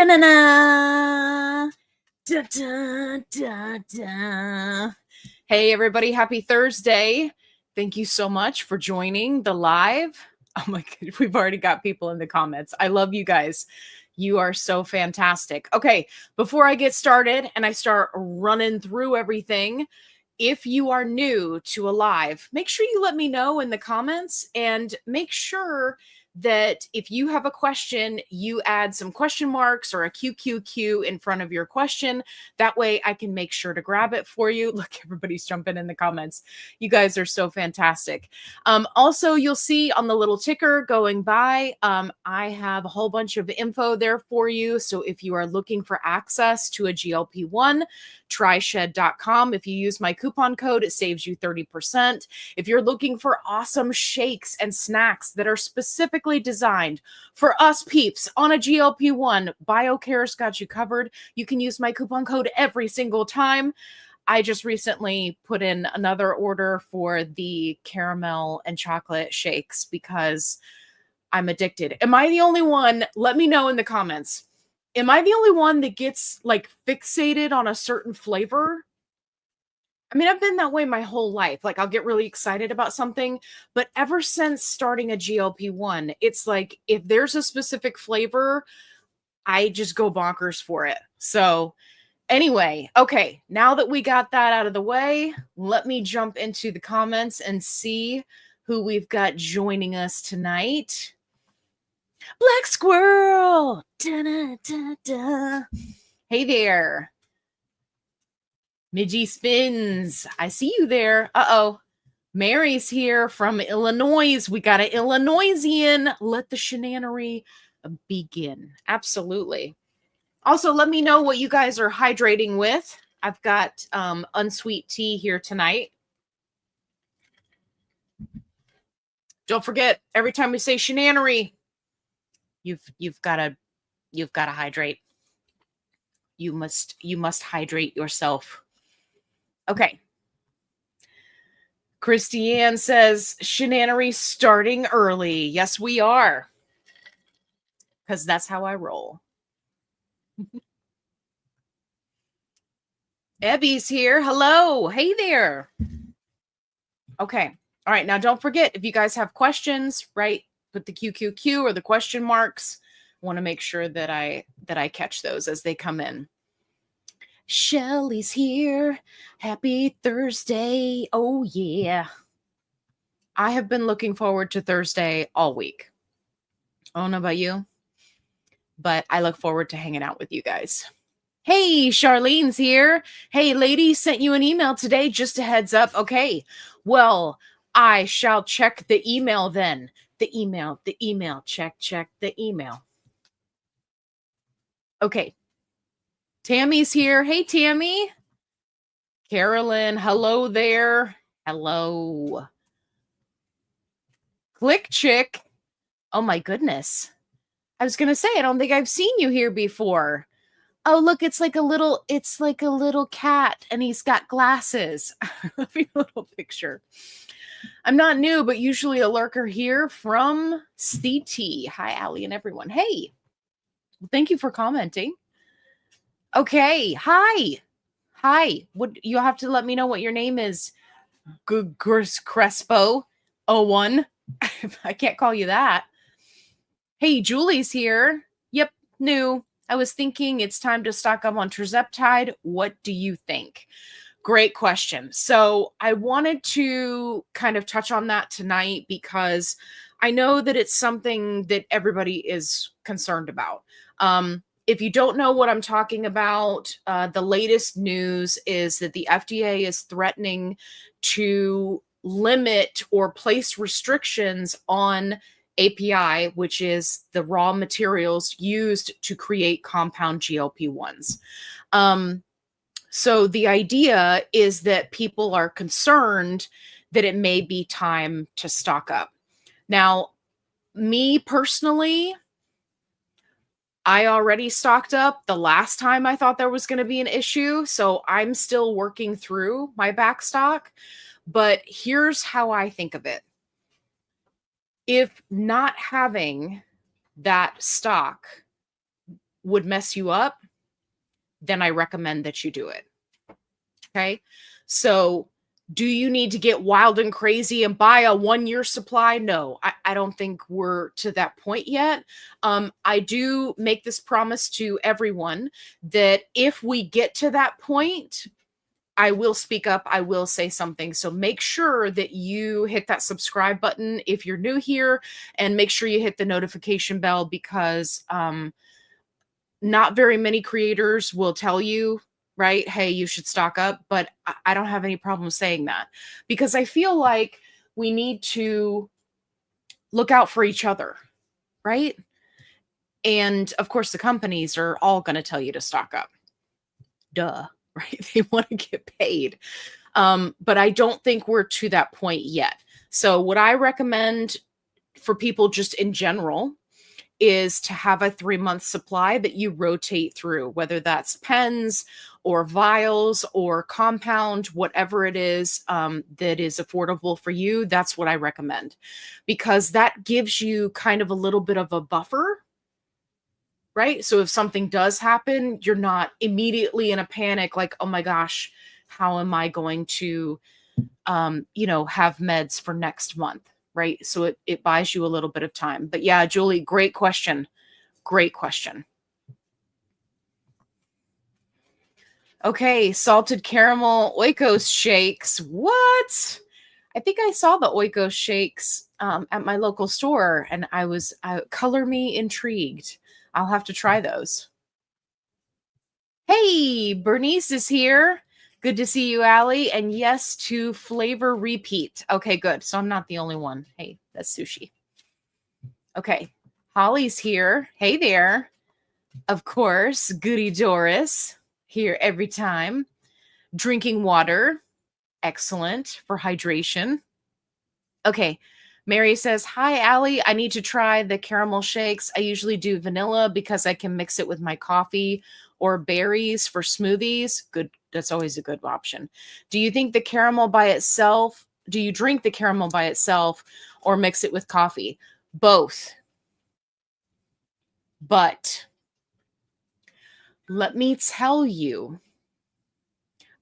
Da-na-na. Da-da-da-da. Hey, everybody. Happy Thursday. Thank you so much for joining the live. Oh my God, we've already got people in the comments. I love you guys. You are so fantastic. Okay, before I get started and I start running through everything, if you are new to a live, make sure you let me know in the comments, and make sure that if you have a question, you add some question marks or a QQQ in front of your question. That way I can make sure to grab it for you. Look, everybody's jumping in the comments. You guys are so fantastic. Also, you'll see on the little ticker going by, I have a whole bunch of info there for you. So if you are looking for access to a GLP1, tryshed.com. If you use my coupon code, it saves you 30%. If you're looking for awesome shakes and snacks that are specifically designed for us peeps on a GLP1, Biocare's got you covered. You can use my coupon code every single time. I just recently put in another order for the caramel and chocolate shakes because I'm addicted. Am I the only one? Let me know in the comments. Am I the only one that gets like fixated on a certain flavor? I mean, I've been that way my whole life. Like, I'll get really excited about something, but ever since starting a GLP1, it's like if there's a specific flavor, I just go bonkers for it. So, anyway, okay, now that we got that out of the way, let me jump into the comments and see who we've got joining us tonight. Black Squirrel! Da-da-da-da. Hey there. Midgie Spins. I see you there. Uh-oh. Mary's here from Illinois. We got an Illinoisian. Let the shenanery begin. Absolutely. Also, let me know what you guys are hydrating with. I've got unsweet tea here tonight. Don't forget, every time we say shenanery, you've got to hydrate. You must hydrate yourself. Okay. Christiane says, shenanery starting early. Yes, we are. Because that's how I roll. Ebby's here. Hello. Hey there. Okay. All right. Now, don't forget, if you guys have questions, right, put the QQQ or the question marks. I want to make sure that I catch those as they come in. Shelly's here. Happy Thursday. Oh, yeah. I have been looking forward to Thursday all week. I don't know about you, but I look forward to hanging out with you guys. Hey, Charlene's here. Hey, lady, sent you an email today. Just a heads up. Okay. Well, I shall check the email then. The email. Check the email. Okay. Tammy's here. Hey, Tammy. Carolyn, hello there. Hello. Click Chick. Oh my goodness. I was going to say, I don't think I've seen you here before. Oh, look, it's like a little cat and he's got glasses. Love your little picture. I'm not new, but usually a lurker here from CT. Hi, Allie and everyone. Hey, thank you for commenting. Okay. Hi. What you have to let me know what your name is. Crespo 01. I can't call you that. Hey, Julie's here. Yep, new. I was thinking it's time to stock up on tirzepatide. What do you think? Great question. So I wanted to kind of touch on that tonight because I know that it's something that everybody is concerned about. If you don't know what I'm talking about, the latest news is that the FDA is threatening to limit or place restrictions on API, which is the raw materials used to create compound GLP-1s. So the idea is that people are concerned that it may be time to stock up. Now, me personally, I already stocked up the last time I thought there was going to be an issue. So I'm still working through my back stock. But here's how I think of it. If not having that stock would mess you up, then I recommend that you do it. Okay. So, do you need to get wild and crazy and buy a 1 year supply? No, I don't think we're to that point yet. I do make this promise to everyone that if we get to that point, I will speak up. I will say something. So make sure that you hit that subscribe button if you're new here, and make sure you hit the notification bell, because not very many creators will tell you, right? Hey, you should stock up. But I don't have any problem saying that, because I feel like we need to look out for each other, right? And of course, the companies are all going to tell you to stock up. Duh, right? They want to get paid. But I don't think we're to that point yet. So what I recommend for people just in general is to have a 3-month supply that you rotate through, whether that's pens or vials or compound, whatever it is that is affordable for you. That's what I recommend, because that gives you kind of a little bit of a buffer, right? So if something does happen, you're not immediately in a panic, like, oh my gosh, how am I going to, have meds for next month, right? So it buys you a little bit of time. But yeah, Julie, great question. Great question. Okay, salted caramel Oikos shakes. What? I think I saw the Oikos shakes at my local store, and color me intrigued. I'll have to try those. Hey, Bernice is here. Good to see you, Allie. And yes to flavor repeat. Okay, good. So I'm not the only one. Hey, that's sushi. Okay, Holly's here. Hey there. Of course, Goody Doris here every time. Drinking water. Excellent for hydration. Okay. Mary says, hi, Allie. I need to try the caramel shakes. I usually do vanilla because I can mix it with my coffee, or berries for smoothies. Good. That's always a good option. Do you think the caramel by itself, do you drink the caramel by itself or mix it with coffee? Both. But let me tell you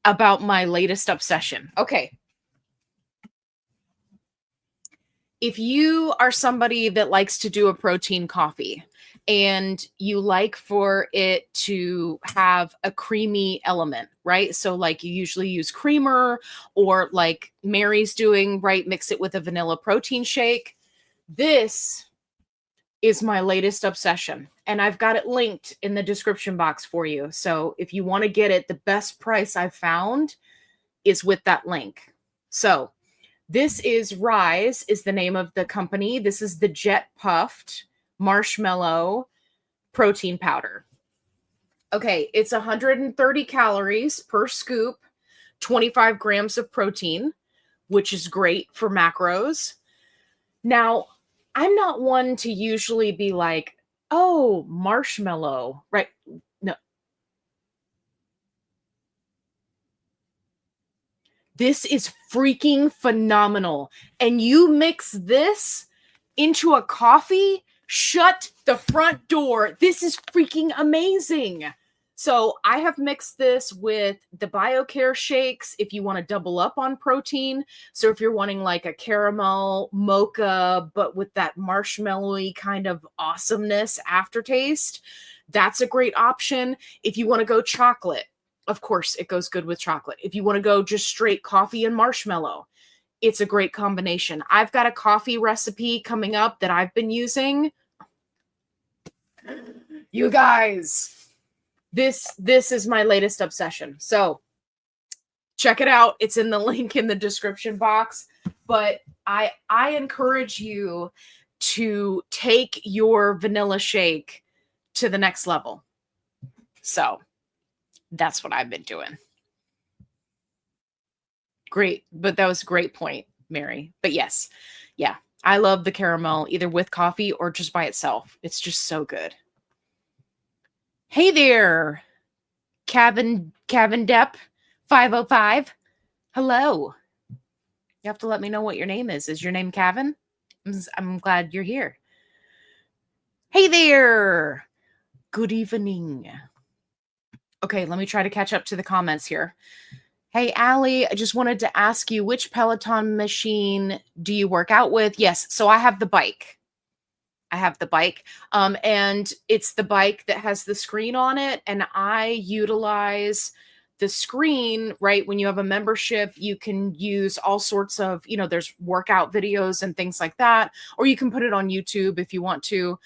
about my latest obsession. Okay. If you are somebody that likes to do a protein coffee and you like for it to have a creamy element, right? So like you usually use creamer, or like Mary's doing, right? Mix it with a vanilla protein shake. This is my latest obsession, and I've got it linked in the description box for you. So if you want to get it, the best price I've found is with that link. So this is Rise, is the name of the company. This is the Jet Puffed Marshmallow Protein Powder. Okay, it's 130 calories per scoop, 25 grams of protein, which is great for macros. Now, I'm not one to usually be like, oh, marshmallow, right? No. This is freaking phenomenal. And you mix this into a coffee, shut the front door. This is freaking amazing. So I have mixed this with the Biocare shakes if you want to double up on protein. So if you're wanting like a caramel mocha, but with that marshmallowy kind of awesomeness aftertaste, that's a great option. If you want to go chocolate, of course, it goes good with chocolate. If you want to go just straight coffee and marshmallow, it's a great combination. I've got a coffee recipe coming up that I've been using. You guys, this is my latest obsession. So check it out. It's in the link in the description box. But I encourage you to take your vanilla shake to the next level. So that's what I've been doing. Great. But that was a great point, Mary. But yes, yeah, I love the caramel either with coffee or just by itself. It's just so good. Hey there, Kevin Depp 505. Hello. You have to let me know what your name is. Is your name Kevin? I'm glad you're here. Hey there, Good evening. Okay, let me try to catch up to the comments here. Hey, Allie, I just wanted to ask you, which Peloton machine do you work out with? Yes, so I have the bike. And it's the bike that has the screen on it, and I utilize the screen, right? When you have a membership, you can use all sorts of, there's workout videos and things like that, or you can put it on YouTube if you want to.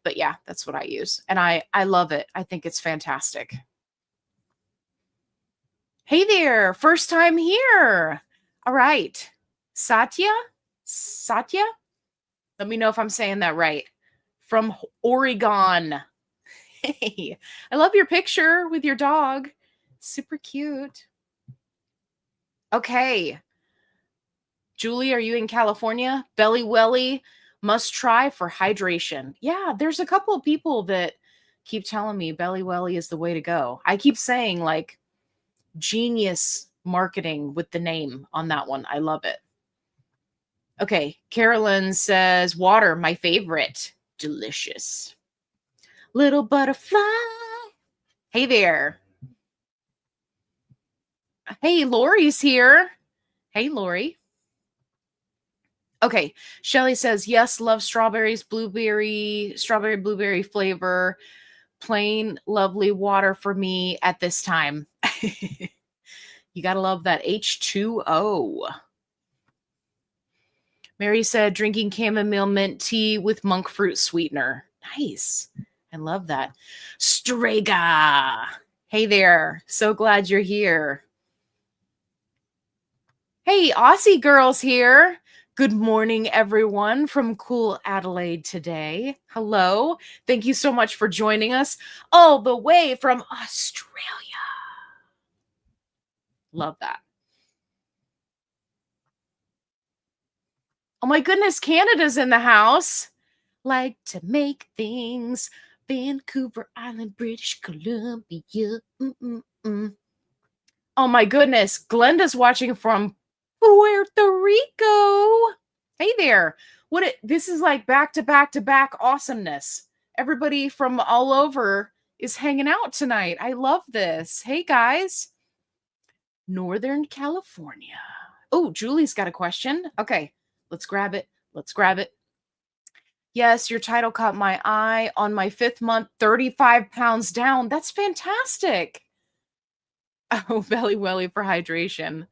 But yeah, that's what I use, and I love it. I think it's fantastic. Hey there, first time here. All right. Satya? Let me know if I'm saying that right. From Oregon. Hey, I love your picture with your dog. Super cute. Okay. Julie, are you in California? Belly Welly, must try for hydration. Yeah, there's a couple of people that keep telling me Belly Welly is the way to go. I keep saying, like, genius marketing with the name on that one. I love it. Okay, Carolyn says, water, my favorite. Delicious. Little butterfly. Hey there. Hey, Lori's here. Hey, Lori. Okay, Shelly says, yes, love strawberry, blueberry flavor. Plain, lovely water for me at this time. You got to love that H2O. Mary said, drinking chamomile mint tea with monk fruit sweetener. Nice. I love that. Strega. Hey there. So glad you're here. Hey, Aussie girls here. Good morning, everyone from cool Adelaide today. Hello. Thank you so much for joining us all the way from Australia. Love that. Oh my goodness, Canada's in the house. Like to make things. Vancouver Island, British Columbia. Oh my goodness, Glenda's watching from Puerto Rico. Hey there. This is like back to back to back awesomeness. Everybody from all over is hanging out tonight. I love this. Hey guys. Northern California. Oh, Julie's got a question. Okay, let's grab it. Yes, your title caught my eye. On my 5th month, 35 pounds down. That's fantastic. Oh, Belly Welly for hydration.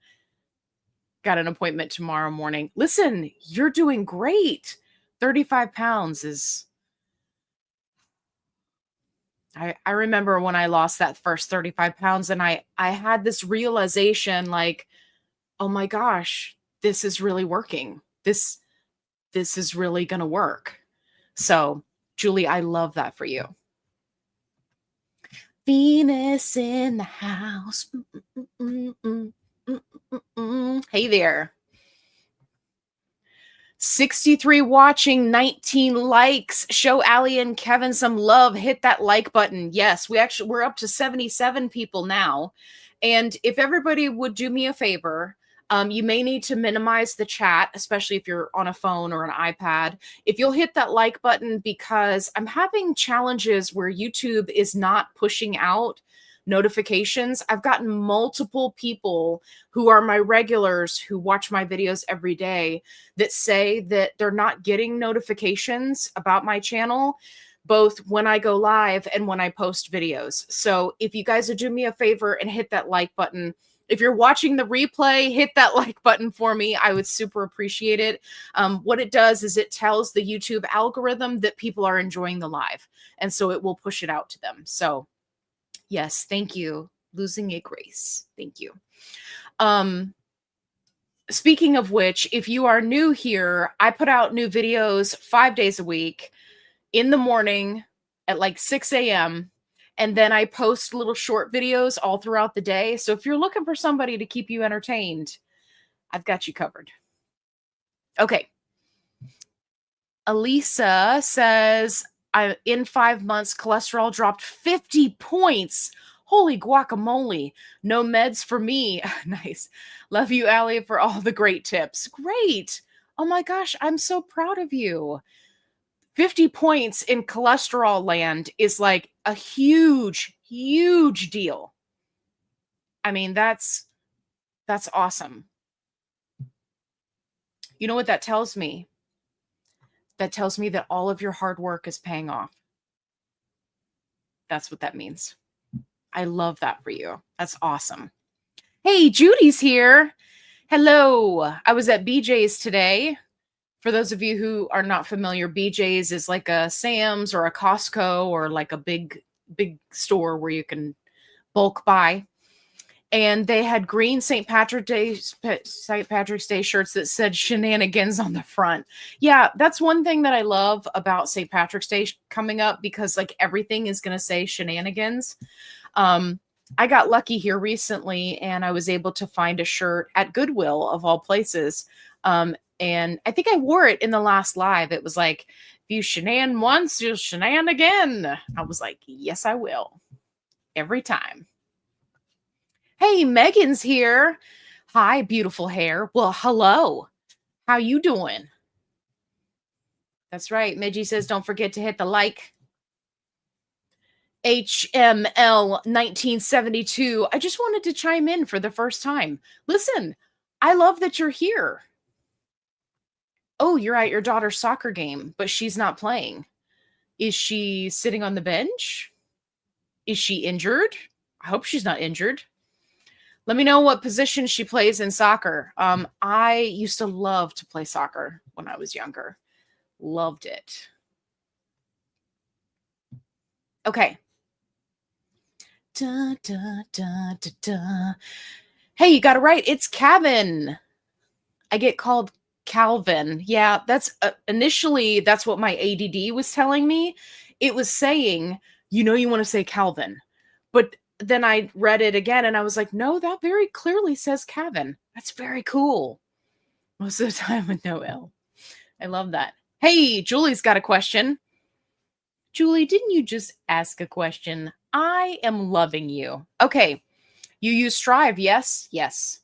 Got an appointment tomorrow morning. Listen, you're doing great. 35 pounds is... I remember when I lost that first 35 pounds and I had this realization like, oh my gosh, this is really working. This is really going to work. So, Julie, I love that for you. Venus in the house. Hey there. 63 watching, 19 likes. Show Allie and Kevin some love. Hit that like button. Yes, we're up to 77 people now. And if everybody would do me a favor, you may need to minimize the chat, especially if you're on a phone or an iPad. If you'll hit that like button, because I'm having challenges where YouTube is not pushing out notifications. I've gotten multiple people who are my regulars who watch my videos every day that say that they're not getting notifications about my channel, both when I go live and when I post videos. So if you guys would do me a favor and hit that like button. If you're watching the replay, hit that like button for me. I would super appreciate it. What it does is it tells the YouTube algorithm that people are enjoying the live, and so it will push it out to them. So yes, thank you. Losing a grace. Thank you. Speaking of which, if you are new here, I put out new videos 5 days a week in the morning at like 6 a.m. And then I post little short videos all throughout the day. So if you're looking for somebody to keep you entertained, I've got you covered. Okay. Elisa says, in 5 months, cholesterol dropped 50 points. Holy guacamole. No meds for me. Nice. Love you, Allie, for all the great tips. Great. Oh my gosh, I'm so proud of you. 50 points in cholesterol land is like a huge, huge deal. I mean, that's awesome. You know what that tells me? That tells me that all of your hard work is paying off. That's what that means. I love that for you. That's awesome. Hey, Judy's here. Hello. I was at BJ's today. For those of you who are not familiar, BJ's is like a Sam's or a Costco or like a big store where you can bulk buy. And they had green St. Patrick's Day shirts that said shenanigans on the front. Yeah, that's one thing that I love about St. Patrick's Day coming up, because like everything is going to say shenanigans. I got lucky here recently and I was able to find a shirt at Goodwill of all places. And I think I wore it in the last live. It was like, if you shenan once, you'll shenan again. I was like, yes, I will. Every time. Hey, Megan's here. Hi, beautiful hair. Well, hello. How you doing? That's right. Midgie says, don't forget to hit the like. HML 1972. I just wanted to chime in for the first time. Listen, I love that you're here. Oh, you're at your daughter's soccer game, but she's not playing. Is she sitting on the bench? Is she injured? I hope she's not injured. Let me know what position she plays in soccer. I used to love to play soccer when I was younger. Loved it. Okay. Da, da, da, da, da. Hey, you got it right. It's Kevin. I get called Calvin. Yeah, that's initially that's what my ADD was telling me. It was saying, you want to say Calvin. But then I read it again and I was like, no, that very clearly says Kevin. That's very cool. Most of the time with no L. I love that. Hey, Julie's got a question. Julie, didn't you just ask a question? I am loving you. Okay. You use Strive, yes? Yes.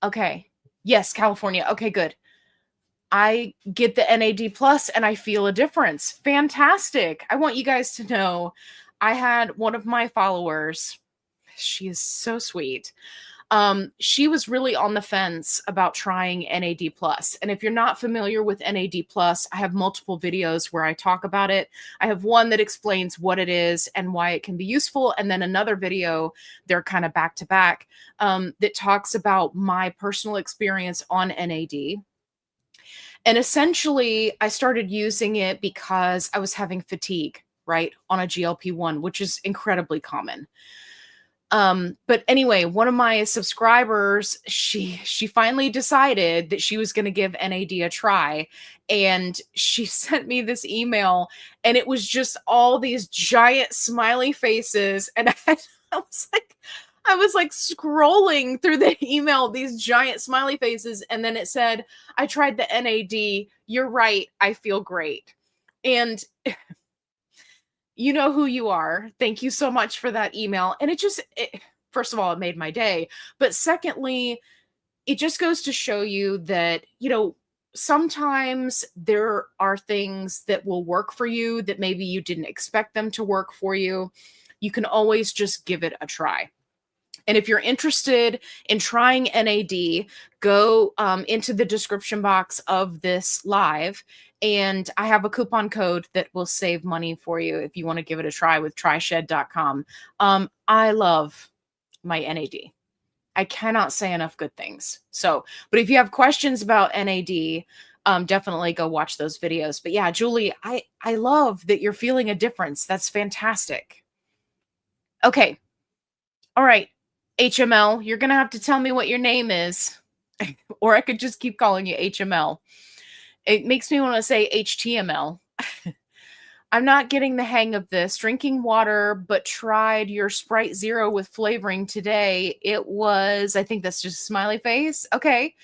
Okay. Yes, California. Okay, good. I get the NAD plus and I feel a difference. Fantastic. I want you guys to know I had one of my followers. She is so sweet. She was really on the fence about trying NAD plus. And if you're not familiar with NAD plus, I have multiple videos where I talk about it. I have one that explains what it is and why it can be useful. And then another video, they're kind of back to back, that talks about my personal experience on NAD. And essentially, I started using it because I was having fatigue, right, on a GLP1, which is incredibly common. But anyway, one of my subscribers, she finally decided that she was going to give NAD a try, and she sent me this email, and it was just all these giant smiley faces, and I was like scrolling through the email, these giant smiley faces, and then it said, I tried the NAD. You're right. I feel great. And you know who you are. Thank you so much for that email. And first of all, it made my day. But secondly, it just goes to show you that, sometimes there are things that will work for you that maybe you didn't expect them to work for you. You can always just give it a try. And if you're interested in trying NAD, go into the description box of this live. And I have a coupon code that will save money for you if you want to give it a try with tryshed.com. I love my NAD. I cannot say enough good things. But if you have questions about NAD, definitely go watch those videos. But yeah, Julie, I love that you're feeling a difference. That's fantastic. Okay. All right. HML, you're going to have to tell me what your name is, or I could just keep calling you HML. It makes me want to say HTML. I'm not getting the hang of this. Drinking water, but tried your Sprite Zero with flavoring today. It was, I think that's just a smiley face. Okay.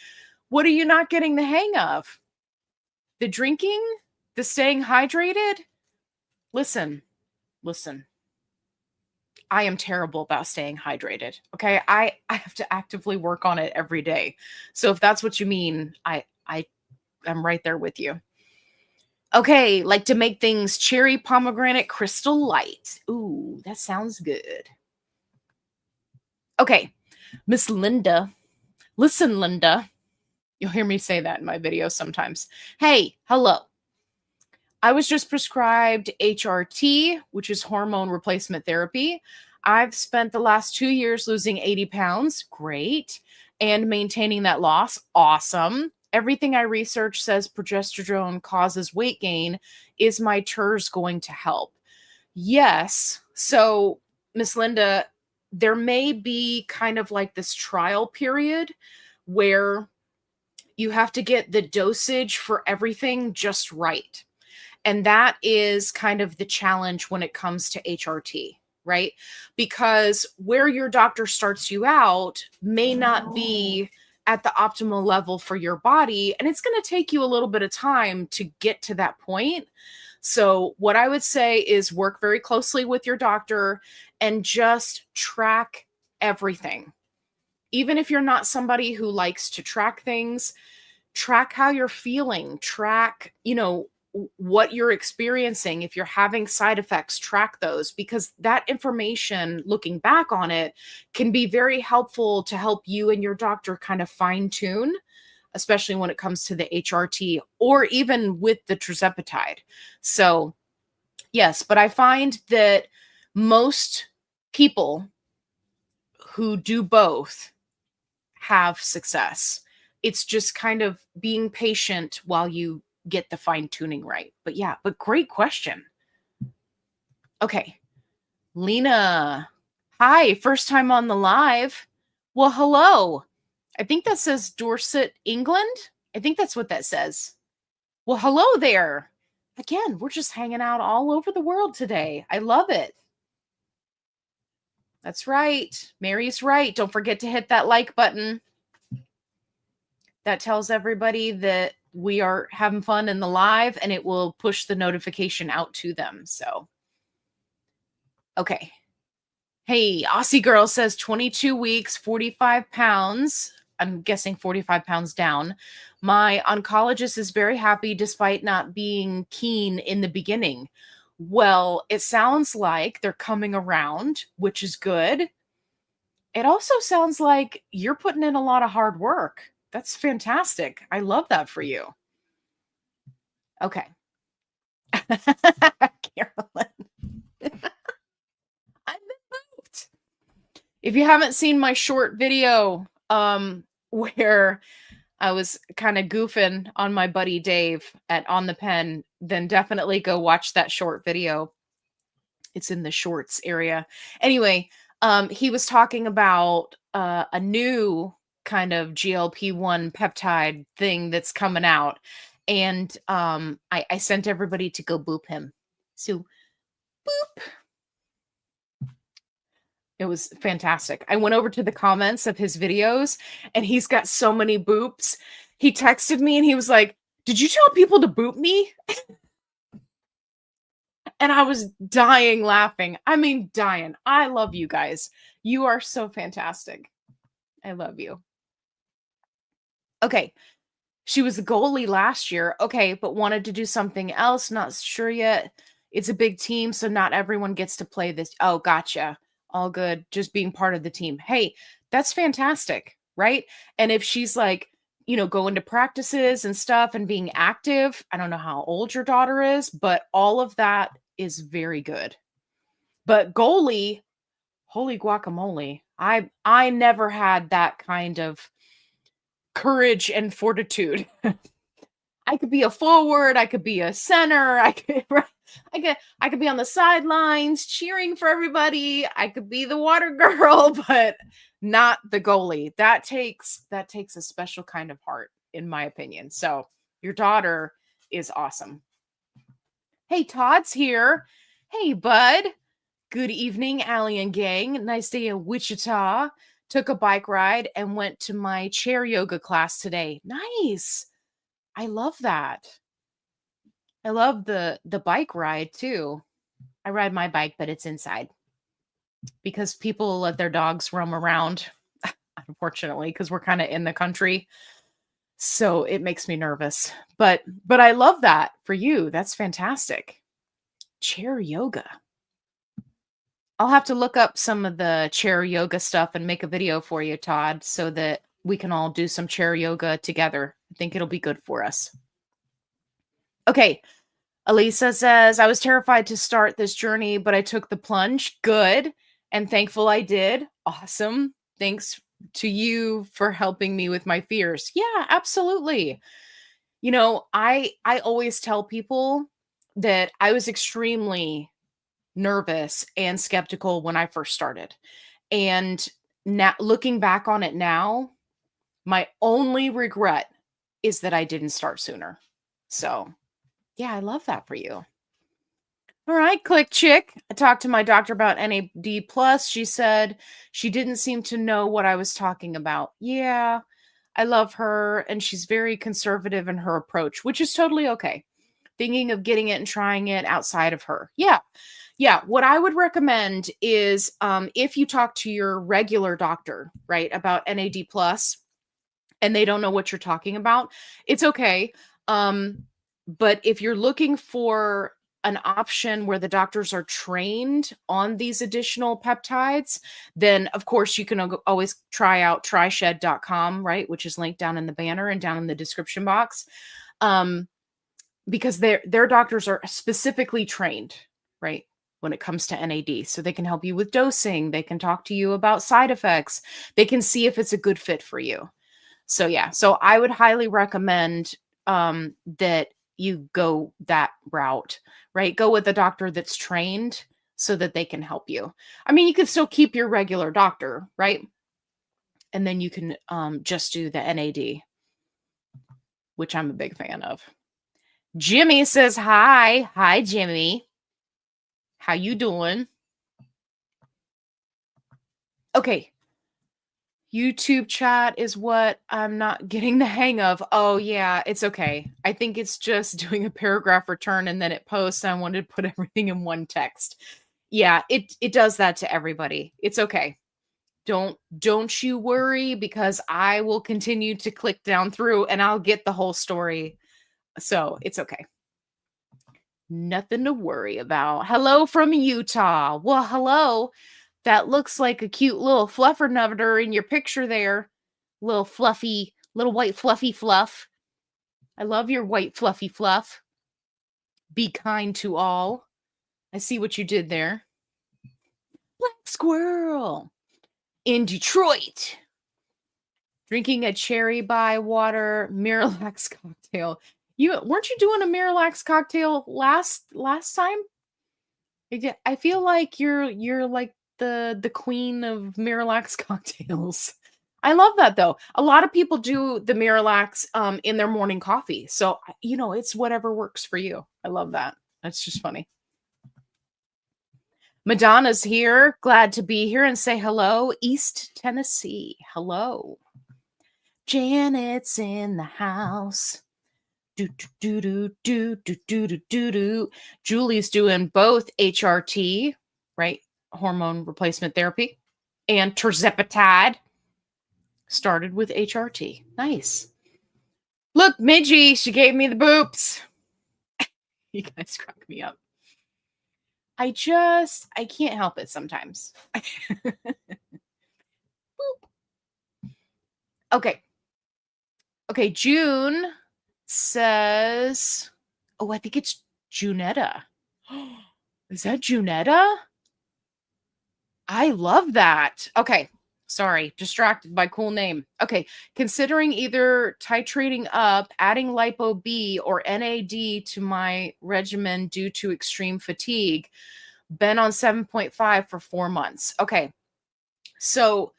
What are you not getting the hang of? The drinking? The staying hydrated? Listen. I am terrible about staying hydrated. Okay. I have to actively work on it every day. So if that's what you mean, I'm right there with you. Okay, like to make things cherry pomegranate crystal light. Ooh, that sounds good. Okay, Miss Linda. Listen, Linda. You'll hear me say that in my videos sometimes. Hey, hello. I was just prescribed HRT, which is hormone replacement therapy. I've spent the last 2 years losing 80 pounds. Great. And maintaining that loss. Awesome. Everything I research says progesterone causes weight gain. Is my TERS going to help? Yes. So, Miss Linda, there may be kind of like this trial period where you have to get the dosage for everything just right. And that is kind of the challenge when it comes to HRT, right? Because where your doctor starts you out may not be at the optimal level for your body. And it's going to take you a little bit of time to get to that point. So, what I would say is work very closely with your doctor and just track everything. Even if you're not somebody who likes to track things, track how you're feeling, track, what you're experiencing. If you're having side effects, track those, because that information, looking back on it, can be very helpful to help you and your doctor kind of fine tune, especially when it comes to the HRT or even with the tirzepatide. So, yes, but I find that most people who do both have success. It's just kind of being patient while you get the fine tuning right. But yeah, but great question. Okay. Lena. Hi, first time on the live. Well, hello. I think that says Dorset, England. I think that's what that says. Well, hello there. Again, we're just hanging out all over the world today. I love it. That's right. Mary's right. Don't forget to hit that like button. That tells everybody that we are having fun in the live, and it will push the notification out to them. So, okay. Hey, Aussie Girl says 22 weeks, 45 pounds. I'm guessing 45 pounds down. My oncologist is very happy despite not being keen in the beginning. Well, it sounds like they're coming around, which is good. It also sounds like you're putting in a lot of hard work. That's fantastic. I love that for you. Okay. Carolyn. I've been moved. If you haven't seen my short video, where I was kind of goofing on my buddy Dave at On the Pen, then definitely go watch that short video. It's in the shorts area. Anyway, he was talking about a new kind of GLP1 peptide thing that's coming out. And I sent everybody to go boop him. So boop. It was fantastic. I went over to the comments of his videos and he's got so many boops. He texted me and he was like, "Did you tell people to boop me?" And I was dying laughing. I mean, dying. I love you guys. You are so fantastic. I love you. Okay. She was the goalie last year. Okay, but wanted to do something else. Not sure yet. It's a big team, so not everyone gets to play this. Oh, gotcha. All good. Just being part of the team. Hey, that's fantastic, right? And if she's like, going to practices and stuff and being active, I don't know how old your daughter is, but all of that is very good. But goalie, holy guacamole. I never had that kind of courage and fortitude. I could be a forward, I could be a center, I could be on the sidelines cheering for everybody. I could be the water girl, but not the goalie. That takes a special kind of heart, in my opinion. So your daughter is awesome. Hey, Todd's here. Hey, bud. Good evening, Allie and gang. Nice day in Wichita. Took a bike ride and went to my chair yoga class today. Nice. I love that. I love the bike ride too. I ride my bike, but it's inside because people let their dogs roam around, unfortunately, because we're kind of in the country. So it makes me nervous. But I love that for you. That's fantastic. Chair yoga. I'll have to look up some of the chair yoga stuff and make a video for you, Todd, so that we can all do some chair yoga together. I think it'll be good for us. Okay. Elisa says, I was terrified to start this journey, but I took the plunge. Good. And thankful I did. Awesome. Thanks to you for helping me with my fears. Yeah, absolutely. You know, I always tell people that I was extremely nervous and skeptical when I first started. And now looking back on it now, my only regret is that I didn't start sooner. So, yeah, I love that for you. All right, Click Chick. I talked to my doctor about NAD plus. She said she didn't seem to know what I was talking about. Yeah, I love her, and she's very conservative in her approach, which is totally okay. Thinking of getting it and trying it outside of her. Yeah. Yeah. What I would recommend is if you talk to your regular doctor, right, about NAD plus and they don't know what you're talking about, it's okay. But if you're looking for an option where the doctors are trained on these additional peptides, then of course you can always try out tryshed.com, right, which is linked down in the banner and down in the description box. Because their doctors are specifically trained, right, when it comes to NAD. So they can help you with dosing. They can talk to you about side effects. They can see if it's a good fit for you. So yeah, so I would highly recommend that you go that route, right? Go with a doctor that's trained so that they can help you. I mean, you can still keep your regular doctor, right? And then you can just do the NAD, which I'm a big fan of. Jimmy says hi. Hi, Jimmy. How you doing? Okay. YouTube chat is what I'm not getting the hang of. Oh, yeah, it's okay. I think it's just doing a paragraph return and then it posts. I wanted to put everything in one text. Yeah, it does that to everybody. It's okay. Don't you worry, because I will continue to click down through and I'll get the whole story. So it's okay. Nothing to worry about. Hello from Utah. Well, hello. That looks like a cute little fluffer nutter in your picture there. Little fluffy, little white fluffy fluff. I love your white fluffy fluff. Be kind to all. I see what you did there. Black squirrel in Detroit. Drinking a cherry by water Miralax cocktail. You weren't you doing a Miralax cocktail last time? I feel like you're like the queen of Miralax cocktails. I love that though. A lot of people do the Miralax in their morning coffee. So, it's whatever works for you. I love that. That's just funny. Madonna's here. Glad to be here and say hello. East Tennessee. Hello. Janet's in the house. Do do do do do do do do do. Julie's doing both HRT, right? Hormone replacement therapy, and tirzepatide. Started with HRT. Nice. Look, Midgie, she gave me the boops. You guys crack me up. I can't help it sometimes. Okay. Okay, June says, oh, I think it's Junetta. Is that Junetta? I love that. Okay. Sorry, distracted by cool name. Okay. Considering either titrating up, adding Lipo B or NAD to my regimen due to extreme fatigue. Been on 7.5 for 4 months. Okay. So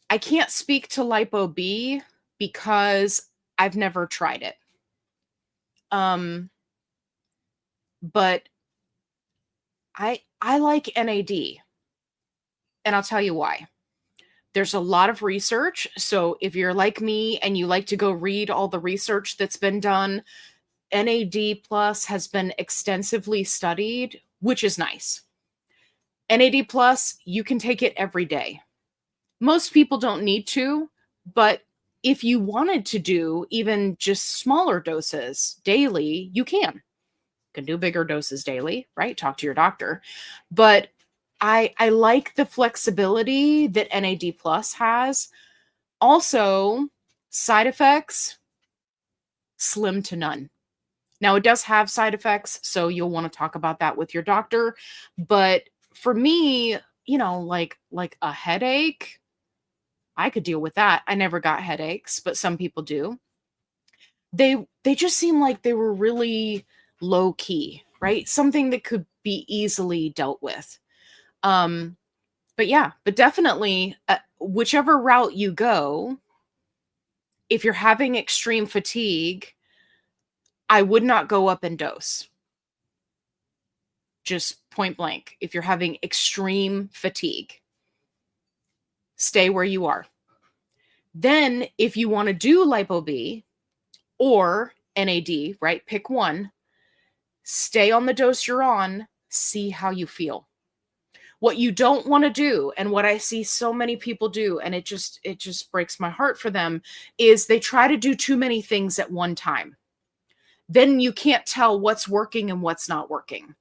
I can't speak to Lipo B because I've never tried it. But I like NAD. And I'll tell you why. There's a lot of research. So if you're like me and you like to go read all the research that's been done, NAD plus has been extensively studied, which is nice. NAD plus, you can take it every day. Most people don't need to, but if you wanted to do even just smaller doses daily, you can do bigger doses daily, right? Talk to your doctor. But I like the flexibility that NAD plus has. Also, side effects, slim to none. Now, it does have side effects, so you'll want to talk about that with your doctor. But for me, like a headache, I could deal with that. I never got headaches, but some people do. They just seem like they were really low key, right? Something that could be easily dealt with. Um, but definitely, whichever route you go, if you're having extreme fatigue, I would not go up in dose. Just point blank. If you're having extreme fatigue, stay where you are. Then, if you want to do Lipo B or NAD, right? Pick one. Stay on the dose you're on. See how you feel. What you don't want to do, and what I see so many people do, and it just breaks my heart for them, is they try to do too many things at one time. Then you can't tell what's working and what's not working.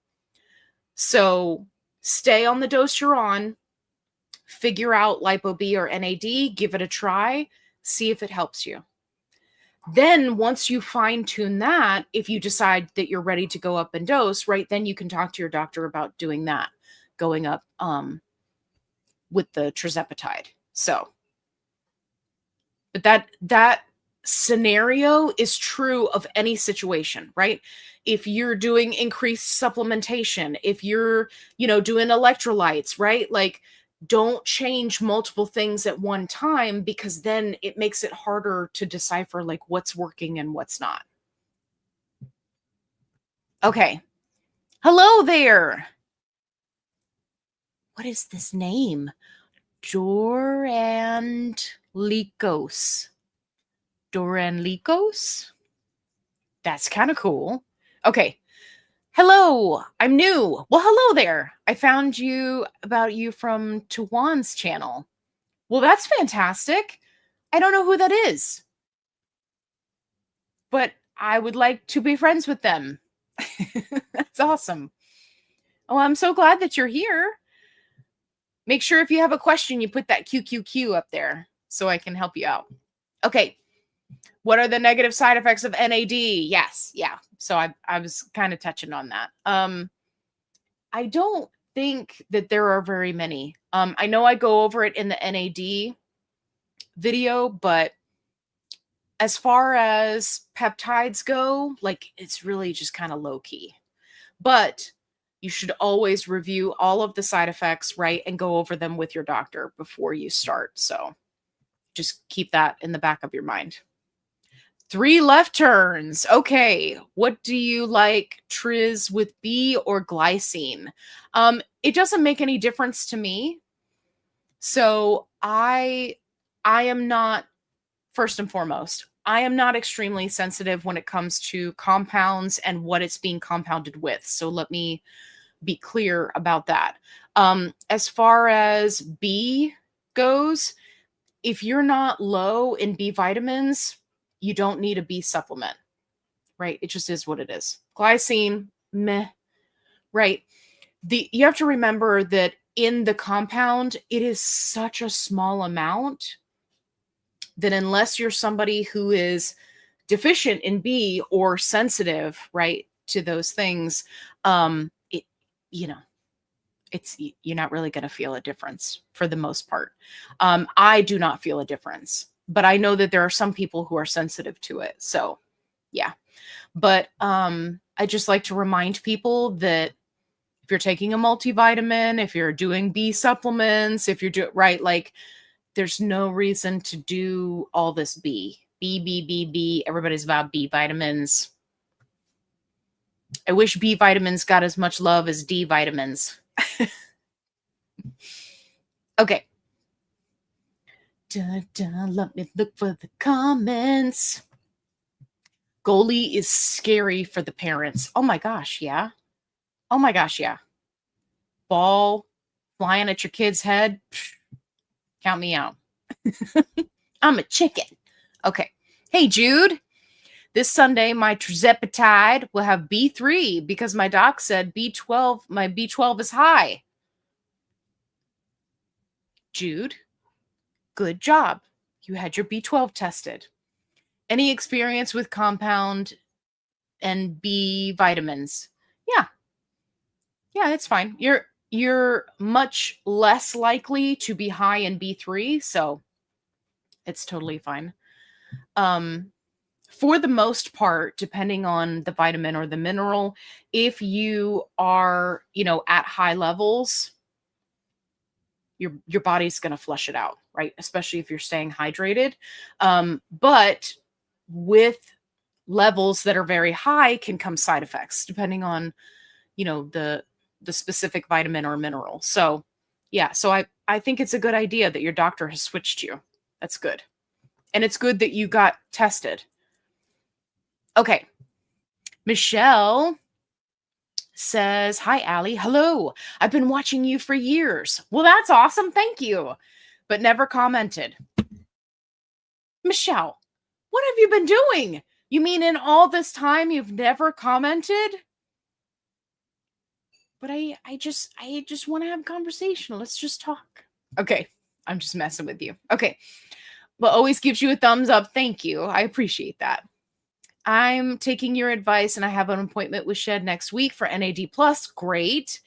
So stay on the dose you're on, figure out Lipo B or NAD, give it a try, see if it helps you. Then once you fine tune that, if you decide that you're ready to go up in dose, right, then you can talk to your doctor about doing that, going up with the tirzepatide. So, but that scenario is true of any situation, right? If you're doing increased supplementation, if you're, doing electrolytes, right? Like, don't change multiple things at one time, because then it makes it harder to decipher like what's working and what's not. Okay. Hello there. What is this name? Doranlikos. Doranlikos? That's kind of cool. Okay. Hello, I'm new. Well, hello there. I found about you from Tuwan's channel. Well, that's fantastic. I don't know who that is, but I would like to be friends with them. That's awesome. Oh, I'm so glad that you're here. Make sure if you have a question, you put that QQQ up there so I can help you out. Okay. What are the negative side effects of NAD? Yes. Yeah. So I was kind of touching on that. I don't think that there are very many. I know I go over it in the NAD video, but as far as peptides go, like, it's really just kind of low key. But you should always review all of the side effects, right? And go over them with your doctor before you start. So just keep that in the back of your mind. 3 left turns. Okay. What do you like, Triz with B or glycine? It doesn't make any difference to me. So I am not, first and foremost, I am not extremely sensitive when it comes to compounds and what it's being compounded with. So let me be clear about that. As far as B goes, if you're not low in B vitamins, you don't need a B supplement, right? It just is what it is. Glycine, meh, right? You have to remember that in the compound, it is such a small amount that unless you're somebody who is deficient in B or sensitive, right, to those things, you're not really going to feel a difference for the most part. I do not feel a difference, but I know that there are some people who are sensitive to it. So yeah, but I just like to remind people that if you're taking a multivitamin, if you're doing B supplements, if you're doing right, like, there's no reason to do all this B. Everybody's about B vitamins. I wish B vitamins got as much love as D vitamins. Okay. Let me look for the comments. Goalie is scary for the parents. Oh my gosh, yeah. Oh my gosh, yeah. Ball flying at your kid's head. Psh, count me out. I'm a chicken. Okay. Hey, Jude. This Sunday, my trizepatide will have B3 because my doc said B12, my B12 is high. Jude, good job. You had your B12 tested. Any experience with compound and B vitamins? Yeah. Yeah, it's fine. You're much less likely to be high in B3, so it's totally fine. For the most part, depending on the vitamin or the mineral, if you are, at high levels, your body's going to flush it out, right? Especially if you're staying hydrated. But with levels that are very high can come side effects depending on, the specific vitamin or mineral. So, yeah, so I think it's a good idea that your doctor has switched you. That's good. And it's good that you got tested. Okay. Michelle says, "Hi, Allie. Hello. I've been watching you for years." Well, that's awesome. Thank you. But never commented. Michelle, what have you been doing? You mean in all this time you've never commented? But I just want to have a conversation. Let's just talk. Okay. I'm just messing with you. Okay. Well, always gives you a thumbs up. Thank you. I appreciate that. I'm taking your advice and I have an appointment with Shed next week for NAD+. Great.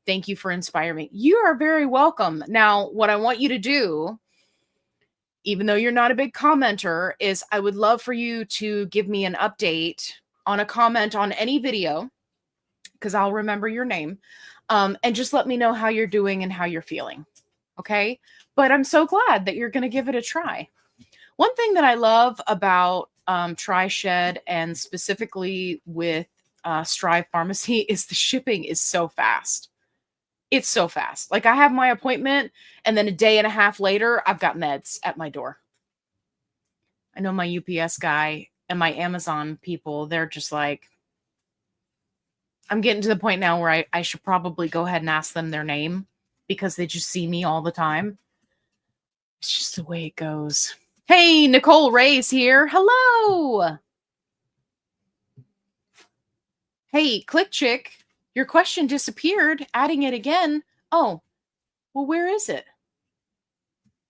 Thank you for inspiring me. You are very welcome. Now, what I want you to do, even though you're not a big commenter, is I would love for you to give me an update on a comment on any video, because I'll remember your name, and just let me know how you're doing and how you're feeling. Okay? But I'm so glad that you're going to give it a try. One thing that I love about TriShed and specifically with Strive Pharmacy is the shipping is so fast. It's so fast. Like I have my appointment and then a day and a half later, I've got meds at my door. I know my UPS guy and my Amazon people, they're just like, I'm getting to the point now where I should probably go ahead and ask them their name because they just see me all the time. It's just the way it goes. Hey, Nicole Ray's here. Hello. Hey, Click Chick, your question disappeared. Adding it again. Oh, well, where is it?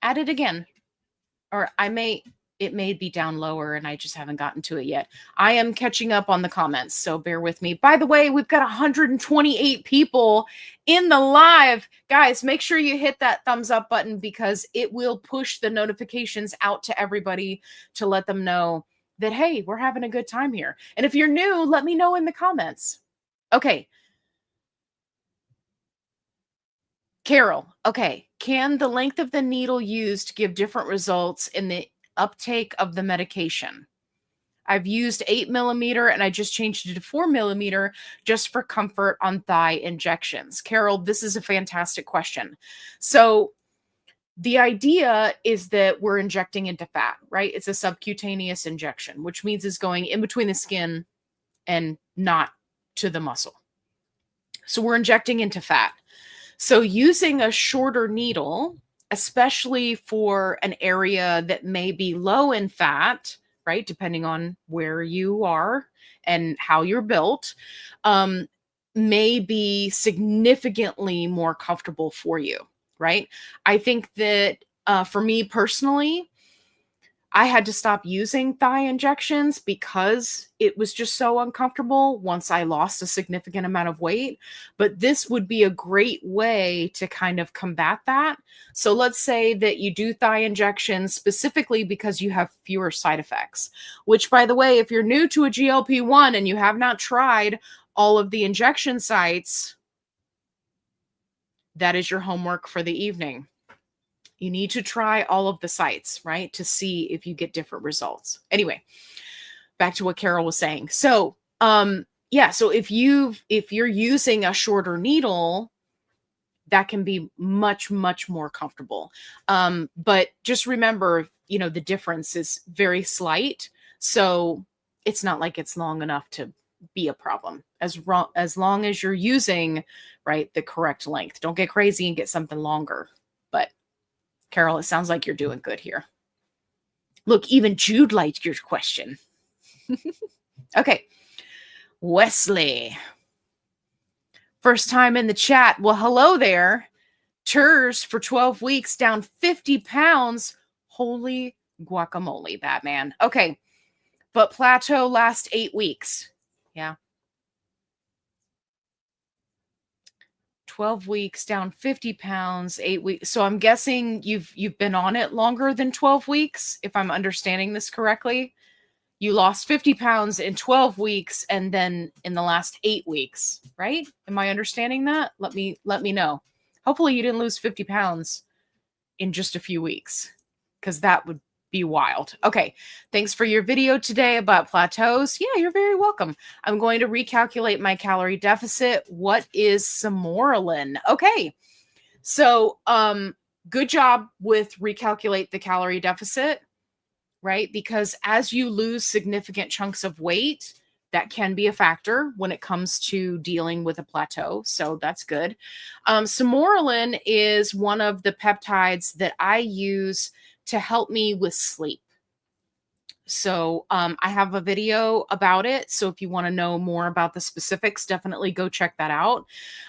Add it again. Or it may be down lower and I just haven't gotten to it yet. I am catching up on the comments, so bear with me. By the way, we've got 128 people in the live. Guys, make sure you hit that thumbs up button because it will push the notifications out to everybody to let them know that, hey, we're having a good time here. And if you're new, let me know in the comments. Okay. Carol, okay. Can the length of the needle used give different results in the uptake of the medication? I've used 8mm and I just changed it to 4mm just for comfort on thigh injections. Carol, this is a fantastic question. So the idea is that we're injecting into fat, right? It's a subcutaneous injection, which means it's going in between the skin and not to the muscle. So we're injecting into fat. So using a shorter needle, especially for an area that may be low in fat, right, depending on where you are and how you're built, may be significantly more comfortable for you, right? I think that for me personally, I had to stop using thigh injections because it was just so uncomfortable once I lost a significant amount of weight. But this would be a great way to kind of combat that. So let's say that you do thigh injections specifically because you have fewer side effects, which, by the way, if you're new to a GLP-1 and you have not tried all of the injection sites, that is your homework for the evening. You need to try all of the sites, right, to see if you get different results. Anyway, back to what Carol was saying. So, yeah, so if you're using a shorter needle, that can be much, much more comfortable. But just remember, the difference is very slight. So it's not like it's long enough to be a problem as long as you're using, right, the correct length. Don't get crazy and get something longer. But Carol, it sounds like you're doing good here. Look, even Jude liked your question. Okay. Wesley. First time in the chat. Well, hello there. TERS for 12 weeks, down 50 pounds. Holy guacamole, Batman. Okay. But plateau last 8 weeks. Yeah. 12 weeks, down 50 pounds, 8 weeks. So I'm guessing you've been on it longer than 12 weeks, if I'm understanding this correctly. You lost 50 pounds in 12 weeks and then in the last 8 weeks, right? Am I understanding that? Let me know. Hopefully you didn't lose 50 pounds in just a few weeks, because that would be wild. Okay. Thanks for your video today about plateaus. Yeah, you're very welcome. I'm going to recalculate my calorie deficit. What is Sermorelin? Okay. So, good job with recalculate the calorie deficit, right? Because as you lose significant chunks of weight, that can be a factor when it comes to dealing with a plateau. So that's good. Sermorelin is one of the peptides that I use to help me with sleep. So I have a video about it. So if you want to know more about the specifics, definitely go check that out.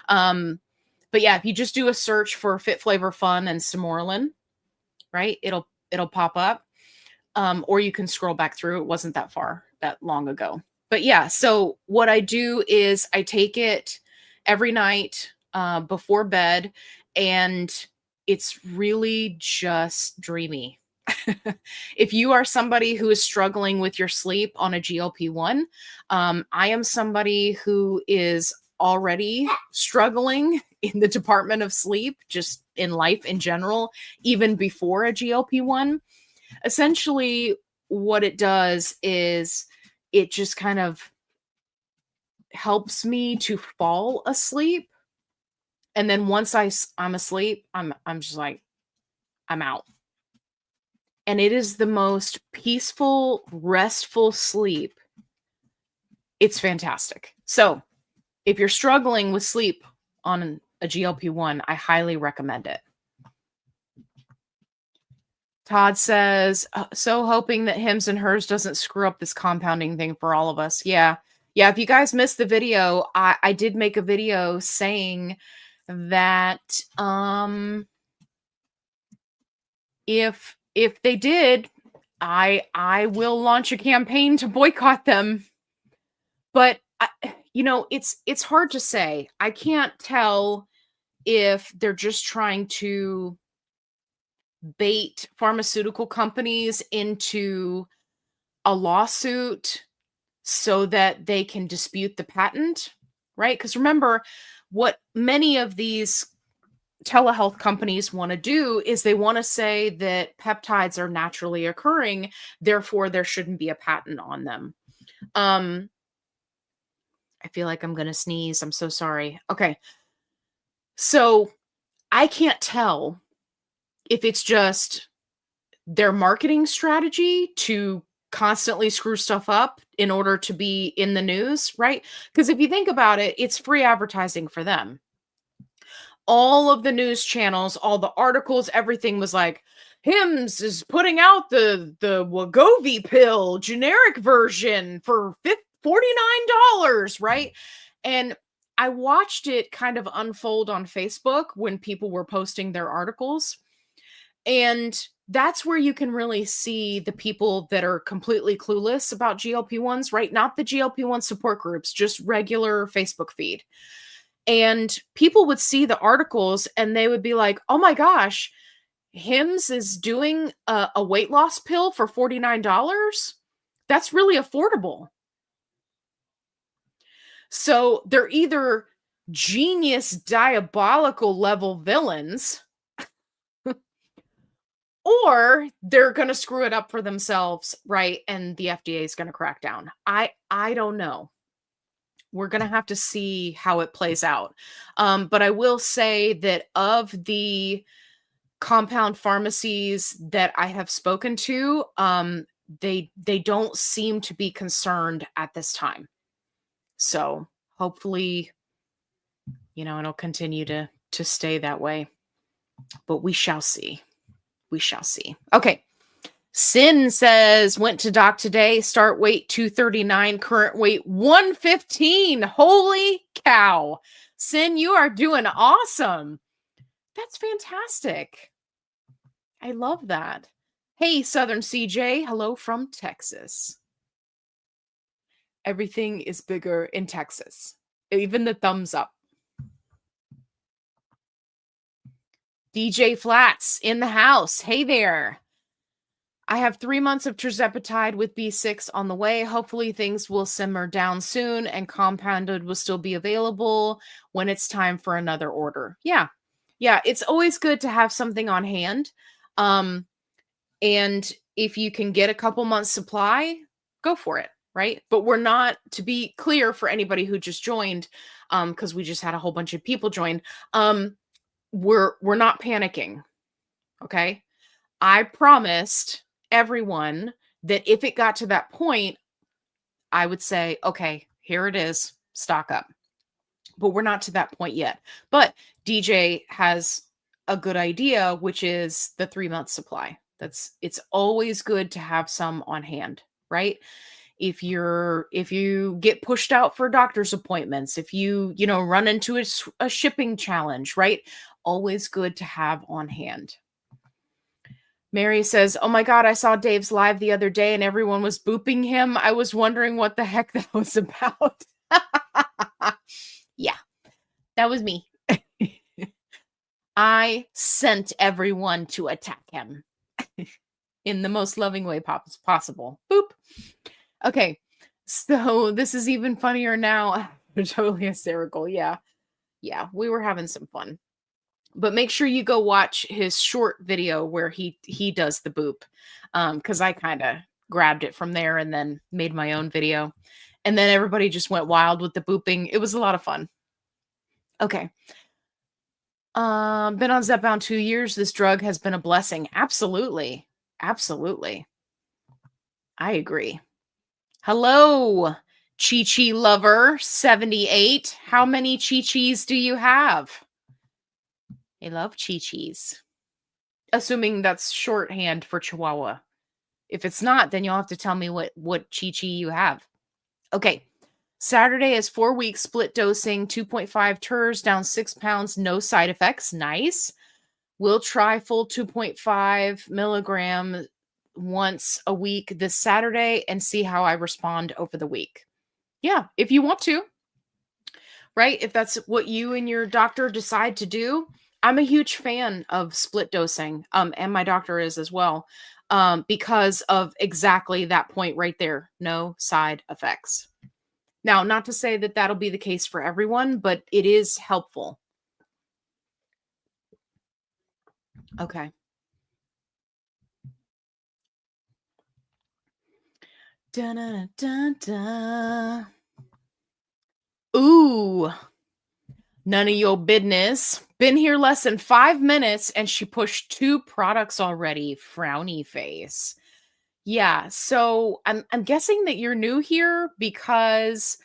But yeah, if you just do a search for FitFlavorFun and Samorelin, right, it'll pop up. Or you can scroll back through. It wasn't that long ago. But yeah, so what I do is I take it every night before bed, and it's really just dreamy. If you are somebody who is struggling with your sleep on a GLP1, I am somebody who is already struggling in the department of sleep, just in life in general, even before a GLP1. Essentially, what it does is it just kind of helps me to fall asleep. And then once I'm asleep, I'm just like, I'm out. And it is the most peaceful, restful sleep. It's fantastic. So if you're struggling with sleep on a GLP-1, I highly recommend it. Todd says, so hoping that hims and hers doesn't screw up this compounding thing for all of us. Yeah. Yeah. If you guys missed the video, I did make a video saying that if they did, I will launch a campaign to boycott them. But it's hard to say. I can't tell if they're just trying to bait pharmaceutical companies into a lawsuit so that they can dispute the patent, right? Because remember, what many of these telehealth companies want to do is they want to say that peptides are naturally occurring, therefore there shouldn't be a patent on them. I feel like I'm going to sneeze. I'm so sorry. Okay. So I can't tell if it's just their marketing strategy to constantly screw stuff up in order to be in the news, right? Because if you think about it, it's free advertising for them. All of the news channels, all the articles, everything was like, Hims is putting out the Wegovy pill generic version for $49, right? And I watched it kind of unfold on Facebook when people were posting their articles. And that's where you can really see the people that are completely clueless about GLP-1s, right? Not the GLP-1 support groups, just regular Facebook feed. And people would see the articles and they would be like, oh my gosh, Hims is doing a weight loss pill for $49. That's really affordable. So they're either genius, diabolical level villains, or they're going to screw it up for themselves, right? And the FDA is going to crack down. I don't know. We're going to have to see how it plays out. But I will say that of the compound pharmacies that I have spoken to, they don't seem to be concerned at this time. So hopefully, it'll continue to stay that way. But we shall see. We shall see. Okay. Sin says, went to doc today, start weight 239, current weight 115. Holy cow. Sin, you are doing awesome. That's fantastic. I love that. Hey, Southern CJ, hello from Texas. Everything is bigger in Texas, even the thumbs up. DJ Flats in the house. Hey there. I have 3 months of tirzepatide with B6 on the way. Hopefully things will simmer down soon and compounded will still be available when it's time for another order. Yeah. Yeah. It's always good to have something on hand. And if you can get a couple months supply, go for it. Right. But we're not, to be clear for anybody who just joined, because we just had a whole bunch of people join. We're not panicking. Okay. I promised everyone that if it got to that point, I would say, okay, here it is, stock up. But we're not to that point yet. But DJ has a good idea, which is the 3-month supply. It's always good to have some on hand, right? If you get pushed out for doctor's appointments, if you run into a shipping challenge, right? Always good to have on hand. Mary says, oh my God, I saw Dave's live the other day and everyone was booping him. I was wondering what the heck that was about. Yeah, that was me. I sent everyone to attack him in the most loving way possible. Boop. Okay, so this is even funnier now. Totally hysterical. Yeah, we were having some fun. But make sure you go watch his short video where he does the boop, because I kind of grabbed it from there and then made my own video. And then everybody just went wild with the booping. It was a lot of fun. Okay. Been on Zepbound 2 years. This drug has been a blessing. Absolutely. Absolutely. I agree. Hello, Chi-Chi Lover 78. How many Chi-Chis do you have? I love Chi-Chis. Assuming that's shorthand for Chihuahua. If it's not, then you'll have to tell me what Chi-Chi you have. Okay. Saturday is 4 weeks, split dosing, 2.5 TERS, down 6 pounds, no side effects. Nice. We'll try full 2.5 milligram once a week this Saturday and see how I respond over the week. Yeah, if you want to, right? If that's what you and your doctor decide to do. I'm a huge fan of split dosing, and my doctor is as well, because of exactly that point right there. No side effects. Now, not to say that that'll be the case for everyone, but it is helpful. Okay. Da-da-da-da-da. Ooh. None of your business. Been here less than 5 minutes and she pushed 2 products already. Frowny face. Yeah, so I'm guessing that you're new here because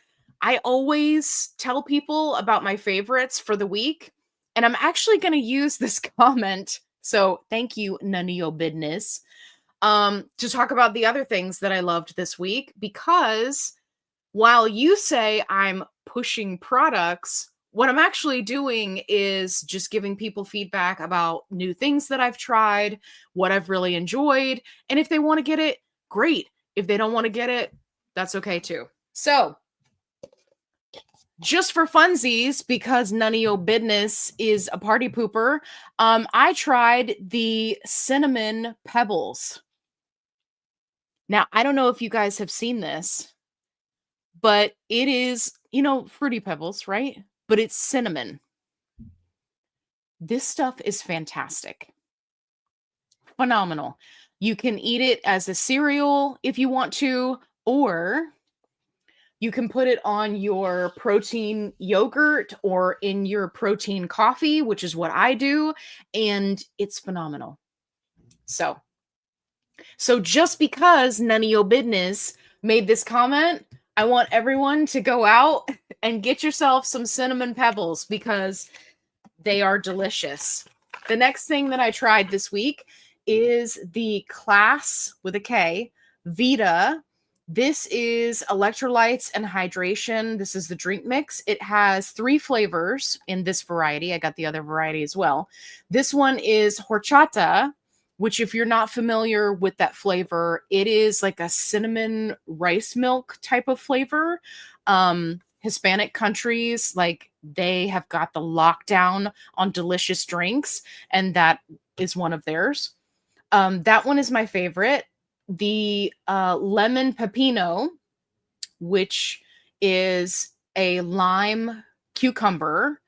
I always tell people about my favorites for the week, and I'm actually going to use this comment. So thank you, none of your business, to talk about the other things that I loved this week, because while you say I'm pushing products, what I'm actually doing is just giving people feedback about new things that I've tried, what I've really enjoyed. And if they want to get it, great. If they don't want to get it, that's okay too. So just for funsies, because none of your business is a party pooper, I tried the cinnamon pebbles. Now, I don't know if you guys have seen this, but it is, Fruity Pebbles, right? But it's cinnamon. This stuff is fantastic. Phenomenal. You can eat it as a cereal if you want to, or you can put it on your protein yogurt or in your protein coffee, which is what I do, and it's phenomenal. So just because none of your business made this comment, I want everyone to go out and get yourself some cinnamon pebbles because they are delicious. The next thing that I tried this week is the Class with a K, Vita. This is electrolytes and hydration. This is the drink mix. It has 3 flavors in this variety. I got the other variety as well. This one is Horchata, which if you're not familiar with that flavor, it is like a cinnamon rice milk type of flavor. Hispanic countries, like they have got the lockdown on delicious drinks, and that is one of theirs. That one is my favorite. The lemon pepino, which is a lime cucumber,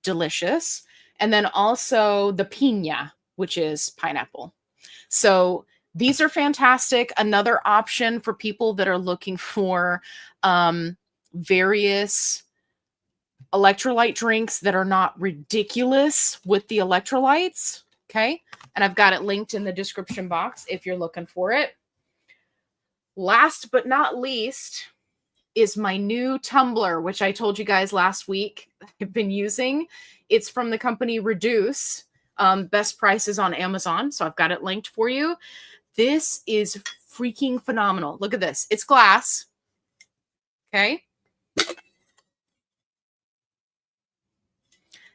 delicious. And then also the pina, which is pineapple. So these are fantastic. Another option for people that are looking for various electrolyte drinks that are not ridiculous with the electrolytes. Okay. And I've got it linked in the description box if you're looking for it. Last but not least is my new tumbler, which I told you guys last week I've been using. It's from the company Reduce. Best prices on Amazon. So I've got it linked for you. This is freaking phenomenal. Look at this. It's glass. Okay.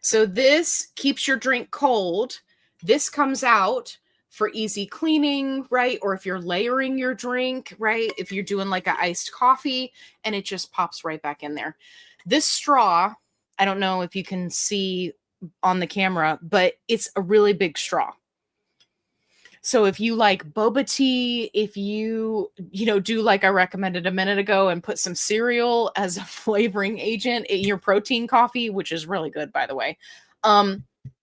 So this keeps your drink cold. This comes out for easy cleaning, right? Or if you're layering your drink, right? If you're doing like an iced coffee, and it just pops right back in there. This straw, I don't know if you can see on the camera, but it's a really big straw. So if you like boba tea, if you do like I recommended a minute ago and put some cereal as a flavoring agent in your protein coffee, which is really good, by the way,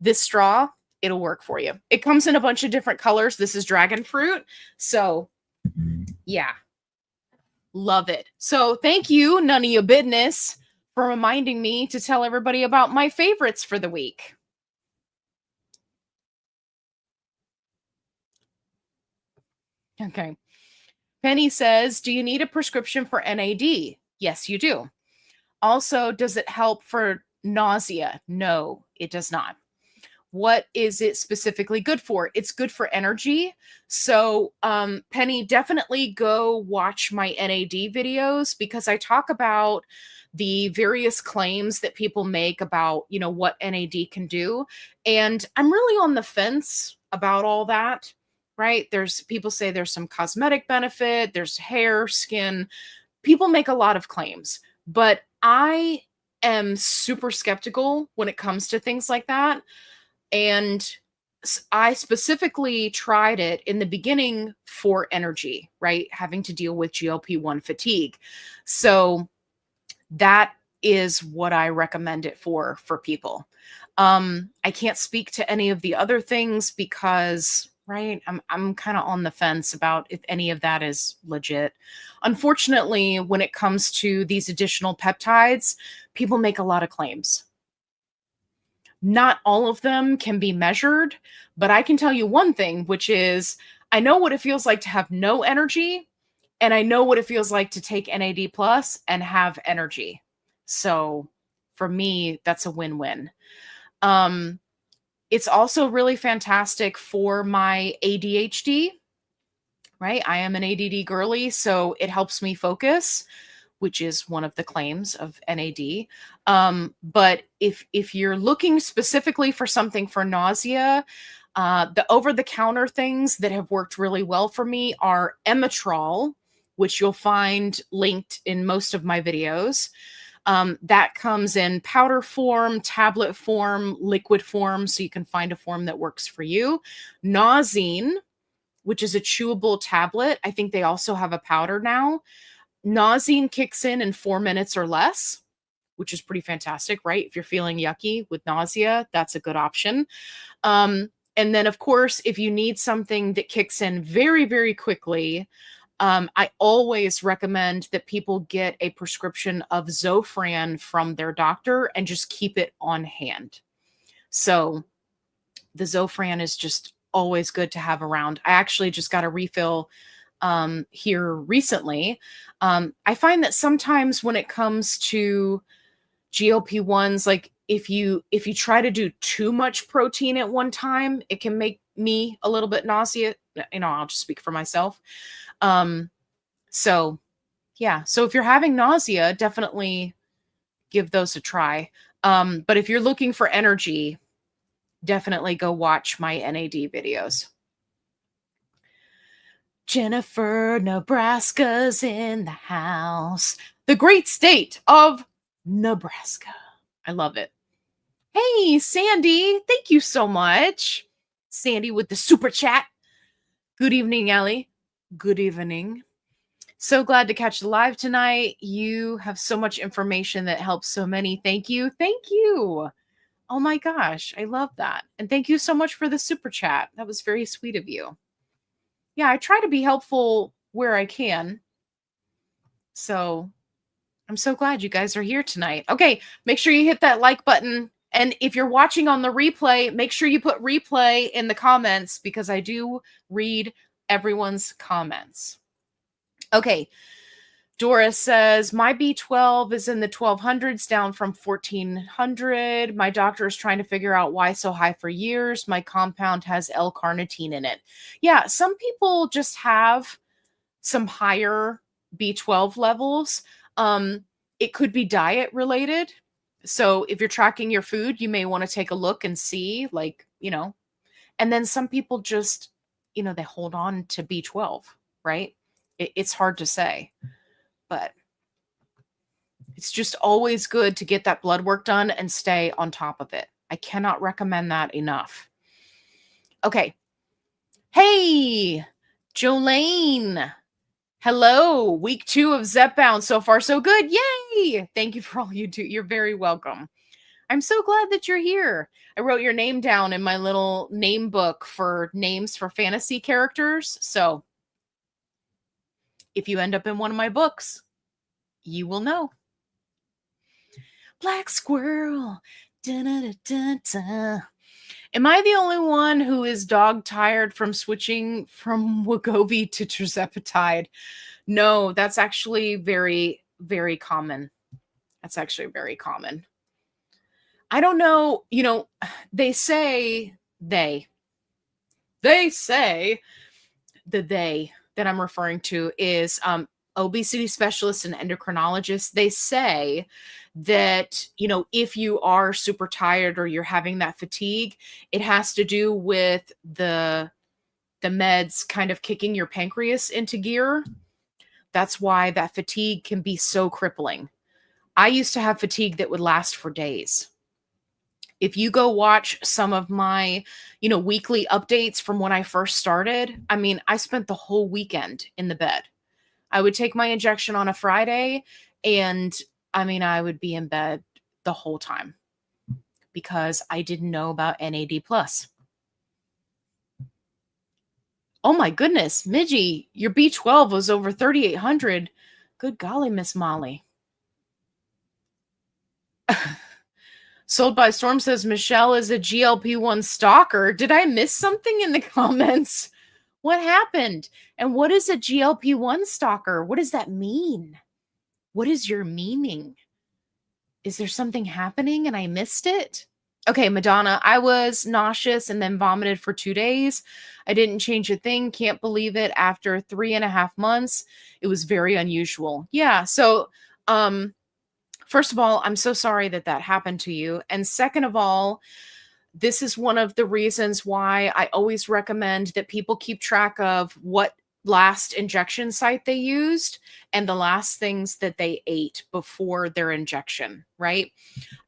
this straw, it'll work for you. It comes in a bunch of different colors. This is dragon fruit. So yeah, love it. So thank you, none of your business, for reminding me to tell everybody about my favorites for the week. Okay. Penny says, do you need a prescription for NAD? Yes, you do. Also, does it help for nausea? No, it does not. What is it specifically good for? It's good for energy. So, Penny, definitely go watch my NAD videos because I talk about the various claims that people make about, what NAD can do. And I'm really on the fence about all that, right? There's people say there's some cosmetic benefit, there's hair, skin. People make a lot of claims, but I am super skeptical when it comes to things like that. And I specifically tried it in the beginning for energy, right? Having to deal with GLP1 fatigue. So that is what I recommend it for people. I can't speak to any of the other things because, right, I'm kind of on the fence about if any of that is legit. Unfortunately, when it comes to these additional peptides, people make a lot of claims. Not all of them can be measured, but I can tell you one thing, which is I know what it feels like to have no energy, and I know what it feels like to take NAD plus and have energy. So for me, that's a win-win. It's also really fantastic for my ADHD, right? I am an ADD girly, so it helps me focus, which is one of the claims of NAD. But if you're looking specifically for something for nausea, the over-the-counter things that have worked really well for me are Emetrol, which you'll find linked in most of my videos. That comes in powder form, tablet form, liquid form, so you can find a form that works for you. Nausine, which is a chewable tablet. I think they also have a powder now. Nausine kicks in 4 minutes or less, which is pretty fantastic, right? If you're feeling yucky with nausea, that's a good option. And then, of course, if you need something that kicks in very, very quickly, I always recommend that people get a prescription of Zofran from their doctor and just keep it on hand. So the Zofran is just always good to have around. I actually just got a refill here recently. I find that sometimes when it comes to GLP-1s, like if you try to do too much protein at one time, it can make me a little bit nausea. I'll just speak for myself. Um, so yeah. So if you're having nausea, definitely give those a try. But if you're looking for energy, definitely go watch my NAD videos. Jennifer, Nebraska's in the house. The great state of Nebraska. I love it. Hey, Sandy, thank you so much. Sandy with the super chat. Good evening, Ellie. Good evening. So glad to catch the live tonight. You have so much information that helps so many. Thank you. Thank you. Oh my gosh, I love that. And thank you so much for the super chat. That was very sweet of you. Yeah, I try to be helpful where I can. So I'm so glad you guys are here tonight. Okay, make sure you hit that like button. And if you're watching on the replay, make sure you put replay in the comments because I do read everyone's comments. Okay, Doris says, my B12 is in the 1200s, down from 1400. My doctor is trying to figure out why so high for years. My compound has L-carnitine in it. Yeah, some people just have some higher B12 levels. It could be diet related. So if you're tracking your food, you may want to take a look and see, and then some people just, they hold on to B12, right? It's hard to say. But it's just always good to get that blood work done and stay on top of it. I cannot recommend that enough. Okay. Hey, Jolene. Hello. Week 2 of Zepbound. So far, so good. Yay. Thank you for all you do. You're very welcome. I'm so glad that you're here. I wrote your name down in my little name book for names for fantasy characters. So if you end up in one of my books, you will know. Black squirrel. Da-da-da-da-da. Am I the only one who is dog tired from switching from Wegovy to tirzepatide? No, that's actually very, very common. That's actually very common. I don't know. They say the they that I'm referring to is obesity specialists and endocrinologists. They say that, if you are super tired or you're having that fatigue, it has to do with the meds kind of kicking your pancreas into gear. That's why that fatigue can be so crippling. I used to have fatigue that would last for days. If you go watch some of my, weekly updates from when I first started, I spent the whole weekend in the bed. I would take my injection on a Friday and I would be in bed the whole time because I didn't know about NAD+. Oh my goodness, Midgie, your B12 was over 3,800. Good golly, Miss Molly. Sold by Storm says Michelle is a GLP1 stalker. Did I miss something in the comments? What happened? And what is a GLP1 stalker? What does that mean? What is your meaning? Is there something happening and I missed it? Okay, Madonna, I was nauseous and then vomited for 2 days. I didn't change a thing. Can't believe it. After 3.5 months, it was very unusual. Yeah. So, first of all, I'm so sorry that happened to you. And second of all, this is one of the reasons why I always recommend that people keep track of what last injection site they used and the last things that they ate before their injection, right?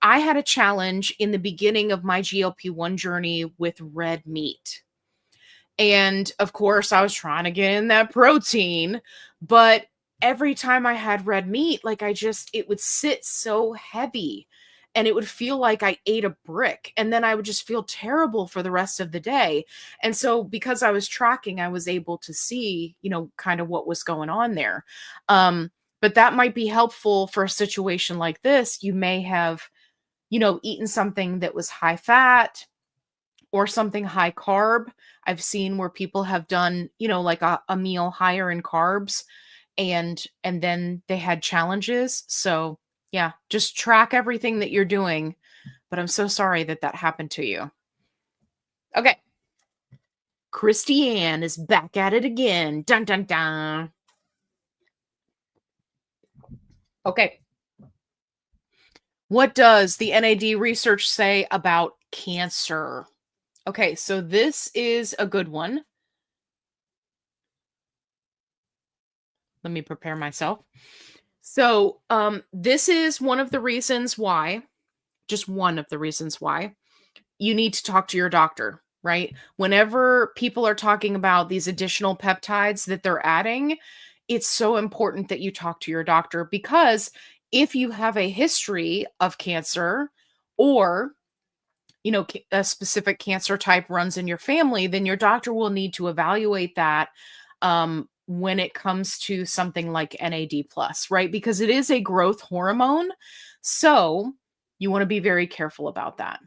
I had a challenge in the beginning of my GLP-1 journey with red meat. And of course, I was trying to get in that protein, but every time I had red meat, it would sit so heavy and it would feel like I ate a brick. And then I would just feel terrible for the rest of the day. And so because I was tracking, I was able to see, kind of what was going on there. But that might be helpful for a situation like this. You may have, eaten something that was high fat or something high carb. I've seen where people have done, like a meal higher in carbs and then they had challenges. So yeah, just track everything that you're doing. But I'm so sorry that happened to you. Okay. Christiane is back at it again. Dun dun dun. Okay. What does the NAD research say about cancer? Okay, so this is a good one. Let me prepare myself. So, this is one of the reasons why, just one of the reasons why you need to talk to your doctor, right? Whenever people are talking about these additional peptides that they're adding, it's so important that you talk to your doctor because if you have a history of cancer or a specific cancer type runs in your family, then your doctor will need to evaluate that when it comes to something like NAD plus, right? Because it is a growth hormone. So you want to be very careful about that.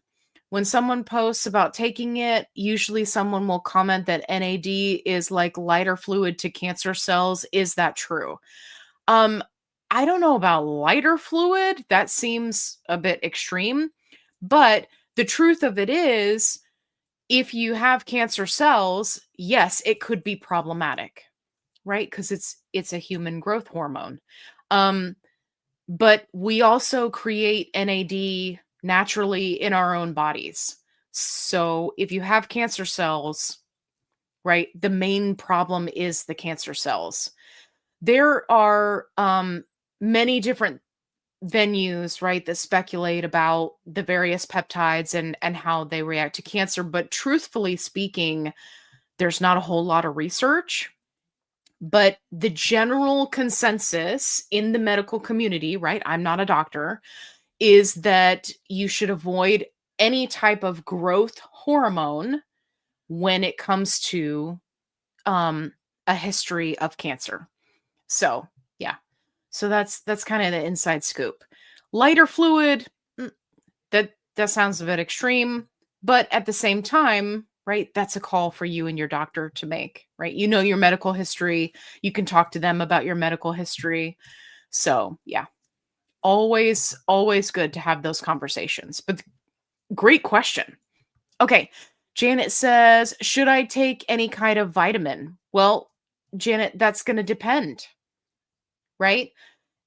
When someone posts about taking it, usually someone will comment that NAD is like lighter fluid to cancer cells. Is that true? Um, I don't know about lighter fluid. That seems a bit extreme. But the truth of it is, if you have cancer cells, yes, it could be problematic, right? Because it's a human growth hormone. Um, but we also create NAD naturally in our own bodies. So if you have cancer cells, right, the main problem is the cancer cells. There are many different venues, right, that speculate about the various peptides and how they react to cancer, but truthfully speaking, there's not a whole lot of research. But the general consensus in the medical community, right? I'm not a doctor, is that you should avoid any type of growth hormone when it comes to um, a history of cancer. So, yeah. So that's kind of the inside scoop. Lighter fluid, mm, that sounds a bit extreme, but at the same time, right? That's a call for you and your doctor to make, right? You know your medical history. You can talk to them about your medical history. So, yeah. Always good to have those conversations. But great question. Okay. Janet says, should I take any kind of vitamin? Well, Janet, that's going to depend, right?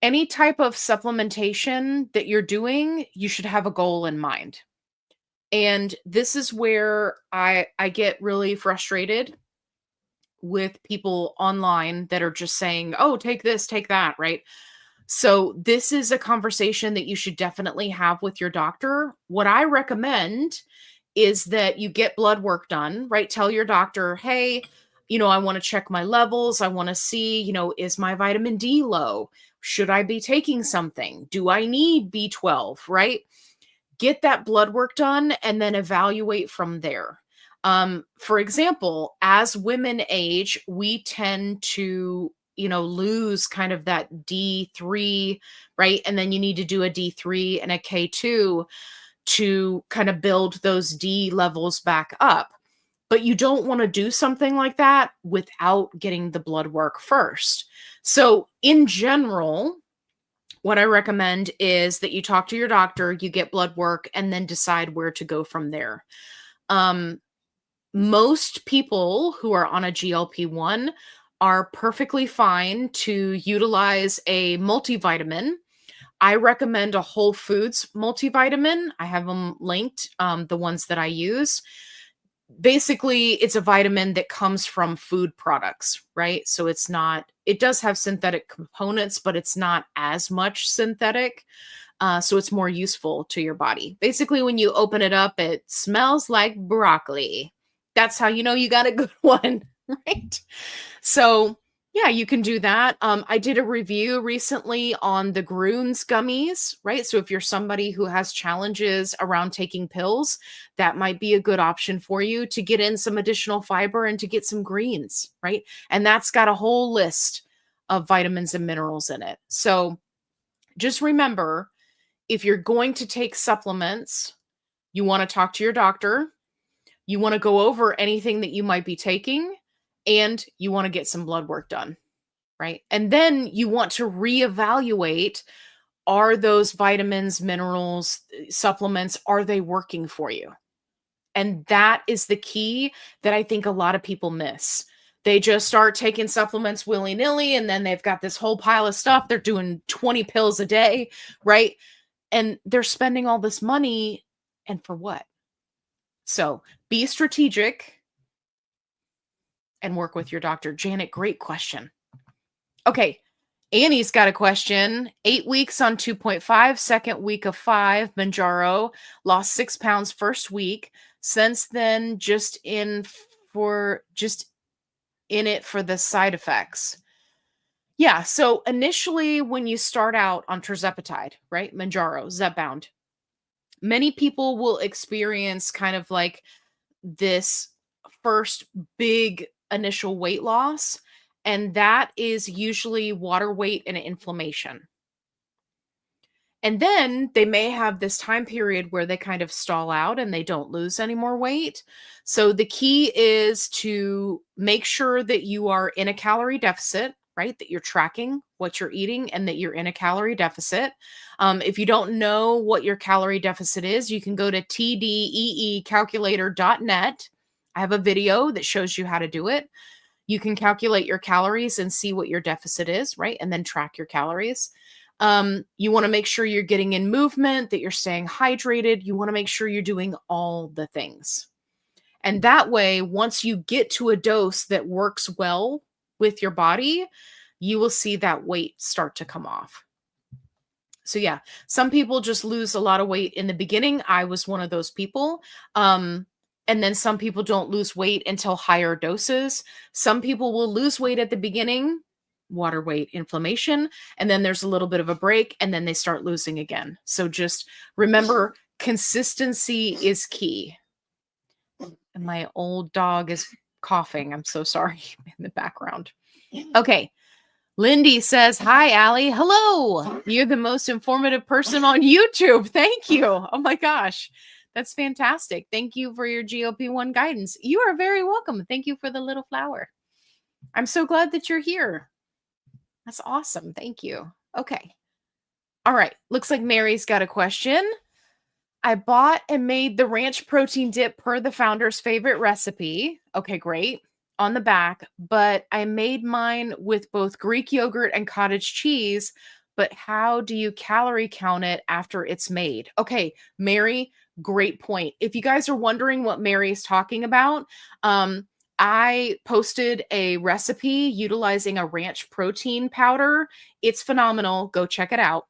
Any type of supplementation that you're doing, you should have a goal in mind. And this is where I get really frustrated with people online that are just saying, "Oh, take this, take that," right? So, this is a conversation that you should definitely have with your doctor. What I recommend is that you get blood work done, right? Tell your doctor, "Hey, I want to check my levels. I want to see, is my vitamin D low? Should I be taking something? Do I need B12?" Right? Get that blood work done and then evaluate from there. For example, as women age, we tend to, lose kind of that D3, right? And then you need to do a D3 and a K2 to kind of build those D levels back up. But you don't want to do something like that without getting the blood work first. So, in general, what I recommend is that you talk to your doctor, you get blood work, and then decide where to go from there. Um, Most people who are on a GLP1 are perfectly fine to utilize a multivitamin. I recommend a Whole Foods multivitamin. I have them linked, the ones that I use. Basically, it's a vitamin that comes from food products, right? So it does have synthetic components, but it's not as much synthetic. So it's more useful to your body. Basically, when you open it up, it smells like broccoli. That's how you know you got a good one, right? So, yeah, you can do that. I did a review recently on the Groons gummies, right? So, if you're somebody who has challenges around taking pills, that might be a good option for you to get in some additional fiber and to get some greens, right? And that's got a whole list of vitamins and minerals in it. So, just remember if you're going to take supplements, you want to talk to your doctor, you want to go over anything that you might be taking, and you want to get some blood work done, right? And then you want to reevaluate, are those vitamins, minerals, supplements, are they working for you? And that is the key that I think a lot of people miss. They just start taking supplements willy-nilly, and then they've got this whole pile of stuff. They're doing 20 pills a day, right? And they're spending all this money, and for what? So be strategic and work with your doctor. Janet, great question. Okay, Annie's got a question. 8 weeks on 2.5, second week of 5, Manjaro, lost 6 pounds first week. Since then, just in it for the side effects. Yeah, so initially when you start out on tirzepatide, right? Manjaro, Zepbound, many people will experience kind of like this first big initial weight loss, and that is usually water weight and inflammation. And then they may have this time period where they kind of stall out and they don't lose any more weight. So the key is to make sure that you are in a calorie deficit, right? That you're tracking what you're eating and that you're in a calorie deficit. If you don't know what your calorie deficit is, you can go to tdeecalculator.net. I have a video that shows you how to do it. You can calculate your calories and see what your deficit is, right? And then track your calories. You want to make sure you're getting in movement, that you're staying hydrated. You want to make sure you're doing all the things. And that way, once you get to a dose that works well with your body, you will see that weight start to come off. So yeah, some people just lose a lot of weight in the beginning. I was one of those people. And then some people don't lose weight until higher doses. Some people will lose weight at the beginning, water weight, inflammation, and then there's a little bit of a break, and then they start losing again. So just remember, consistency is key. And my old dog is coughing. I'm so sorry in the background. Okay. Lindy says, hi, Allie. Hello. You're the most informative person on YouTube. Thank you. Oh my gosh. That's fantastic. Thank you for your GLP1 guidance. You are very welcome. Thank you for the little flower. I'm so glad that you're here. That's awesome. Thank you. Okay. All right. Looks like Mary's got a question. I bought and made the ranch protein dip per the founder's favorite recipe. Okay, great. On the back, but I made mine with both Greek yogurt and cottage cheese. But how do you calorie count it after it's made? Okay, Mary, great point. If you guys are wondering what Mary is talking about, I posted a recipe utilizing a ranch protein powder. It's phenomenal. Go check it out.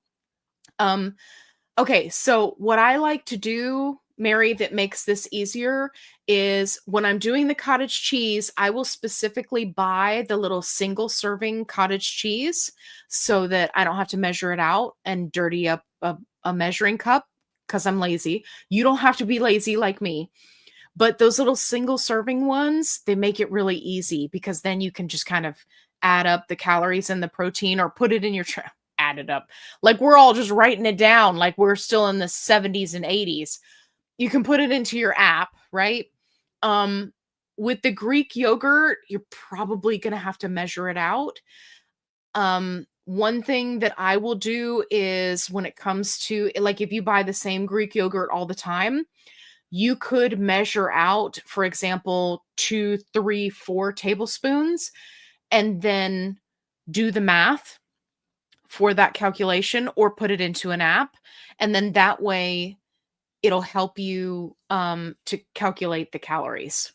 Okay, so what I like to do, Mary, that makes this easier is when I'm doing the cottage cheese, I will specifically buy the little single serving cottage cheese so that I don't have to measure it out and dirty up a measuring cup because I'm lazy. You don't have to be lazy like me. But those little single serving ones, they make it really easy because then you can just kind of add up the calories and the protein or put it in your add it up. Like we're all just writing it down like we're still in the 70s and 80s. You can put it into your app, right? With the Greek yogurt, you're probably going to have to measure it out. One thing that I will do is when it comes to like if you buy the same Greek yogurt all the time, you could measure out, for example, 2, 3, 4 tablespoons and then do the math for that calculation or put it into an app. And then that way it'll help you to calculate the calories.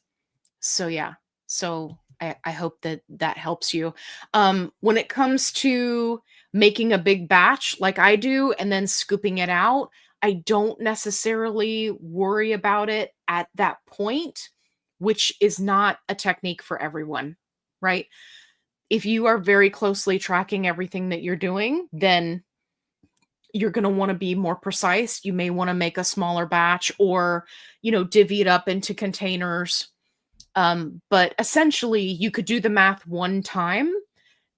So yeah, so I hope that that helps you. When it comes to making a big batch like I do and then scooping it out, I don't necessarily worry about it at that point, which is not a technique for everyone, right? If you are very closely tracking everything that you're doing, then you're going to want to be more precise. You may want to make a smaller batch or, divvy it up into containers. But essentially, you could do the math one time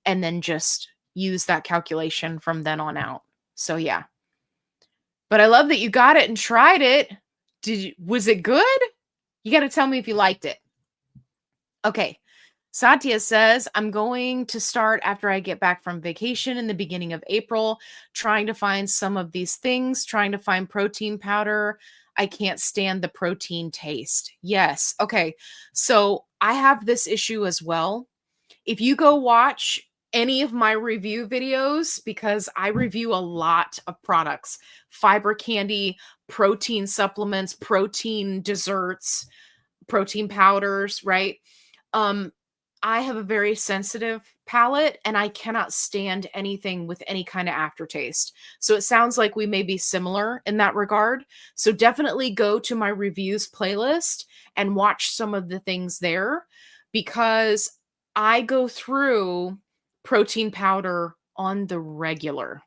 and then just use that calculation from then on out. So yeah. But I love that you got it and tried it. Was it good? You got to tell me if you liked it. Okay. Satya says, I'm going to start after I get back from vacation in the beginning of April, trying to find some of these things, trying to find protein powder. I can't stand the protein taste. Yes. Okay. So I have this issue as well. If you go watch any of my review videos, because I review a lot of products, fiber candy, protein supplements, protein desserts, protein powders, right? Um, I have a very sensitive palate and I cannot stand anything with any kind of aftertaste. So it sounds like we may be similar in that regard. So definitely go to my reviews playlist and watch some of the things there because I go through protein powder on the regular.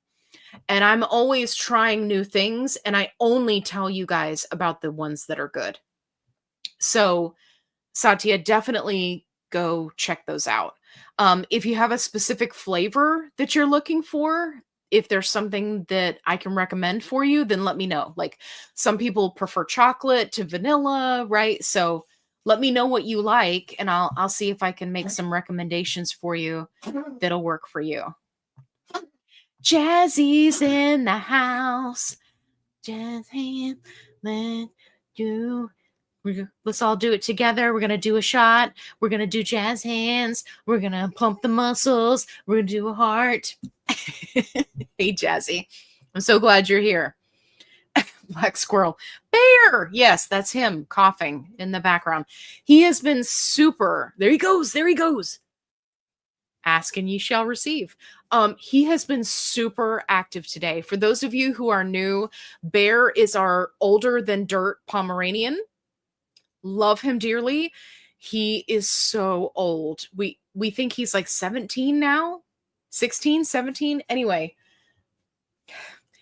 And I'm always trying new things and I only tell you guys about the ones that are good. So Satya, definitely go check those out. If you have a specific flavor that you're looking for, if there's something that I can recommend for you, then let me know. Like some people prefer chocolate to vanilla, right? So let me know what you like and I'll see if I can make some recommendations for you that'll work for you. Jazzy's in the house. Jazzy, let you let's all do it together. We're going to do a shot. We're going to do jazz hands. We're going to pump the muscles. We're going to do a heart. Hey, Jazzy. I'm so glad you're here. Black squirrel. Bear. Yes, that's him coughing in the background. He has been super. There he goes. There he goes. Ask and ye shall receive. He has been super active today. For those of you who are new, Bear is our older than dirt Pomeranian. Love him dearly. He is so old. We think he's like 17 now, 16, 17. Anyway,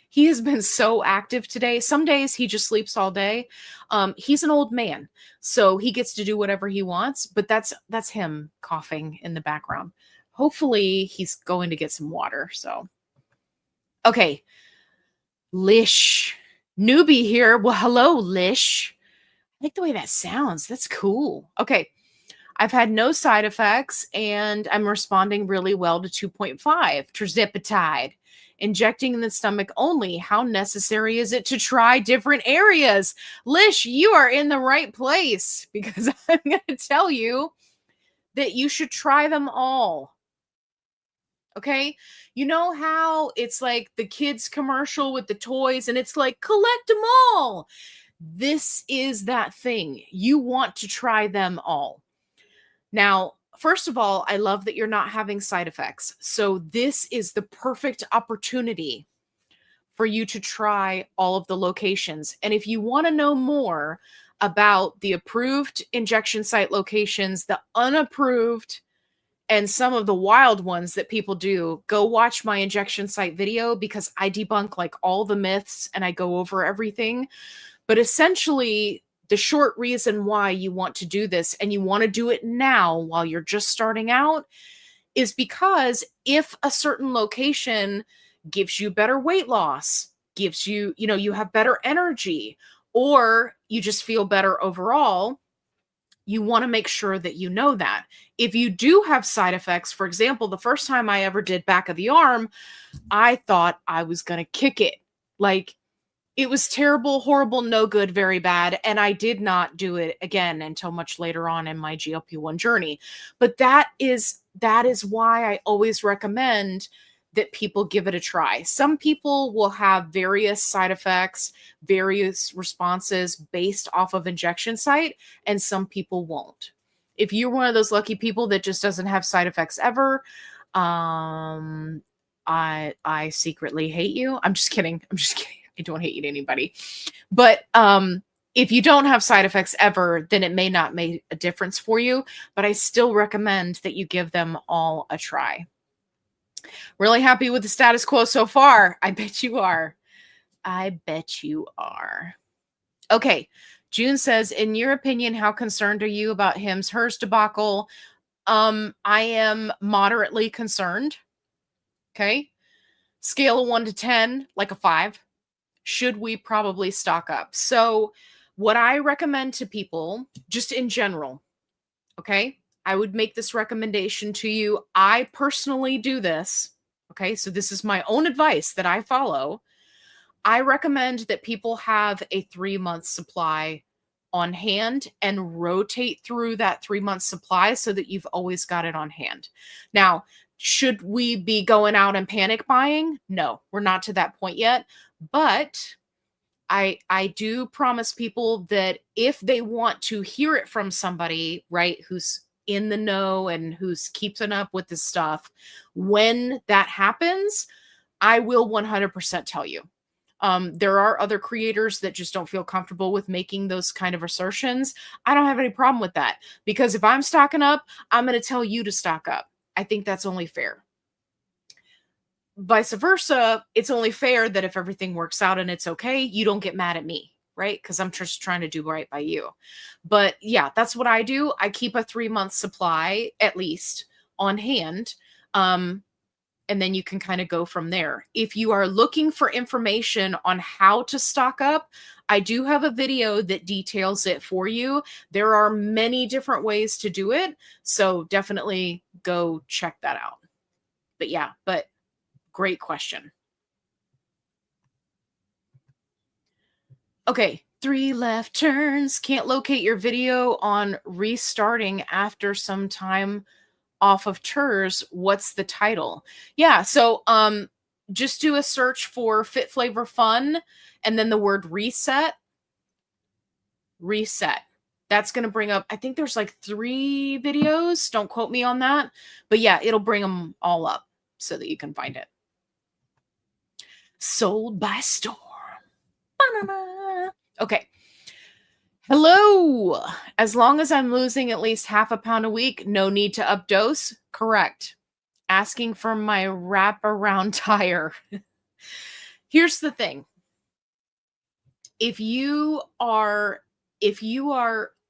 he has been so active today. Some days he just sleeps all day. He's an old man, so he gets to do whatever he wants, but that's him coughing in the background. Hopefully he's going to get some water. So okay. Lish. Newbie here. Well, hello, Lish. I like the way that sounds. That's cool. Okay. I've had no side effects and I'm responding really well to 2.5 tirzepatide. Injecting in the stomach only. How necessary is it to try different areas? Lish, you are in the right place because I'm going to tell you that you should try them all. Okay. You know how it's like the kids commercial with the toys and it's like, collect them all. This is that thing. You want to try them all. Now, first of all, I love that you're not having side effects. So this is the perfect opportunity for you to try all of the locations. And if you want to know more about the approved injection site locations, the unapproved, and some of the wild ones that people do, go watch my injection site video because I debunk like all the myths and I go over everything. But essentially, the short reason why you want to do this and you want to do it now while you're just starting out is because if a certain location gives you better weight loss, gives you, you have better energy, or you just feel better overall, you want to make sure that you know that. If you do have side effects, for example, the first time I ever did back of the arm, I thought I was going to kick it. Like, it was terrible, horrible, no good, very bad. And I did not do it again until much later on in my GLP1 journey. But that is why I always recommend that people give it a try. Some people will have various side effects, various responses based off of injection site, and some people won't. If you're one of those lucky people that just doesn't have side effects ever, I secretly hate you. I'm just kidding. I don't hate anybody. But if you don't have side effects ever, then it may not make a difference for you. But I still recommend that you give them all a try. Really happy with the status quo so far. I bet you are. I bet you are. Okay. June says, in your opinion, how concerned are you about hers debacle? I am moderately concerned. Okay. Scale of 1 to 10, like a 5. Should we probably stock up? So what I recommend to people, just in general, okay, I would make this recommendation to you. I personally do this. Okay, so this is my own advice that I follow. I recommend that people have a 3-month supply on hand and rotate through that 3-month supply so that you've always got it on hand. Now, should we be going out and panic buying? No, we're not to that point yet, but I do promise people that if they want to hear it from somebody, right, who's in the know and who's keeping up with this stuff, when that happens, I will 100% tell you. There are other creators that just don't feel comfortable with making those kind of assertions. I don't have any problem with that because if I'm stocking up, I'm going to tell you to stock up. I think that's only fair. Vice versa, it's only fair that if everything works out and it's okay, you don't get mad at me, right? Because I'm just trying to do right by you. But yeah, that's what I do. I keep a 3-month supply at least on hand. And then you can kind of go from there. If you are looking for information on how to stock up, I do have a video that details it for you. There are many different ways to do it. So definitely go check that out. But yeah, great question. Okay, 3 left turns. Can't locate your video on restarting after some time off of tours. What's the title? Yeah, so just do a search for FitFlavorFun and then the word reset. Reset. That's going to bring up, I think there's like 3 videos. Don't quote me on that. But yeah, it'll bring them all up so that you can find it. Sold by storm. Ba-na-na. Okay. Hello. As long as I'm losing at least half a pound a week, no need to up dose. Correct. Asking for my wraparound tire. Here's the thing. If you are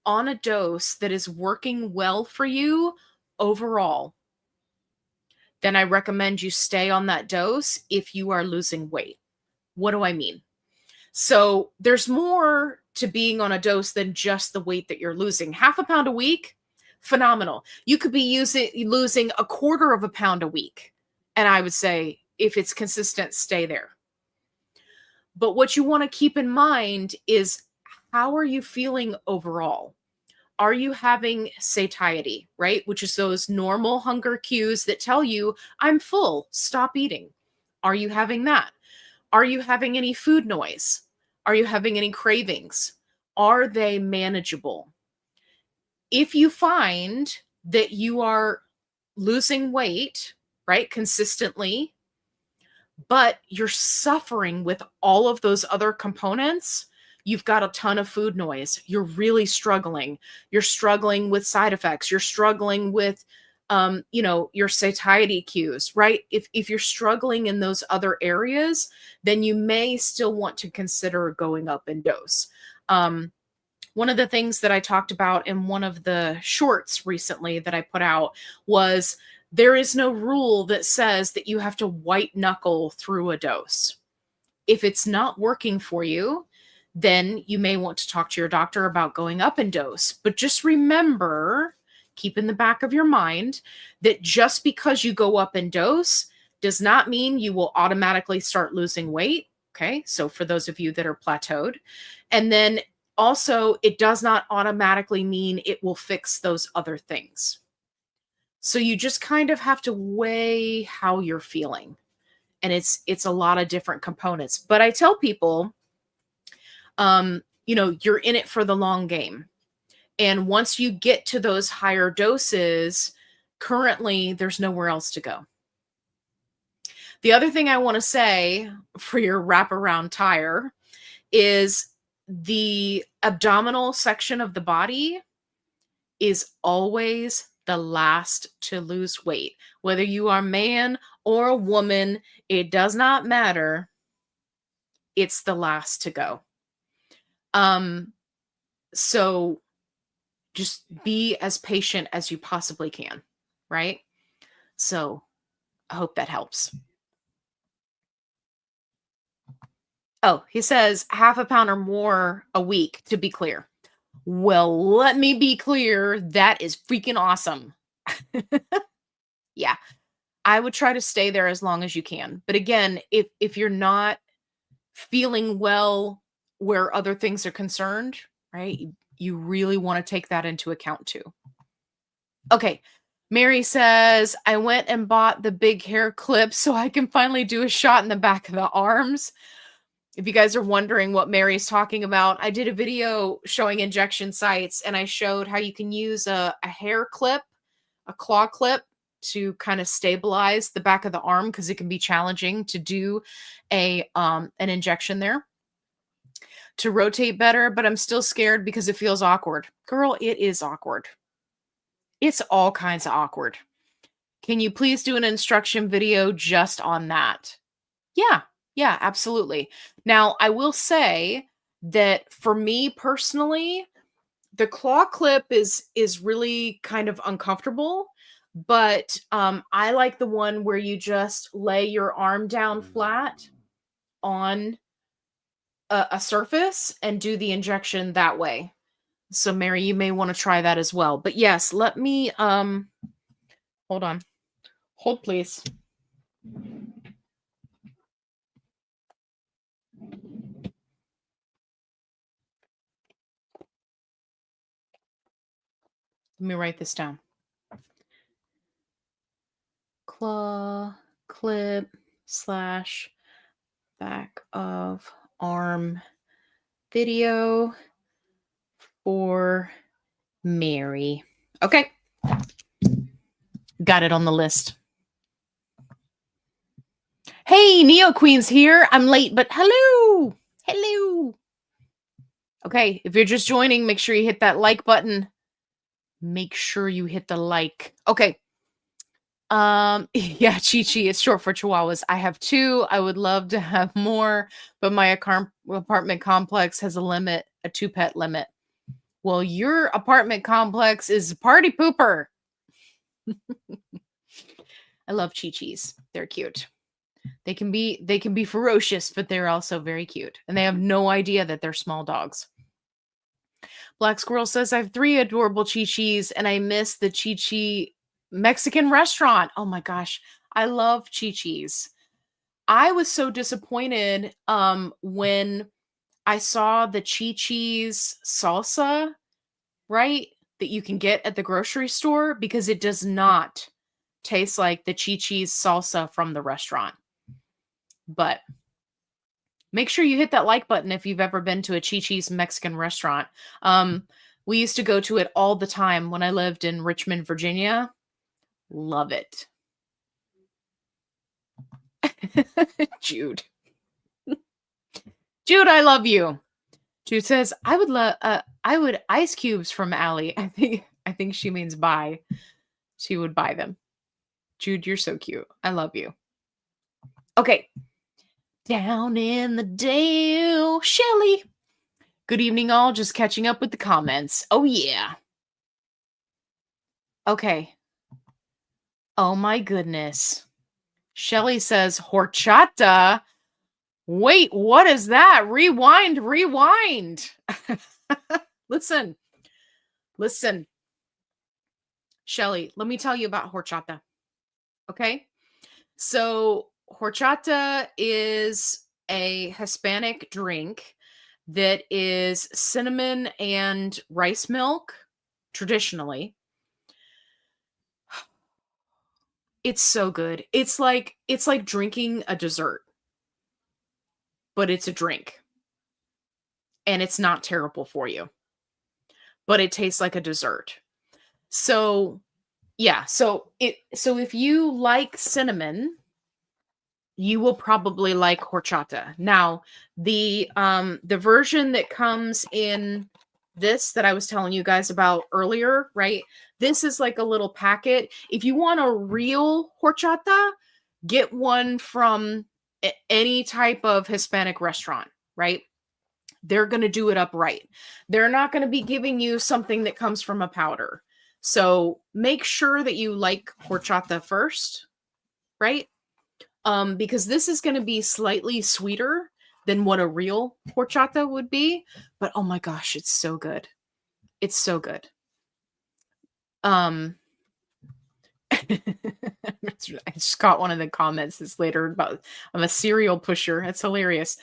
on a dose that is working well for you overall, then I recommend you stay on that dose if you are losing weight. What do I mean? So there's more to being on a dose than just the weight that you're losing. Half a pound a week, phenomenal. You could be losing 1/4 of a pound a week. And I would say if it's consistent, stay there. But what you want to keep in mind is how are you feeling overall? Are you having satiety, right? Which is those normal hunger cues that tell you, I'm full, stop eating. Are you having that? Are you having any food noise? Are you having any cravings? Are they manageable? If you find that you are losing weight, right, consistently, but you're suffering with all of those other components, you've got a ton of food noise. You're really struggling. You're struggling with side effects. You're struggling with your satiety cues, right? If you're struggling in those other areas, then you may still want to consider going up in dose. One of the things that I talked about in one of the shorts recently that I put out was there is no rule that says that you have to white knuckle through a dose. If it's not working for you, then you may want to talk to your doctor about going up in dose. But just remember, keep in the back of your mind that just because you go up in dose does not mean you will automatically start losing weight. Okay. So for those of you that are plateaued, and then also it does not automatically mean it will fix those other things. So you just kind of have to weigh how you're feeling. And it's a lot of different components. But I tell people, you're in it for the long game. And once you get to those higher doses, currently there's nowhere else to go. The other thing I want to say for your wraparound tire is the abdominal section of the body is always the last to lose weight. Whether you are a man or a woman, it does not matter. It's the last to go. So just be as patient as you possibly can, right? So I hope that helps. Oh, he says half a pound or more a week, to be clear. Well, let me be clear. That is freaking awesome. Yeah. I would try to stay there as long as you can. But again, if you're not feeling well where other things are concerned, right? You really want to take that into account too. Okay. Mary says, I went and bought the big hair clip so I can finally do a shot in the back of the arms. If you guys are wondering what Mary's talking about, I did a video showing injection sites, and I showed how you can use a hair clip, a claw clip, to kind of stabilize the back of the arm because it can be challenging to do an injection there to rotate better, but I'm still scared because it feels awkward. Girl, it is awkward. It's all kinds of awkward. Can you please do an instruction video just on that? Yeah, absolutely. Now, I will say that for me personally, the claw clip is really kind of uncomfortable, but I like the one where you just lay your arm down flat on a surface and do the injection that way. So Mary, you may want to try that as well. But yes, let me hold on. Hold please. Let me write this down. Claw clip / back of arm video for Mary. Okay. Got it on the list. Hey, Neo Queen's here. I'm late, but hello. Hello. Okay, if you're just joining, make sure you hit that like button. Make sure you hit the like. Okay. Yeah, Chi-Chi, it's short for Chihuahuas. I have 2. I would love to have more, but my apartment complex has a limit, a 2-pet limit. Well, your apartment complex is a party pooper. I love Chi-Chis. They're cute. They can be ferocious, but they're also very cute. And they have no idea that they're small dogs. Black Squirrel says, I have 3 adorable Chi-Chis, and I miss the Chi-Chi Mexican restaurant. Oh my gosh. I love Chi-Chis. I was so disappointed when I saw the Chi-Chi's salsa, right? That you can get at the grocery store, because it does not taste like the Chi-Chi's salsa from the restaurant. But make sure you hit that like button if you've ever been to a Chi-Chi's Mexican restaurant. We used to go to it all the time when I lived in Richmond, Virginia. Love it. Jude. Jude, I love you. Jude says, I would ice cubes from Allie. I think she means buy. She would buy them. Jude, you're so cute. I love you. Okay. Down in the Dale, Shelly. Good evening, all. Just catching up with the comments. Oh, yeah. Okay. Oh, my goodness. Shelly says, horchata. Wait, what is that? Rewind. Listen. Shelly, let me tell you about horchata. Okay? So, horchata is a Hispanic drink that is cinnamon and rice milk, traditionally. It's so good. It's like drinking a dessert, but it's a drink. And it's not terrible for you. But it tastes like a dessert. So, yeah, so if you like cinnamon, you will probably like horchata. Now, the version that comes in this that I was telling you guys about earlier, right? This is like a little packet. If you want a real horchata, get one from any type of Hispanic restaurant, right? They're going to do it up right. They're not going to be giving you something that comes from a powder. So make sure that you like horchata first, right? Because this is going to be slightly sweeter than what a real horchata would be. But oh my gosh, it's so good. It's so good. I just got one of the comments that's later about I'm a cereal pusher. It's hilarious.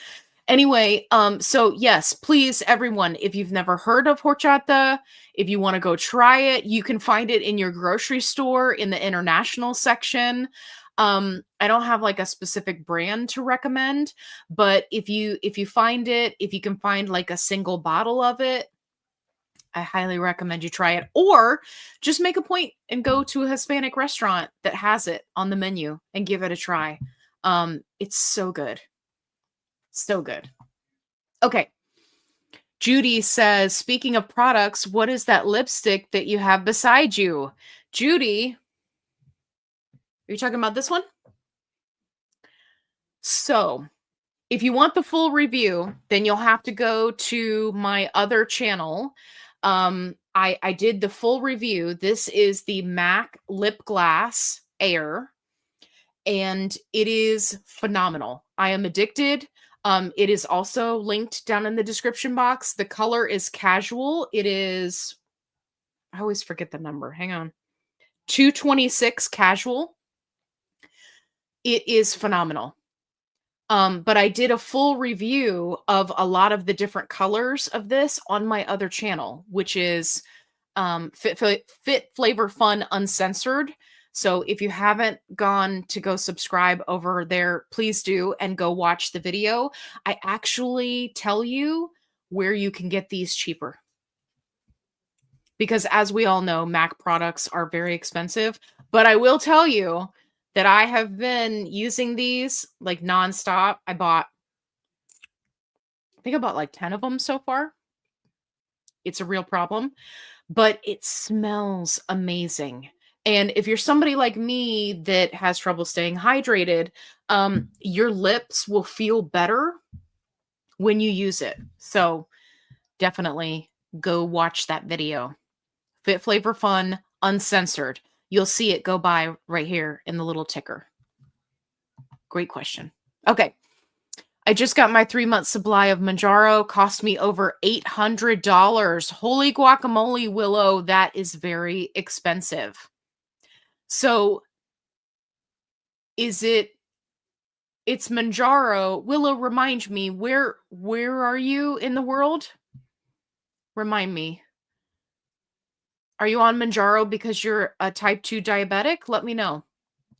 Anyway, so yes, please, everyone, if you've never heard of horchata, if you want to go try it, you can find it in your grocery store in the international section. I don't have like a specific brand to recommend, but if you find it, if you can find like a single bottle of it, I highly recommend you try it, or just make a point and go to a Hispanic restaurant that has it on the menu and give it a try. It's so good. So good. Okay. Judy says, speaking of products, what is that lipstick that you have beside you? Judy, are you talking about this one? So, if you want the full review, then you'll have to go to my other channel. I did the full review. This is the MAC Lip Glass Air, and it is phenomenal. I am addicted. It is also linked down in the description box. The color is casual. It is, I always forget the number. Hang on. 226 casual. It is phenomenal. But I did a full review of a lot of the different colors of this on my other channel, which is FitFlavorFun Uncensored. So if you haven't gone to go subscribe over there, please do and go watch the video. I actually tell you where you can get these cheaper. Because as we all know, MAC products are very expensive. But I will tell you that I have been using these like nonstop. I think I bought like 10 of them so far. It's a real problem, but it smells amazing. And if you're somebody like me that has trouble staying hydrated, your lips will feel better when you use it. So definitely go watch that video. FitFlavorFun Uncensored. You'll see it go by right here in the little ticker. Great question. Okay. I just got my 3-month supply of Manjaro. Cost me over $800. Holy guacamole, Willow. That is very expensive. So it's Manjaro. Willow, remind me, where are you in the world? Remind me. Are you on Manjaro because you're a type 2 diabetic? Let me know.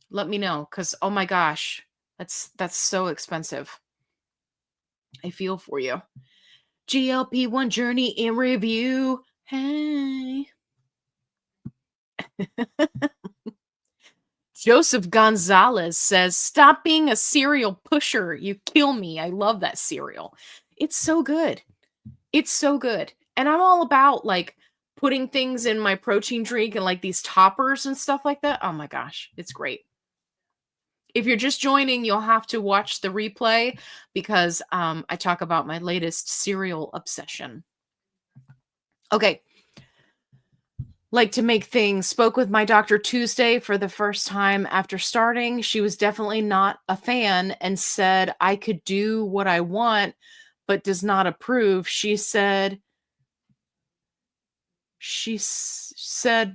Let me know, because oh my gosh, that's so expensive. I feel for you. GLP1 journey in review. Hey. Joseph Gonzalez says, stop being a cereal pusher. You kill me. I love that cereal. It's so good. It's so good. And I'm all about like putting things in my protein drink and like these toppers and stuff like that. Oh my gosh, it's great. If you're just joining, you'll have to watch the replay because I talk about my latest cereal obsession. Okay. Like to make things. Spoke with my doctor Tuesday for the first time after starting. She was definitely not a fan and said I could do what I want, but does not approve. She said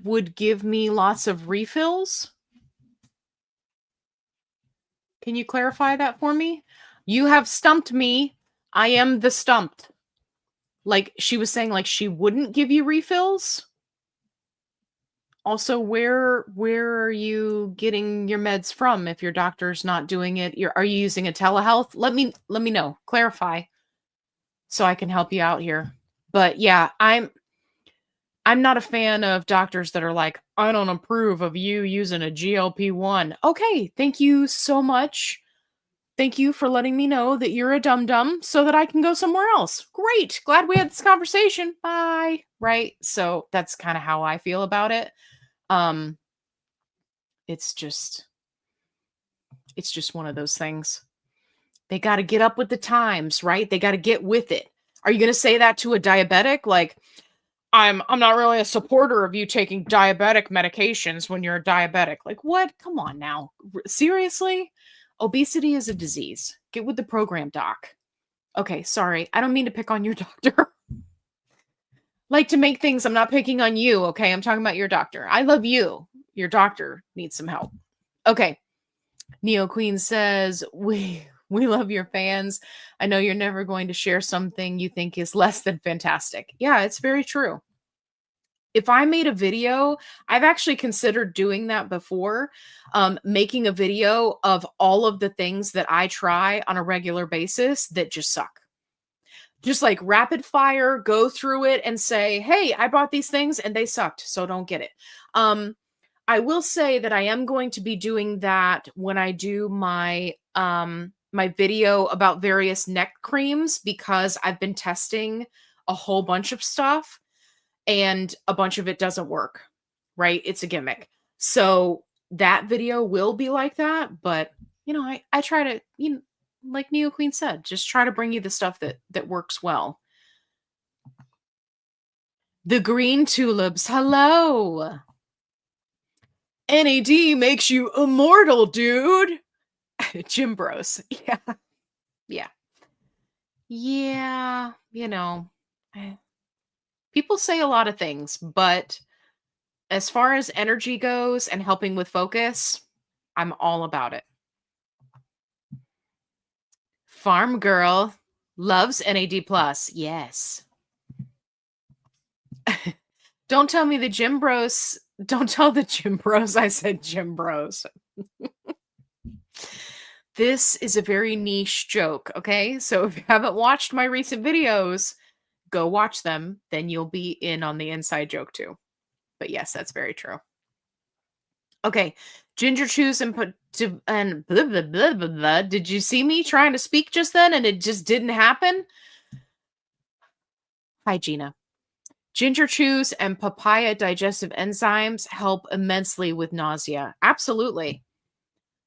would give me lots of refills. Can you clarify that for me? You have stumped me. I am the stumped. Like she was saying, like she wouldn't give you refills. Also, where are you getting your meds from if your doctor's not doing it? Are you using a telehealth? Let me know. Clarify so I can help you out here. But yeah, I'm not a fan of doctors that are like, I don't approve of you using a GLP1. Okay, thank you so much. Thank you for letting me know that you're a dum-dum so that I can go somewhere else. Great. Glad we had this conversation. Bye. Right? So that's kind of how I feel about it. It's just one of those things. They got to get up with the times, right? They got to get with it. Are you going to say that to a diabetic? Like, I'm not really a supporter of you taking diabetic medications when you're a diabetic. Like, what? Come on now. Seriously? Obesity is a disease. Get with the program, doc. Okay, sorry. I don't mean to pick on your doctor. Like to make things, I'm not picking on you, okay? I'm talking about your doctor. I love you. Your doctor needs some help. Okay. Neo Queen says, we We love your fans. I know you're never going to share something you think is less than fantastic. Yeah, it's very true. If I made a video, I've actually considered doing that before, making a video of all of the things that I try on a regular basis that just suck. Just like rapid fire, go through it and say, "Hey, I bought these things and they sucked, so don't get it." Um, I will say that I am going to be doing that when I do my video about various neck creams because I've been testing a whole bunch of stuff and a bunch of it doesn't work, right? It's a gimmick. So that video will be like that, but I try to, like Neo Queen said, just try to bring you the stuff that works well. The green tulips, hello. NAD makes you immortal, dude. Jim Bros. Yeah. Yeah. Yeah. Eh, people say a lot of things, but as far as energy goes and helping with focus, I'm all about it. Farm girl loves NAD plus. Yes. Don't tell me the gym bros. Don't tell the gym bros I said gym bros. This is a very niche joke, okay? So if you haven't watched my recent videos, go watch them. Then you'll be in on the inside joke too. But yes, that's very true. Okay, ginger chews and put to and blah, blah, blah, blah, blah. Did you see me trying to speak just then and it just didn't happen? Hi, Gina. Ginger chews and papaya digestive enzymes help immensely with nausea. Absolutely.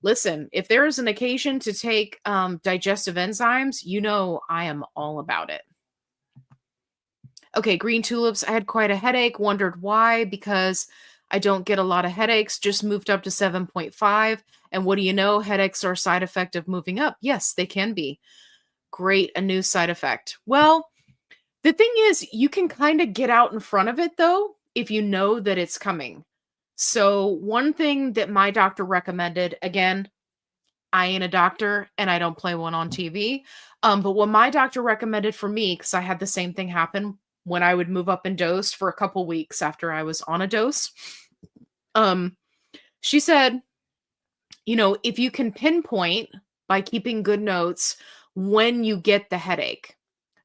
Listen, if there is an occasion to take digestive enzymes, I am all about it. Okay, green tulips. I had quite a headache, wondered why, because I don't get a lot of headaches, just moved up to 7.5. And what do you know? Headaches are a side effect of moving up. Yes, they can be. Great, a new side effect. Well, the thing is, you can kind of get out in front of it though, if you know that it's coming. So, one thing that my doctor recommended, again, I ain't a doctor and I don't play one on TV. But what my doctor recommended for me, because I had the same thing happen when I would move up in dose for a couple weeks after I was on a dose. Um, she said, if you can pinpoint by keeping good notes when you get the headache.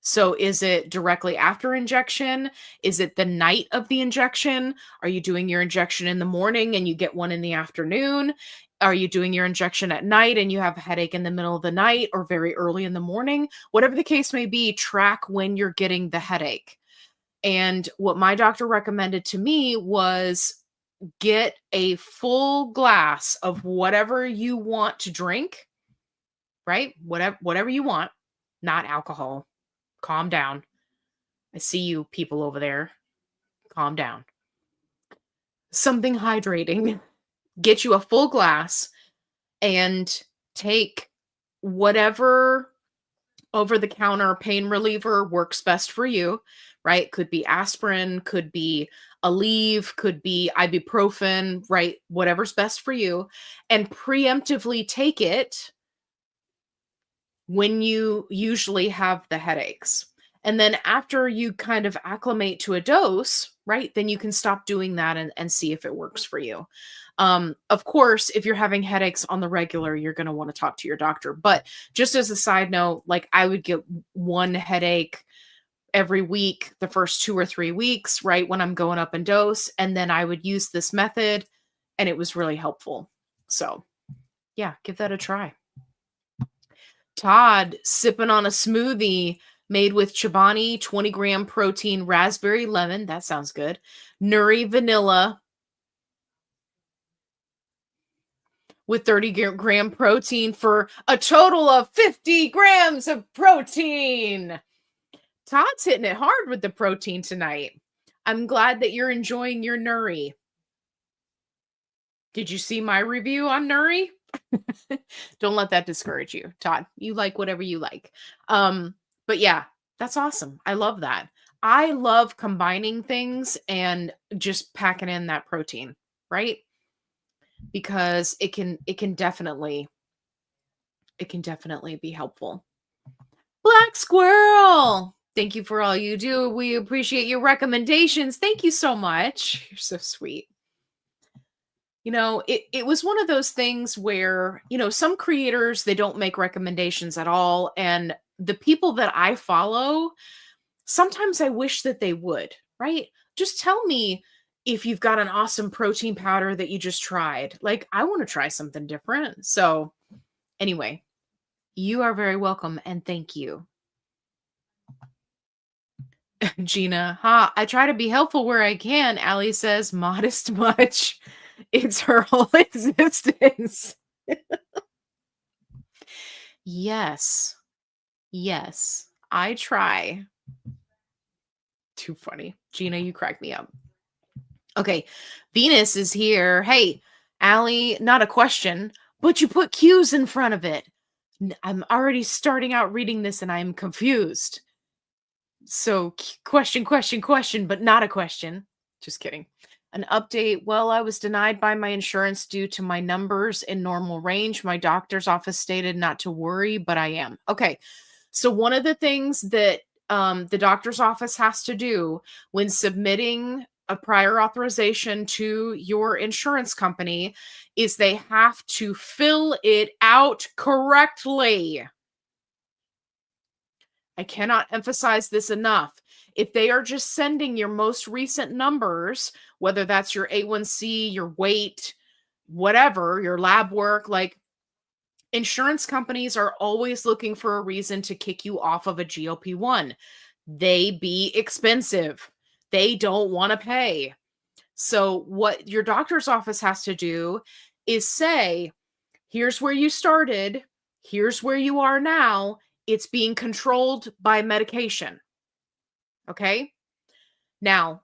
So is it directly after injection? Is it the night of the injection? Are you doing your injection in the morning and you get one in the afternoon? Are you doing your injection at night and you have a headache in the middle of the night or very early in the morning? Whatever the case may be, track when you're getting the headache. And what my doctor recommended to me was get a full glass of whatever you want to drink, right? Whatever you want, not alcohol. Calm down. I see you people over there. Calm down. Something hydrating. Get you a full glass and take whatever over the counter pain reliever works best for you, right? Could be aspirin, could be Aleve, could be ibuprofen, right? Whatever's best for you. And preemptively take it when you usually have the headaches. And then after you kind of acclimate to a dose, right, then you can stop doing that and see if it works for you. Of course, if you're having headaches on the regular, you're going to want to talk to your doctor. But just as a side note, like I would get one headache every week, the first 2 or 3 weeks, right, when I'm going up in dose. And then I would use this method and it was really helpful. So, yeah, give that a try. Todd sipping on a smoothie made with Chobani, 20-gram protein, raspberry lemon. That sounds good. Nuri vanilla with 30-gram protein for a total of 50 grams of protein. Todd's hitting it hard with the protein tonight. I'm glad that you're enjoying your Nuri. Did you see my review on Nuri? Don't let that discourage you, Todd. You like whatever you like. But yeah, that's awesome. I love that. I love combining things and just packing in that protein, right? Because it can definitely it can definitely be helpful. Black Squirrel, thank you for all you do. We appreciate your recommendations. Thank you so much. You're so sweet. It was one of those things where, some creators, they don't make recommendations at all. And the people that I follow, sometimes I wish that they would, right? Just tell me if you've got an awesome protein powder that you just tried. Like, I want to try something different. So, anyway, you are very welcome and thank you. Gina, I try to be helpful where I can. Allie says, modest much. It's her whole existence. Yes. Yes. I try. Too funny. Gina, you crack me up. Okay. Venus is here. Hey, Allie, not a question, but you put Q's in front of it. I'm already starting out reading this and I'm confused. So, question, but not a question. Just kidding. An update. Well, I was denied by my insurance due to my numbers in normal range. My doctor's office stated not to worry, but I am. Okay. So, one of the things that the doctor's office has to do when submitting a prior authorization to your insurance company is they have to fill it out correctly. I cannot emphasize this enough. If they are just sending your most recent numbers, whether that's your A1C, your weight, whatever, your lab work, like insurance companies are always looking for a reason to kick you off of a GLP-1. They be expensive. They don't want to pay. So what your doctor's office has to do is say, here's where you started. Here's where you are now. It's being controlled by medication. Okay. Now,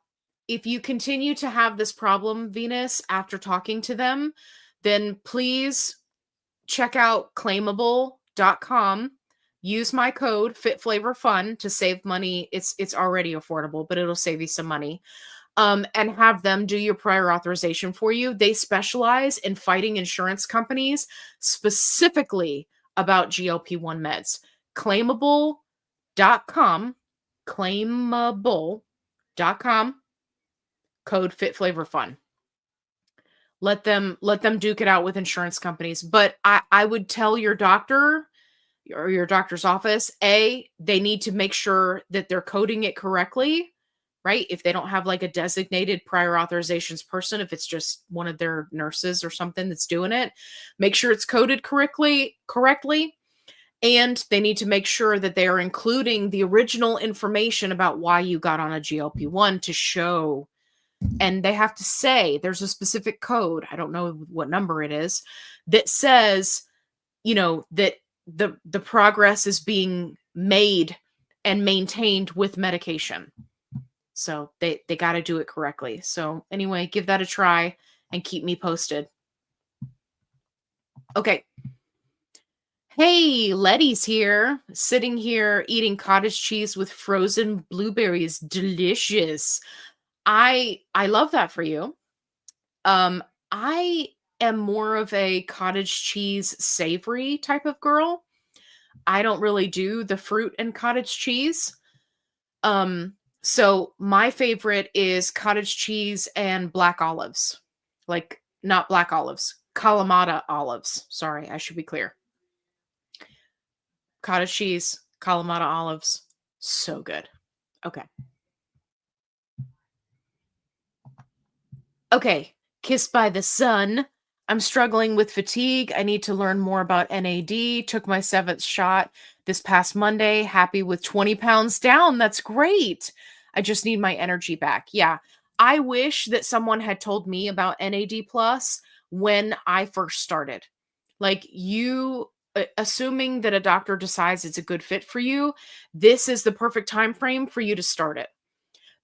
if you continue to have this problem, Venus, after talking to them, then please check out claimable.com. Use my code FitFlavorFun to save money. It's already affordable, but it'll save you some money. And have them do your prior authorization for you. They specialize in fighting insurance companies specifically about GLP-1 meds. Claimable.com, claimable.com, code FitFlavorFun. Let them duke it out with insurance companies. But I would tell your doctor or your doctor's office, they need to make sure that they're coding it correctly, right? If they don't have like a designated prior authorizations person, if it's just one of their nurses or something that's doing it, make sure it's coded correctly. And they need to make sure that they are including the original information about why you got on a GLP-1 to show. And they have to say there's a specific code, I don't know what number it is, that says, that the progress is being made and maintained with medication. So they got to do it correctly. So anyway, give that a try and keep me posted. Okay. Hey, Letty's here, sitting here eating cottage cheese with frozen blueberries. Delicious. I love that for you. I am more of a cottage cheese savory type of girl. I don't really do the fruit and cottage cheese. So my favorite is cottage cheese and black olives. Like, not black olives, Kalamata olives. Sorry, I should be clear. Cottage cheese, Kalamata olives. So good. Okay. Okay. Kissed by the Sun. I'm struggling with fatigue. I need to learn more about NAD. Took my 7th shot this past Monday. Happy with 20 pounds down. That's great. I just need my energy back. Yeah. I wish that someone had told me about NAD plus when I first started. Like, assuming that a doctor decides it's a good fit for you, this is the perfect time frame for you to start it,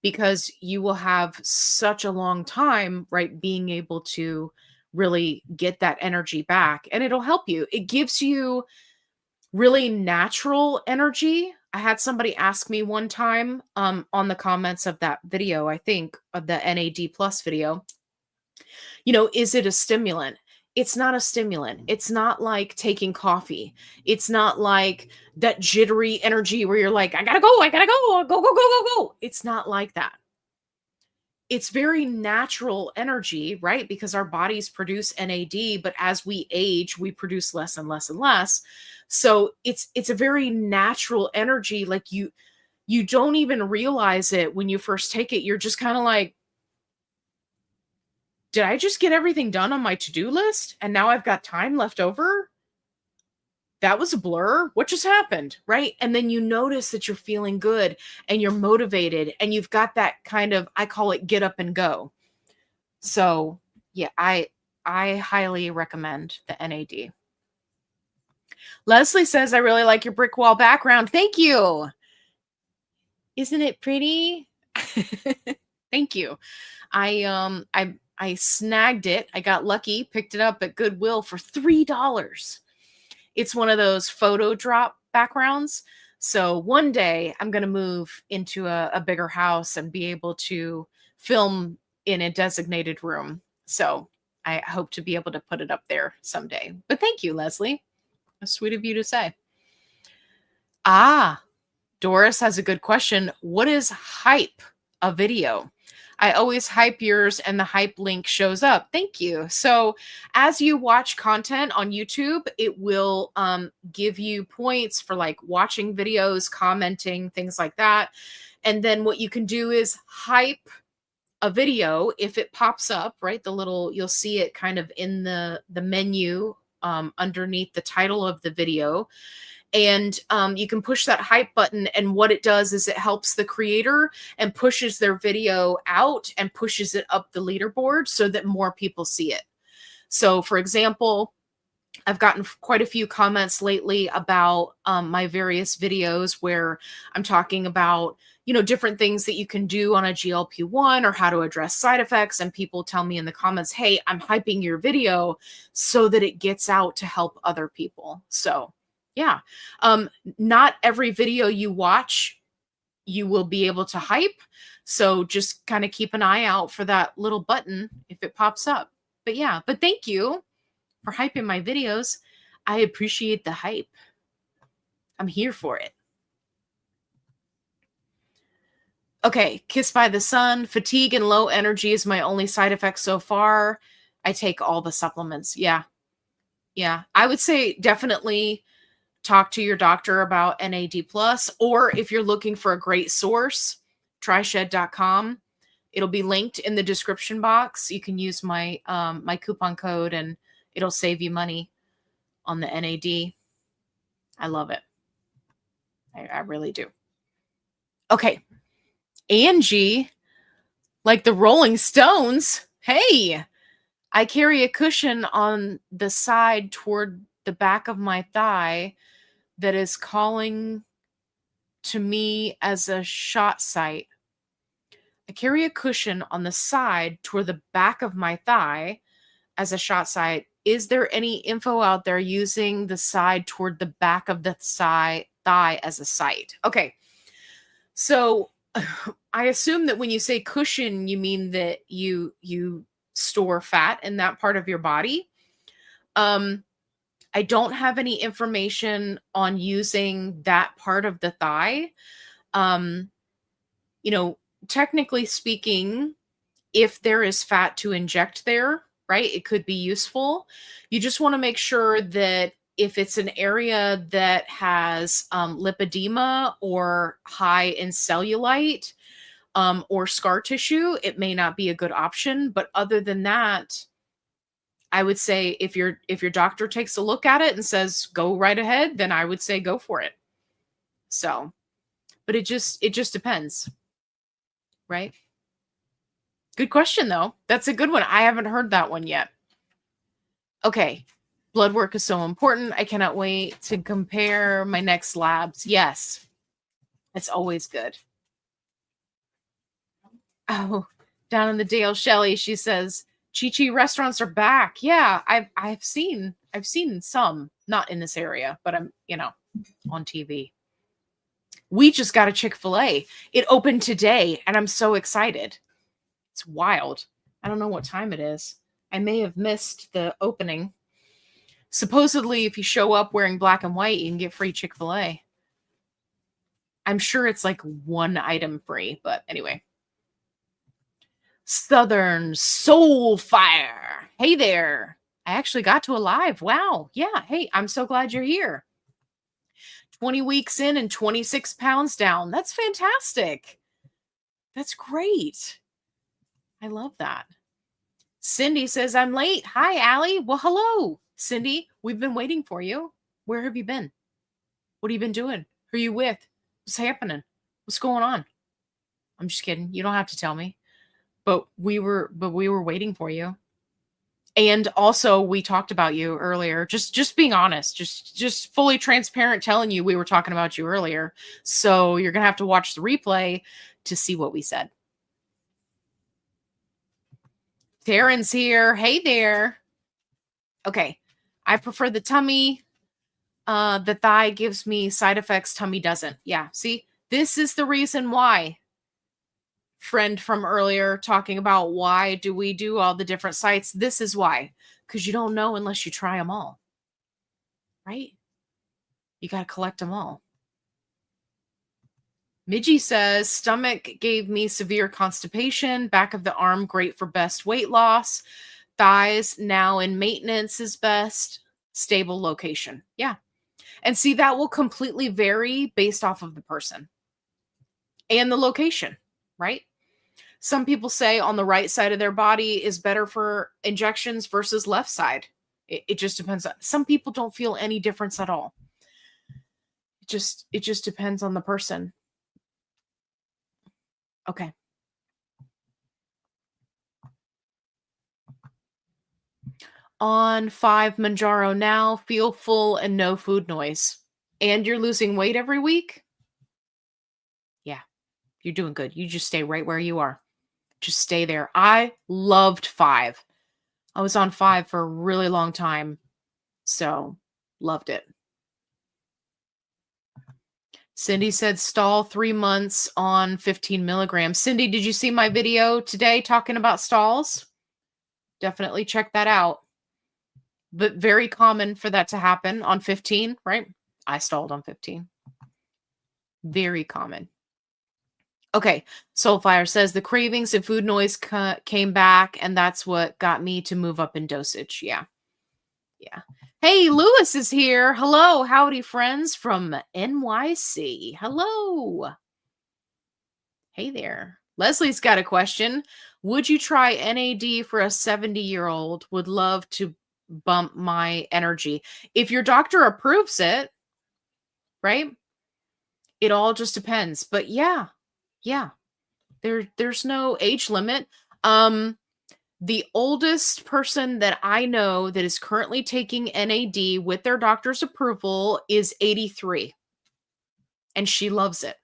because you will have such a long time, right, being able to really get that energy back, and it'll help you. It gives you really natural energy. I had somebody ask me one time on the comments of that video, I think, of the NAD plus video, is it a stimulant? It's not a stimulant. It's not like taking coffee. It's not like that jittery energy where you're like, I gotta go, go, go, go, go, go. It's not like that. It's very natural energy, right? Because our bodies produce NAD, but as we age, we produce less and less and less. So it's a very natural energy. Like you don't even realize it when you first take it. You're just kind of like, did I just get everything done on my to-do list? And now I've got time left over? That was a blur. What just happened? Right. And then you notice that you're feeling good and you're motivated and you've got that kind of, I call it get up and go. So yeah, I highly recommend the NAD. Leslie says, I really like your brick wall background. Thank you. Isn't it pretty? Thank you. I snagged it. I got lucky, picked it up at Goodwill for $3. It's one of those photo drop backgrounds. So one day I'm going to move into a bigger house and be able to film in a designated room. So I hope to be able to put it up there someday. But thank you, Leslie. That's sweet of you to say. Doris has a good question. What is hype a video? I always hype yours and the hype link shows up. Thank you. So as you watch content on YouTube, it will give you points for like watching videos, commenting, things like that. And then what you can do is hype a video if it pops up, right? The little, you'll see it kind of in the menu underneath the title of the video. And you can push that hype button. And what it does is it helps the creator and pushes their video out and pushes it up the leaderboard so that more people see it. So for example, I've gotten quite a few comments lately about my various videos where I'm talking about, different things that you can do on a GLP-1 or how to address side effects. And people tell me in the comments, hey, I'm hyping your video so that it gets out to help other people. So yeah. Not every video you watch, you will be able to hype. So just kind of keep an eye out for that little button if it pops up. But yeah, but thank you for hyping my videos. I appreciate the hype. I'm here for it. Okay, Kissed by the Sun. Fatigue and low energy is my only side effect so far. I take all the supplements. Yeah. I would say definitely talk to your doctor about NAD+, or if you're looking for a great source, tryshed.com. It'll be linked in the description box. You can use my my coupon code and it'll save you money on the NAD. I love it. I really do. Okay. Angie, like the Rolling Stones. Hey, I carry a cushion on the side toward the back of my thigh that is calling to me as a shot site. I carry a cushion on the side toward the back of my thigh as a shot site. Is there any info out there using the side toward the back of the thigh as a site? Okay. So I assume that when you say cushion, you mean that you store fat in that part of your body. I don't have any information on using that part of the thigh. Technically speaking, if there is fat to inject there, right, it could be useful. You just want to make sure that if it's an area that has lipedema or high in cellulite or scar tissue, it may not be a good option. But other than that, I would say if your doctor takes a look at it and says go right ahead, then I would say go for it. So, but it just depends, right? Good question though. That's a good one. I haven't heard that one yet. Okay. Blood work is so important. I cannot wait to compare my next labs. Yes. It's always good. Oh, down in the Dale Shelley, she says, Chi-Chi restaurants are back. Yeah, I've seen some, not in this area, but I'm, on TV. We just got a Chick-fil-A. It opened today and I'm so excited. It's wild. I don't know what time it is. I may have missed the opening. Supposedly, if you show up wearing black and white, you can get free Chick-fil-A. I'm sure it's like one item free, but anyway. Southern Soul Fire. Hey there. I actually got to a live. Wow. Yeah. Hey, I'm so glad you're here. 20 weeks in and 26 pounds down. That's fantastic. That's great. I love that. Cindy says, I'm late. Hi, Allie. Well, hello, Cindy. We've been waiting for you. Where have you been? What have you been doing? Who are you with? What's happening? What's going on? I'm just kidding. You don't have to tell me. But we were waiting for you. And also we talked about you earlier. Just being honest, just fully transparent telling you we were talking about you earlier. So you're going to have to watch the replay to see what we said. Taryn's here. Hey there. Okay. I prefer the tummy. The thigh gives me side effects. Tummy doesn't. Yeah. See, this is the reason why. Friend from earlier talking about why do we do all the different sites. This is why. Because you don't know unless you try them all. Right? You got to collect them all. Midgie says, stomach gave me severe constipation. Back of the arm, great for best weight loss. Thighs now in maintenance is best. Stable location. Yeah. And see, that will completely vary based off of the person and the location, right? Some people say on the right side of their body is better for injections versus left side. It just depends. Some people don't feel any difference at all. It just depends on the person. Okay. On 5 Manjaro now, feel full and no food noise. And you're losing weight every week? Yeah, you're doing good. You just stay right where you are. Just stay there. I loved 5. I was on 5 for a really long time. So, loved it. Cindy said stall 3 months on 15 milligrams. Cindy, did you see my video today talking about stalls? Definitely check that out. But very common for that to happen on 15, right? I stalled on 15. Very common. Okay, Soulfire says the cravings and food noise came back, and that's what got me to move up in dosage. Yeah. Yeah. Hey, Lewis is here. Hello. Howdy, friends from NYC. Hello. Hey there. Leslie's got a question. Would you try NAD for a 70-year-old? Would love to bump my energy. If your doctor approves it, right? It all just depends. But yeah. There's no age limit. The oldest person that I know that is currently taking NAD with their doctor's approval is 83. And she loves it.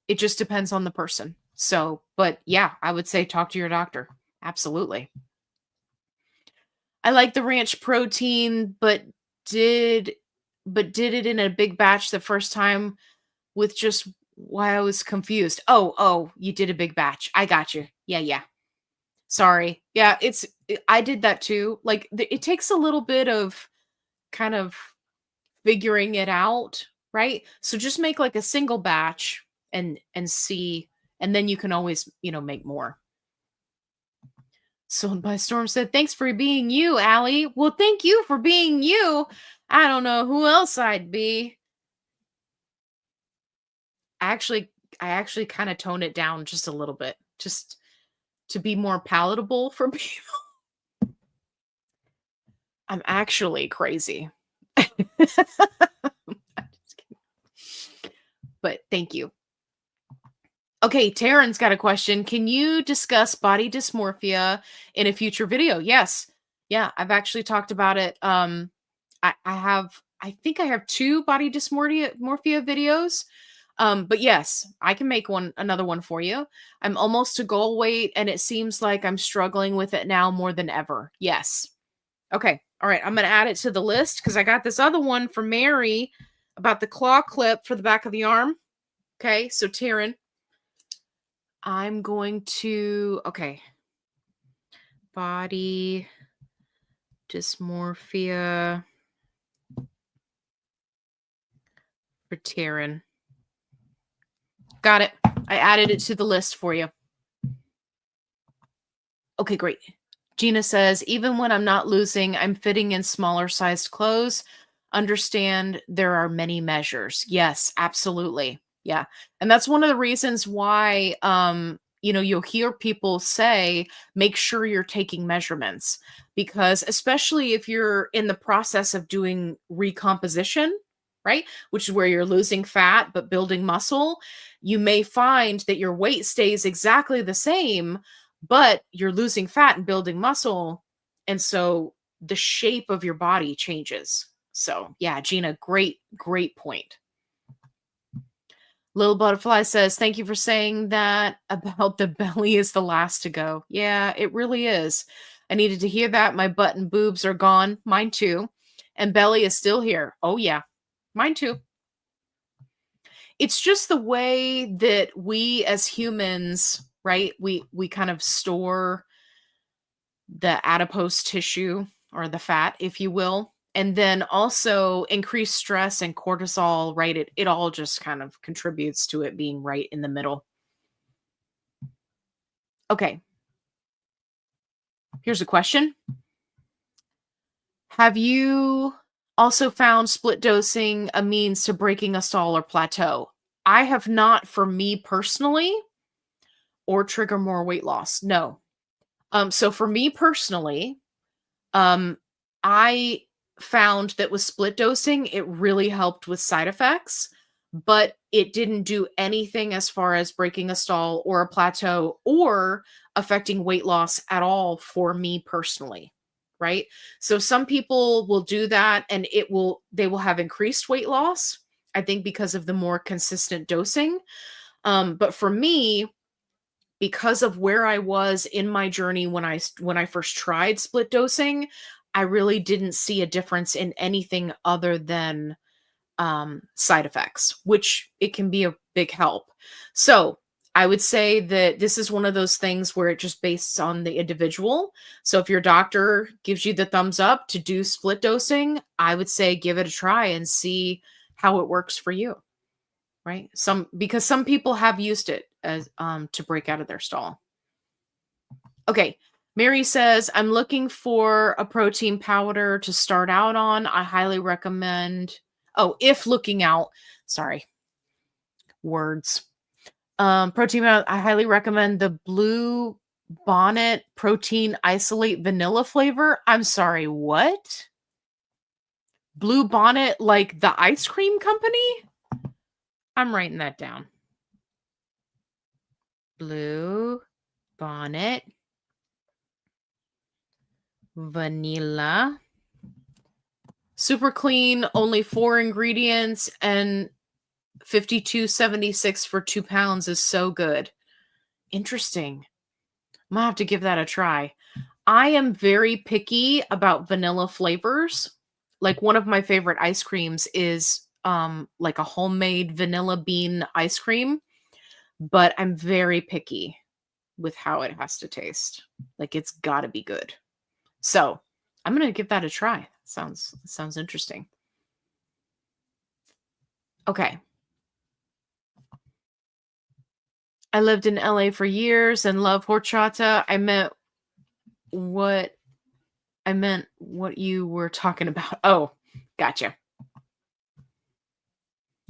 It just depends on the person. So, but yeah, I would say talk to your doctor. Absolutely. I like the ranch protein, but did it in a big batch the first time with just why I was confused. Oh, you did a big batch. I got you. Yeah. Sorry. Yeah, I did that too. Like it takes a little bit of kind of figuring it out, right? So just make like a single batch and see, and then you can always, make more. Sold by Storm said, thanks for being you, Allie. Well, thank you for being you. I don't know who else I'd be. I actually kind of tone it down just a little bit, just to be more palatable for people. I'm actually crazy. But thank you. Okay, Taryn's got a question. Can you discuss body dysmorphia in a future video? Yes. Yeah, I've actually talked about it. I think I have 2 body dysmorphia videos. But yes, I can make another one for you. I'm almost to goal weight and it seems like I'm struggling with it now more than ever. Yes. Okay. All right. I'm going to add it to the list because I got this other one from Mary about the claw clip for the back of the arm. Okay. So Taryn, I'm going to, okay. Body dysmorphia Referral. Got it. I added it to the list for you. Okay, great. Gina says, even when I'm not losing, I'm fitting in smaller sized clothes. Understand there are many measures. Yes, absolutely. Yeah. And that's one of the reasons why you'll hear people say, make sure you're taking measurements, because especially if you're in the process of doing recomposition, right? Which is where you're losing fat but building muscle, you may find that your weight stays exactly the same, but you're losing fat and building muscle. And so the shape of your body changes. So, yeah, Gina, great point. Little Butterfly says, thank you for saying that about the belly is the last to go. Yeah, it really is. I needed to hear that. My butt and boobs are gone. Mine too. And belly is still here. Oh, yeah. Mine too. It's just the way that we as humans, right? We kind of store the adipose tissue or the fat, if you will. And then also increased stress and cortisol, right? It all just kind of contributes to it being right in the middle. Okay. Here's a question. Have you also found split dosing a means to breaking a stall or plateau? I have not, for me personally, or trigger more weight loss. No. So for me personally, Um, I found that with split dosing, it really helped with side effects, but it didn't do anything as far as breaking a stall or a plateau or affecting weight loss at all for me personally. Right. So some people will do that and they will have increased weight loss, I think, because of the more consistent dosing. But for me, because of where I was in my journey when I first tried split dosing, I really didn't see a difference in anything other than side effects, which it can be a big help. So I would say that this is one of those things where it just based on the individual. So if your doctor gives you the thumbs up to do split dosing, I would say give it a try and see how it works for you. Right? Because some people have used it as to break out of their stall. Okay. Mary says, I'm looking for a protein powder to start out on. I highly recommend. Oh, if looking out, sorry, words. Protein powder, I highly recommend the Blue Bonnet Protein Isolate Vanilla flavor. I'm sorry, what? Blue Bonnet, like the ice cream company? I'm writing that down. Blue Bonnet Vanilla. Super clean, only 4 ingredients, and $52.76 for 2 pounds is so good. Interesting. I'm gonna have to give that a try. I am very picky about vanilla flavors. Like one of my favorite ice creams is like a homemade vanilla bean ice cream, but I'm very picky with how it has to taste. Like it's got to be good. So, I'm going to give that a try. Sounds interesting. Okay. I lived in LA for years and love horchata. What I meant what you were talking about. Oh, gotcha.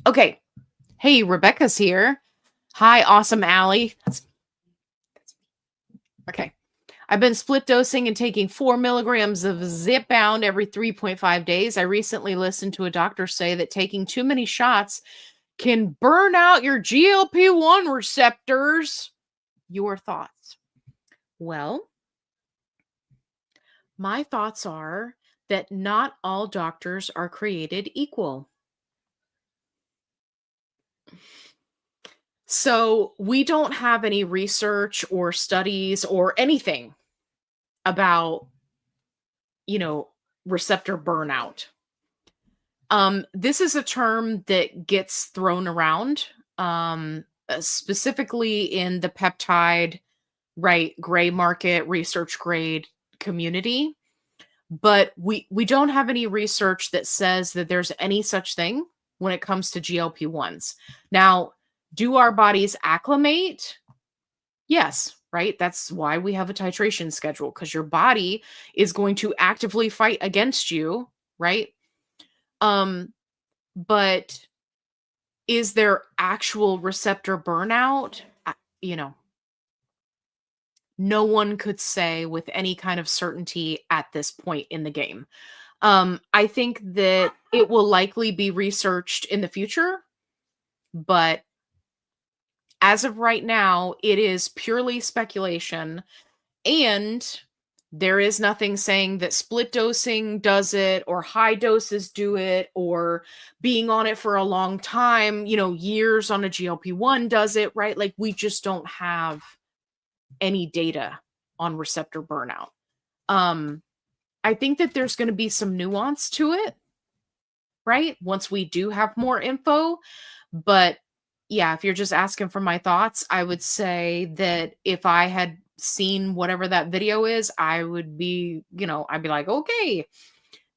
Okay. Hey, Rebecca's here. Hi, awesome Allie. Okay. I've been split dosing and taking 4 milligrams of Zipbound every 3.5 days. I recently listened to a doctor say that taking too many shots can burn out your GLP1 receptors. Your thoughts? Well, my thoughts are that not all doctors are created equal. So we don't have any research or studies or anything about, receptor burnout. This is a term that gets thrown around, specifically in the peptide right, gray market, research grade community. But we don't have any research that says that there's any such thing when it comes to GLP-1s. Now, do our bodies acclimate? Yes, right? That's why we have a titration schedule, because your body is going to actively fight against you, right? Um, but is there actual receptor burnout? You know, no one could say with any kind of certainty at this point in the game. I think that it will likely be researched in the future, but as of right now, it is purely speculation. And there is nothing saying that split dosing does it or high doses do it or being on it for a long time, years on a GLP-1 does it, right? Like we just don't have any data on receptor burnout. I think that there's going to be some nuance to it, right? Once we do have more info. But yeah, if you're just asking for my thoughts, I would say that if I had seen whatever that video is, I would be, I'd be like, okay,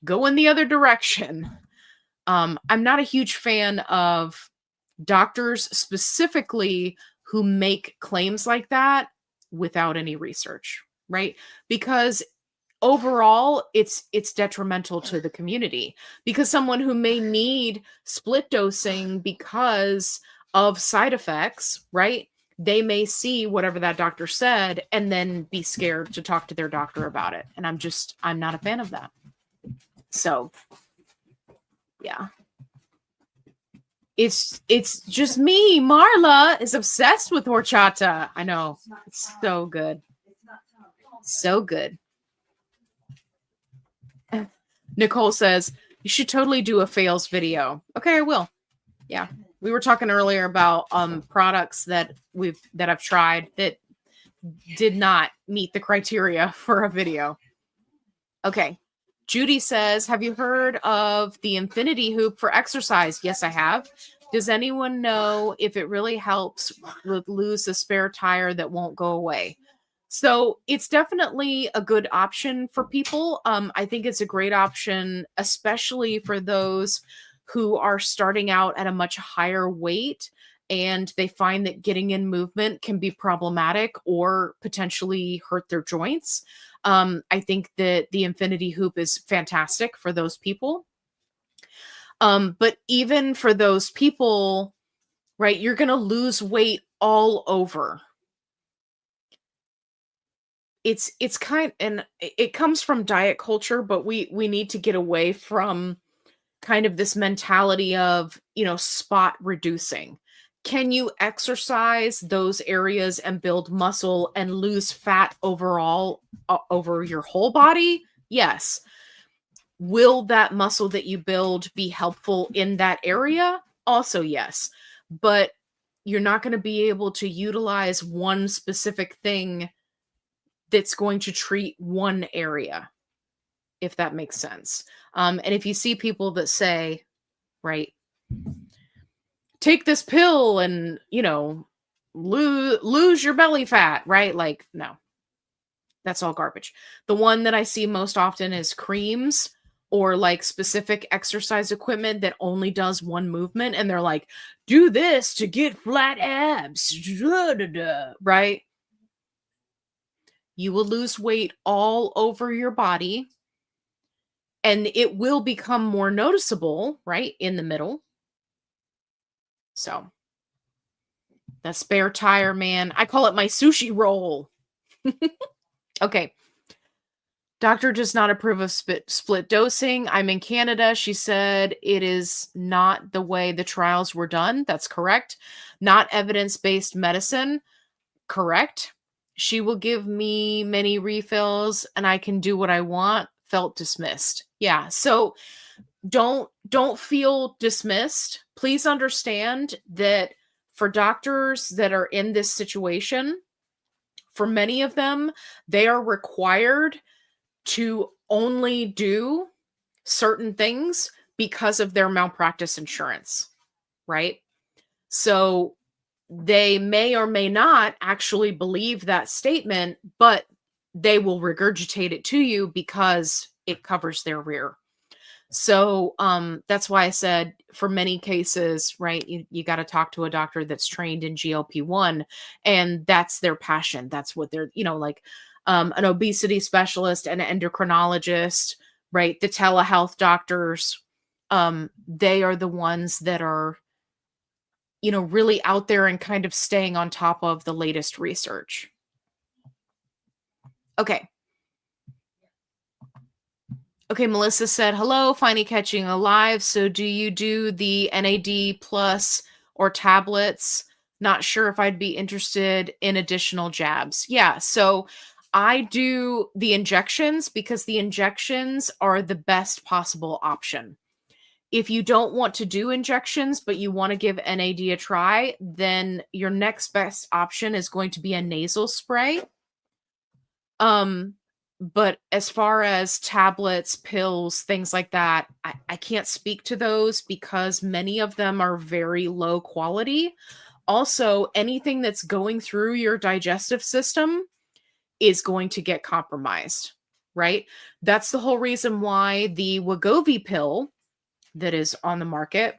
go in the other direction. I'm not a huge fan of doctors specifically who make claims like that without any research, right? Because overall it's detrimental to the community, because someone who may need split dosing because of side effects, right? They may see whatever that doctor said and then be scared to talk to their doctor about it. And I'm not a fan of that. So yeah. It's just me. Marla is obsessed with horchata. I know. It's so good. So good. Nicole says, you should totally do a fails video. Okay, I will. Yeah. We were talking earlier about products that I've tried that did not meet the criteria for a video. Okay. Judy says, have you heard of the infinity hoop for exercise? Yes, I have. Does anyone know if it really helps lose the spare tire that won't go away? So it's definitely a good option for people. I think it's a great option, especially for those who are starting out at a much higher weight and they find that getting in movement can be problematic or potentially hurt their joints. I think that the infinity hoop is fantastic for those people. But even for those people, right, you're going to lose weight all over. It's kind, and it comes from diet culture, but we need to get away from kind of this mentality of, spot reducing. Can you exercise those areas and build muscle and lose fat overall over your whole body? Yes. Will that muscle that you build be helpful in that area? Also, yes. But you're not going to be able to utilize one specific thing that's going to treat one area, if that makes sense. And if you see people that say, right, take this pill and, lose your belly fat, right? Like, no, that's all garbage. The one that I see most often is creams or like specific exercise equipment that only does one movement. And they're like, do this to get flat abs, right? You will lose weight all over your body and it will become more noticeable, right, in the middle. So that spare tire, man, I call it my sushi roll. Okay. Doctor does not approve of split dosing. I'm in Canada. She said it is not the way the trials were done. That's correct. Not evidence-based medicine. Correct. She will give me many refills and I can do what I want. Felt dismissed. Yeah. So don't feel dismissed. Please understand that for doctors that are in this situation, for many of them, they are required to only do certain things because of their malpractice insurance, right? So they may or may not actually believe that statement, but they will regurgitate it to you because it covers their rear. So that's why I said for many cases, right, you got to talk to a doctor that's trained in GLP1, and that's their passion. That's what they're, like an obesity specialist, an endocrinologist, right? The telehealth doctors, they are the ones that are, really out there and kind of staying on top of the latest research. Okay. Okay, Melissa said, hello, finally catching alive. So do you do the NAD plus or tablets? Not sure if I'd be interested in additional jabs. Yeah, so I do the injections because the injections are the best possible option. If you don't want to do injections, but you want to give NAD a try, then your next best option is going to be a nasal spray. But as far as tablets, pills, things like that, I can't speak to those because many of them are very low quality. Also, anything that's going through your digestive system is going to get compromised, right? That's the whole reason why the Wegovy pill that is on the market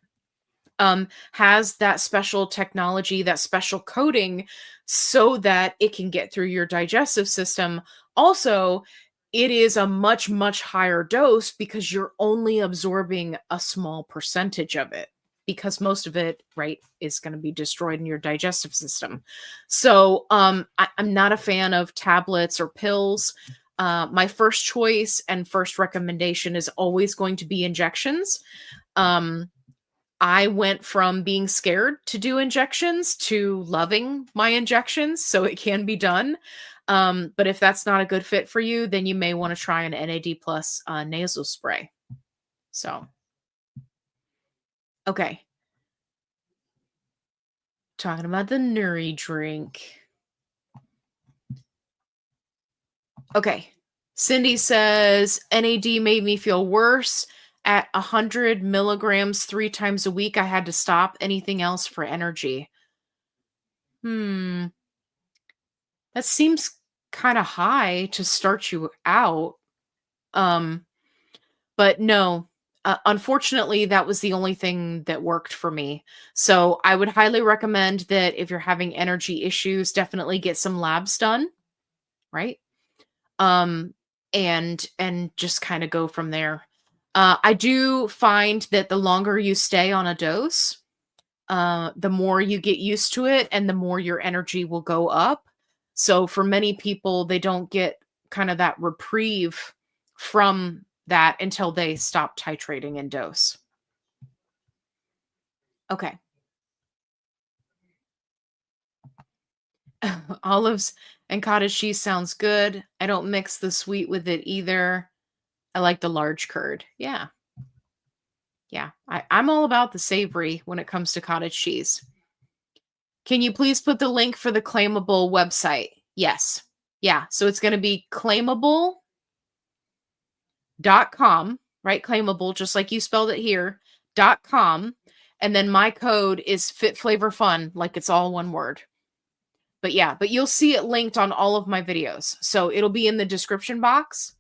has that special technology, that special coating, so that it can get through your digestive system. Also, it is a much, much higher dose because you're only absorbing a small percentage of it because most of it, right, is going to be destroyed in your digestive system. So I'm not a fan of tablets or pills. My first choice and first recommendation is always going to be injections. I went from being scared to do injections to loving my injections, so it can be done. But if that's not a good fit for you, then you may want to try an NAD plus nasal spray. So, okay. Talking about the Nuri drink. Okay. Cindy says NAD made me feel worse. At 100 milligrams 3 times a week, I had to stop anything else for energy. That seems kind of high to start you out. But no, unfortunately, that was the only thing that worked for me. So I would highly recommend that if you're having energy issues, definitely get some labs done, right? Um, and just kind of go from there. I do find that the longer you stay on a dose, the more you get used to it and the more your energy will go up. So for many people, they don't get kind of that reprieve from that until they stop titrating in dose. Okay. Olives and cottage cheese sounds good. I don't mix the sweet with it either. I like the large curd. Yeah. Yeah. I'm all about the savory when it comes to cottage cheese. Can you please put the link for the claimable website? Yes. Yeah. So it's going to be claimable.com, right? Claimable, just like you spelled it here, .com. And then my code is FitFlavorFun, like it's all one word. But yeah, but you'll see it linked on all of my videos. So it'll be in the description box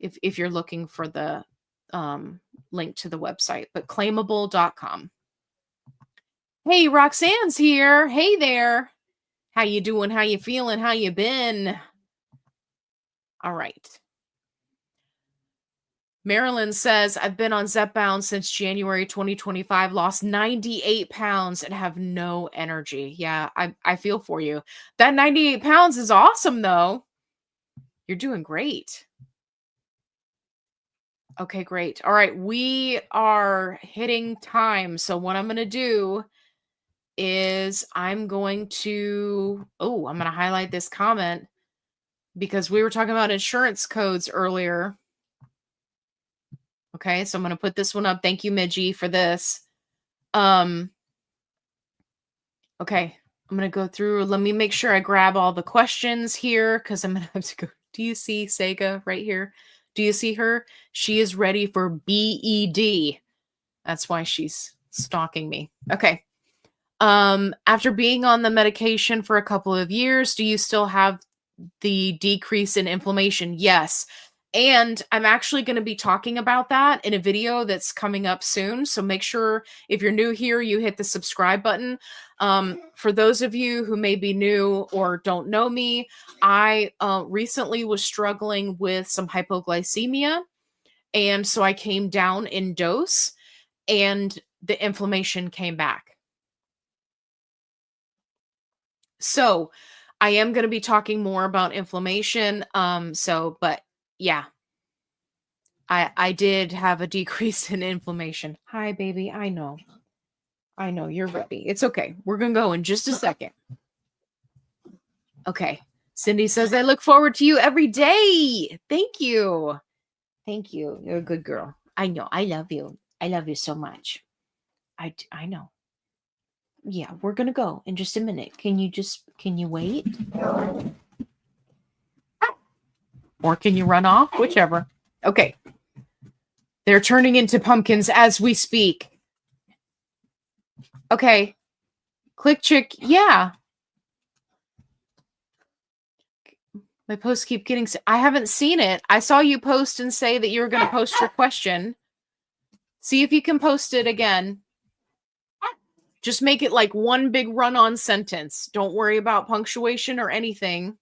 if you're looking for the link to the website, but claimable.com. Hey, Roxanne's here. Hey there. How you doing? How you feeling? How you been? All right. Marilyn says, I've been on Zepbound since January 2025, lost 98 pounds and have no energy. Yeah, I feel for you. That 98 pounds is awesome, though. You're doing great. Okay, great. All right, we are hitting time. So what I'm going to do is I'm going to highlight this comment because we were talking about insurance codes earlier. Okay, so I'm going to put this one up. Thank you, Midgie, for this. Okay, I'm going to go through. Let me make sure I grab all the questions here because I'm going to have to go. Do you see Sega right here? Do you see her? She is ready for BED. That's why she's stalking me. Okay. After being on the medication for a couple of years, do you still have the decrease in inflammation? Yes. And I'm actually going to be talking about that in a video that's coming up soon. So make sure if you're new here, you hit the subscribe button. For those of you who may be new or don't know me, I recently was struggling with some hypoglycemia. And so I came down in dose and the inflammation came back. So I am going to be talking more about inflammation. But yeah, I did have a decrease in inflammation. Hi, baby. I know you're ready. It's okay. We're going to go in just a second. Okay. Cindy says, I look forward to you every day. Thank you. Thank you. You're a good girl. I know. I love you. I love you so much. I know. Yeah, we're going to go in just a minute. Can you wait? Or can you run off? Whichever. Okay. They're turning into pumpkins as we speak. Okay. Click chick. Yeah. My posts keep getting... I haven't seen it. I saw you post and say that you were going to post your question. See if you can post it again. Just make it like one big run-on sentence. Don't worry about punctuation or anything.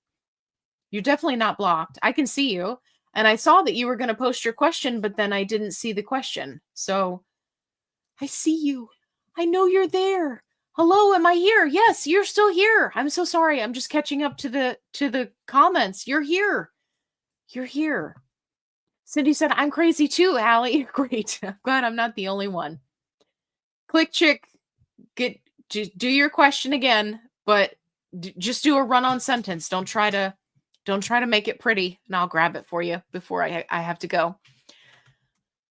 You're definitely not blocked. I can see you. And I saw that you were going to post your question, but then I didn't see the question. So I see you. I know you're there. Hello, am I here? Yes, you're still here. I'm so sorry. I'm just catching up to the comments. You're here. You're here. Cindy said, I'm crazy too, Allie. Great. I'm glad I'm not the only one. Click chick. Do your question again, but just do a run-on sentence. Don't try to make it pretty, and I'll grab it for you before I have to go.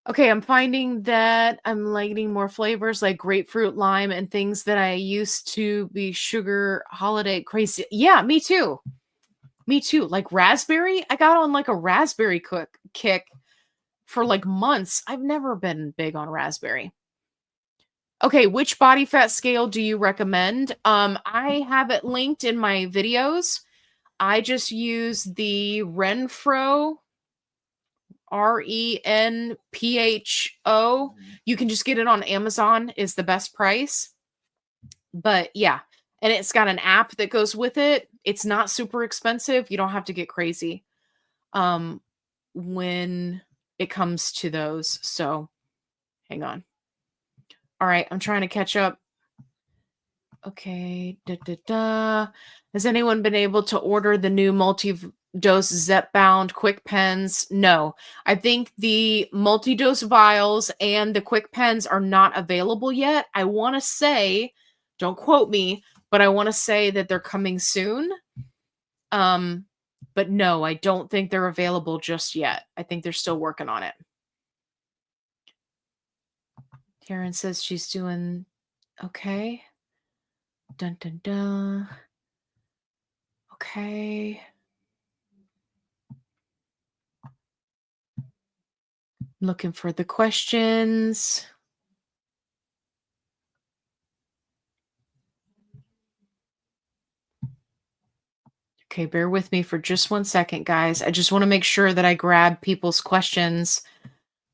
Okay, I'm finding that I'm liking more flavors like grapefruit, lime, and things that I used to be sugar holiday crazy. Yeah, me too. Me too. Like raspberry. I got on like a raspberry kick for like months. I've never been big on raspberry. Okay, which body fat scale do you recommend? I have it linked in my videos. I just use the Renpho, Renpho. You can just get it on Amazon, is the best price. But yeah, and it's got an app that goes with it. It's not super expensive. You don't have to get crazy when it comes to those. So hang on. All right, I'm trying to catch up. Okay. Has anyone been able to order the new multi-dose Zepbound quick pens? No. I think the multi-dose vials and the quick pens are not available yet. I want to say, don't quote me, but I want to say that they're coming soon. But no, I don't think they're available just yet. I think they're still working on it. Karen says she's doing okay. Dun, dun, dun. Okay. Looking for the questions. Okay, bear with me for just 1 second, guys. I just want to make sure that I grab people's questions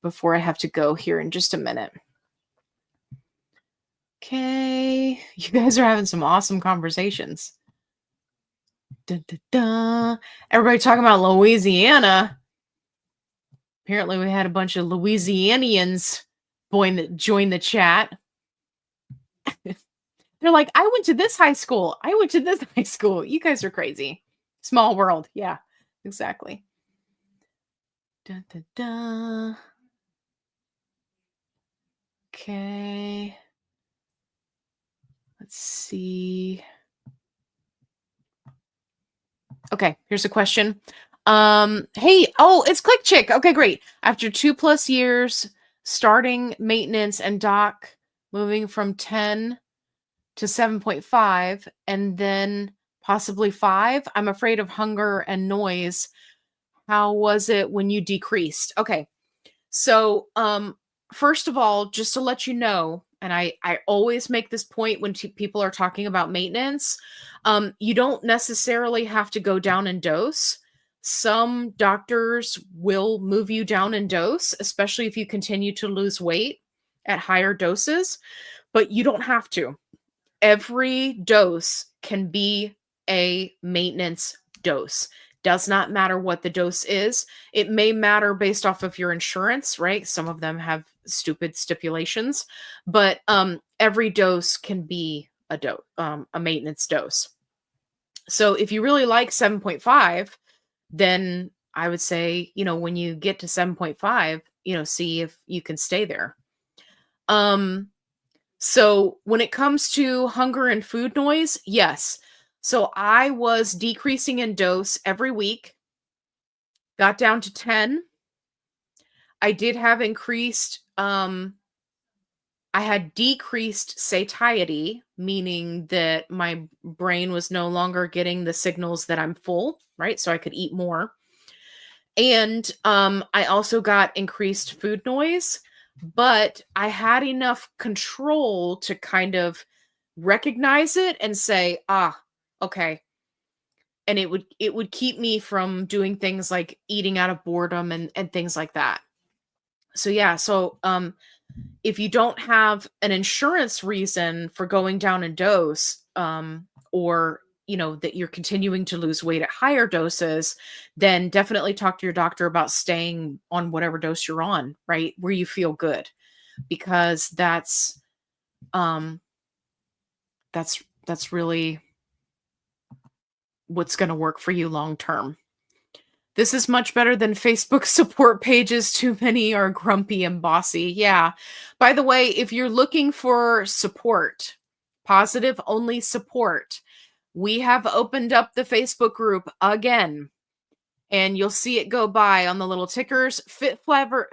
before I have to go here in just a minute. Okay, you guys are having some awesome conversations. Dun, dun, dun. Everybody talking about Louisiana. Apparently we had a bunch of Louisianians join the chat. They're like, I went to this high school. I went to this high school. You guys are crazy. Small world. Yeah, exactly. Dun, dun, dun. Okay. Let's see. Okay, here's a question. Hey, it's Click Chick. Okay, great. After 2+ years starting maintenance and doc moving from 10 to 7.5 and then possibly 5, I'm afraid of hunger and noise. How was it when you decreased? Okay. So, first of all, just to let you know, and I always make this point when people are talking about maintenance. You don't necessarily have to go down in dose. Some doctors will move you down in dose, especially if you continue to lose weight at higher doses, but you don't have to. Every dose can be a maintenance dose. Does not matter what the dose is. It may matter based off of your insurance, right? Some of them have stupid stipulations, but every dose can be a maintenance dose. So if you really like 7.5, then I would say, when you get to 7.5, see if you can stay there. So when it comes to hunger and food noise, yes. So I was decreasing in dose every week, got down to 10. I did have I had decreased satiety, meaning that my brain was no longer getting the signals that I'm full, right? So I could eat more. And I also got increased food noise, but I had enough control to kind of recognize it and say, okay. And it would keep me from doing things like eating out of boredom and things like that. So yeah, if you don't have an insurance reason for going down in dose, or that you're continuing to lose weight at higher doses, then definitely talk to your doctor about staying on whatever dose you're on, right? Where you feel good, because um that's really what's going to work for you long term. This is much better than Facebook support pages. Too many are grumpy and bossy. Yeah. By the way, if you're looking for support, positive only support, we have opened up the Facebook group again. And you'll see it go by on the little tickers. FitFlavorFun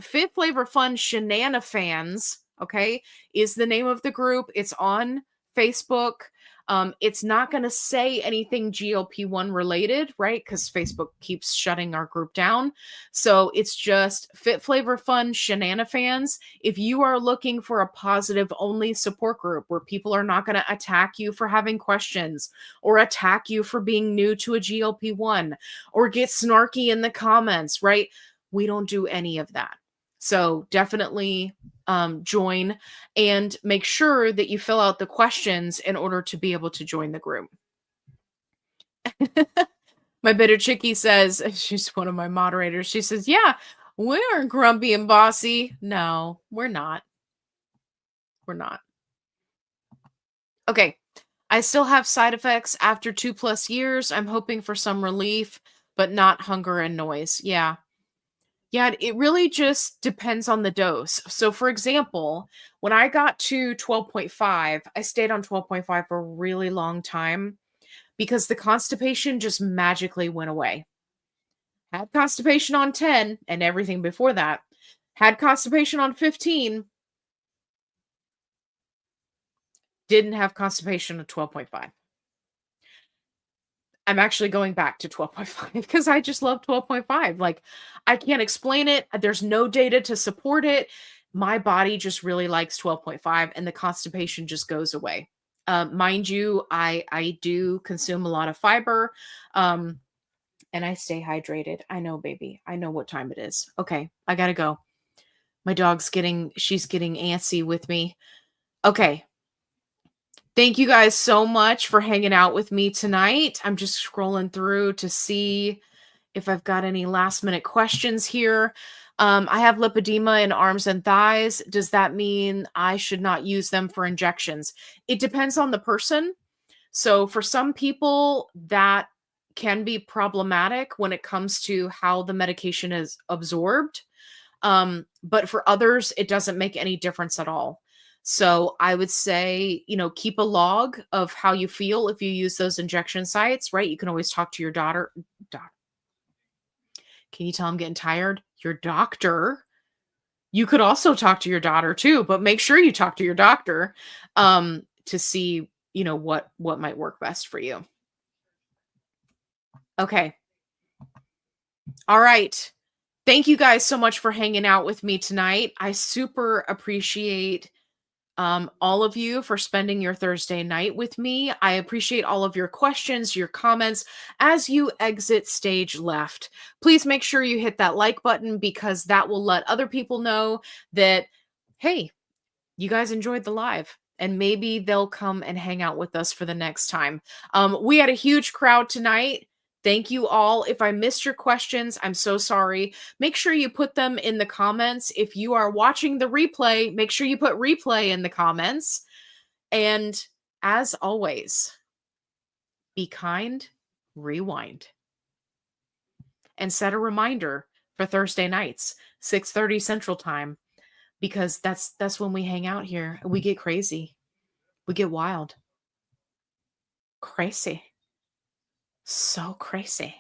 Shenanifans, okay, is the name of the group. It's on Facebook. It's not going to say anything GLP1 related, right? Because Facebook keeps shutting our group down. So it's just FitFlavorFun Shenanifans. If you are looking for a positive only support group where people are not going to attack you for having questions or attack you for being new to a GLP1 or get snarky in the comments, right? We don't do any of that. So definitely join, and make sure that you fill out the questions in order to be able to join the group. My bitter chickie says, she's one of my moderators. She says, yeah, we're grumpy and bossy. No, we're not. We're not. Okay. I still have side effects after 2+ years. I'm hoping for some relief, but not hunger and noise. Yeah. Yeah, it really just depends on the dose. So, for example, when I got to 12.5, I stayed on 12.5 for a really long time because the constipation just magically went away. Had constipation on 10 and everything before that. Had constipation on 15, didn't have constipation at 12.5. I'm actually going back to 12.5 because I just love 12.5. Like, I can't explain it. There's no data to support it. My body just really likes 12.5 and the constipation just goes away. Mind you, I do consume a lot of fiber, and I stay hydrated. I know, baby. I know what time it is. Okay, I gotta go. My she's getting antsy with me. Okay. Thank you guys so much for hanging out with me tonight. I'm just scrolling through to see if I've got any last minute questions here. I have lipedema in arms and thighs. Does that mean I should not use them for injections? It depends on the person. So for some people, that can be problematic when it comes to how the medication is absorbed. But for others, it doesn't make any difference at all. So I would say, keep a log of how you feel if you use those injection sites, right? You can always talk to your daughter. Can you tell I'm getting tired? Your doctor. You could also talk to your daughter too, but make sure you talk to your doctor to see, what might work best for you. Okay. All right. Thank you guys so much for hanging out with me tonight. I super appreciate all of you for spending your Thursday night with me. I appreciate all of your questions, your comments as you exit stage left. Please make sure you hit that like button because that will let other people know that, hey, you guys enjoyed the live and maybe they'll come and hang out with us for the next time. We had a huge crowd tonight. Thank you all. If I missed your questions, I'm so sorry. Make sure you put them in the comments. If you are watching the replay, make sure you put replay in the comments. And as always, be kind, rewind, and set a reminder for Thursday nights, 6:30 Central Time, because that's when we hang out here and we get crazy. We get wild. Crazy. So crazy.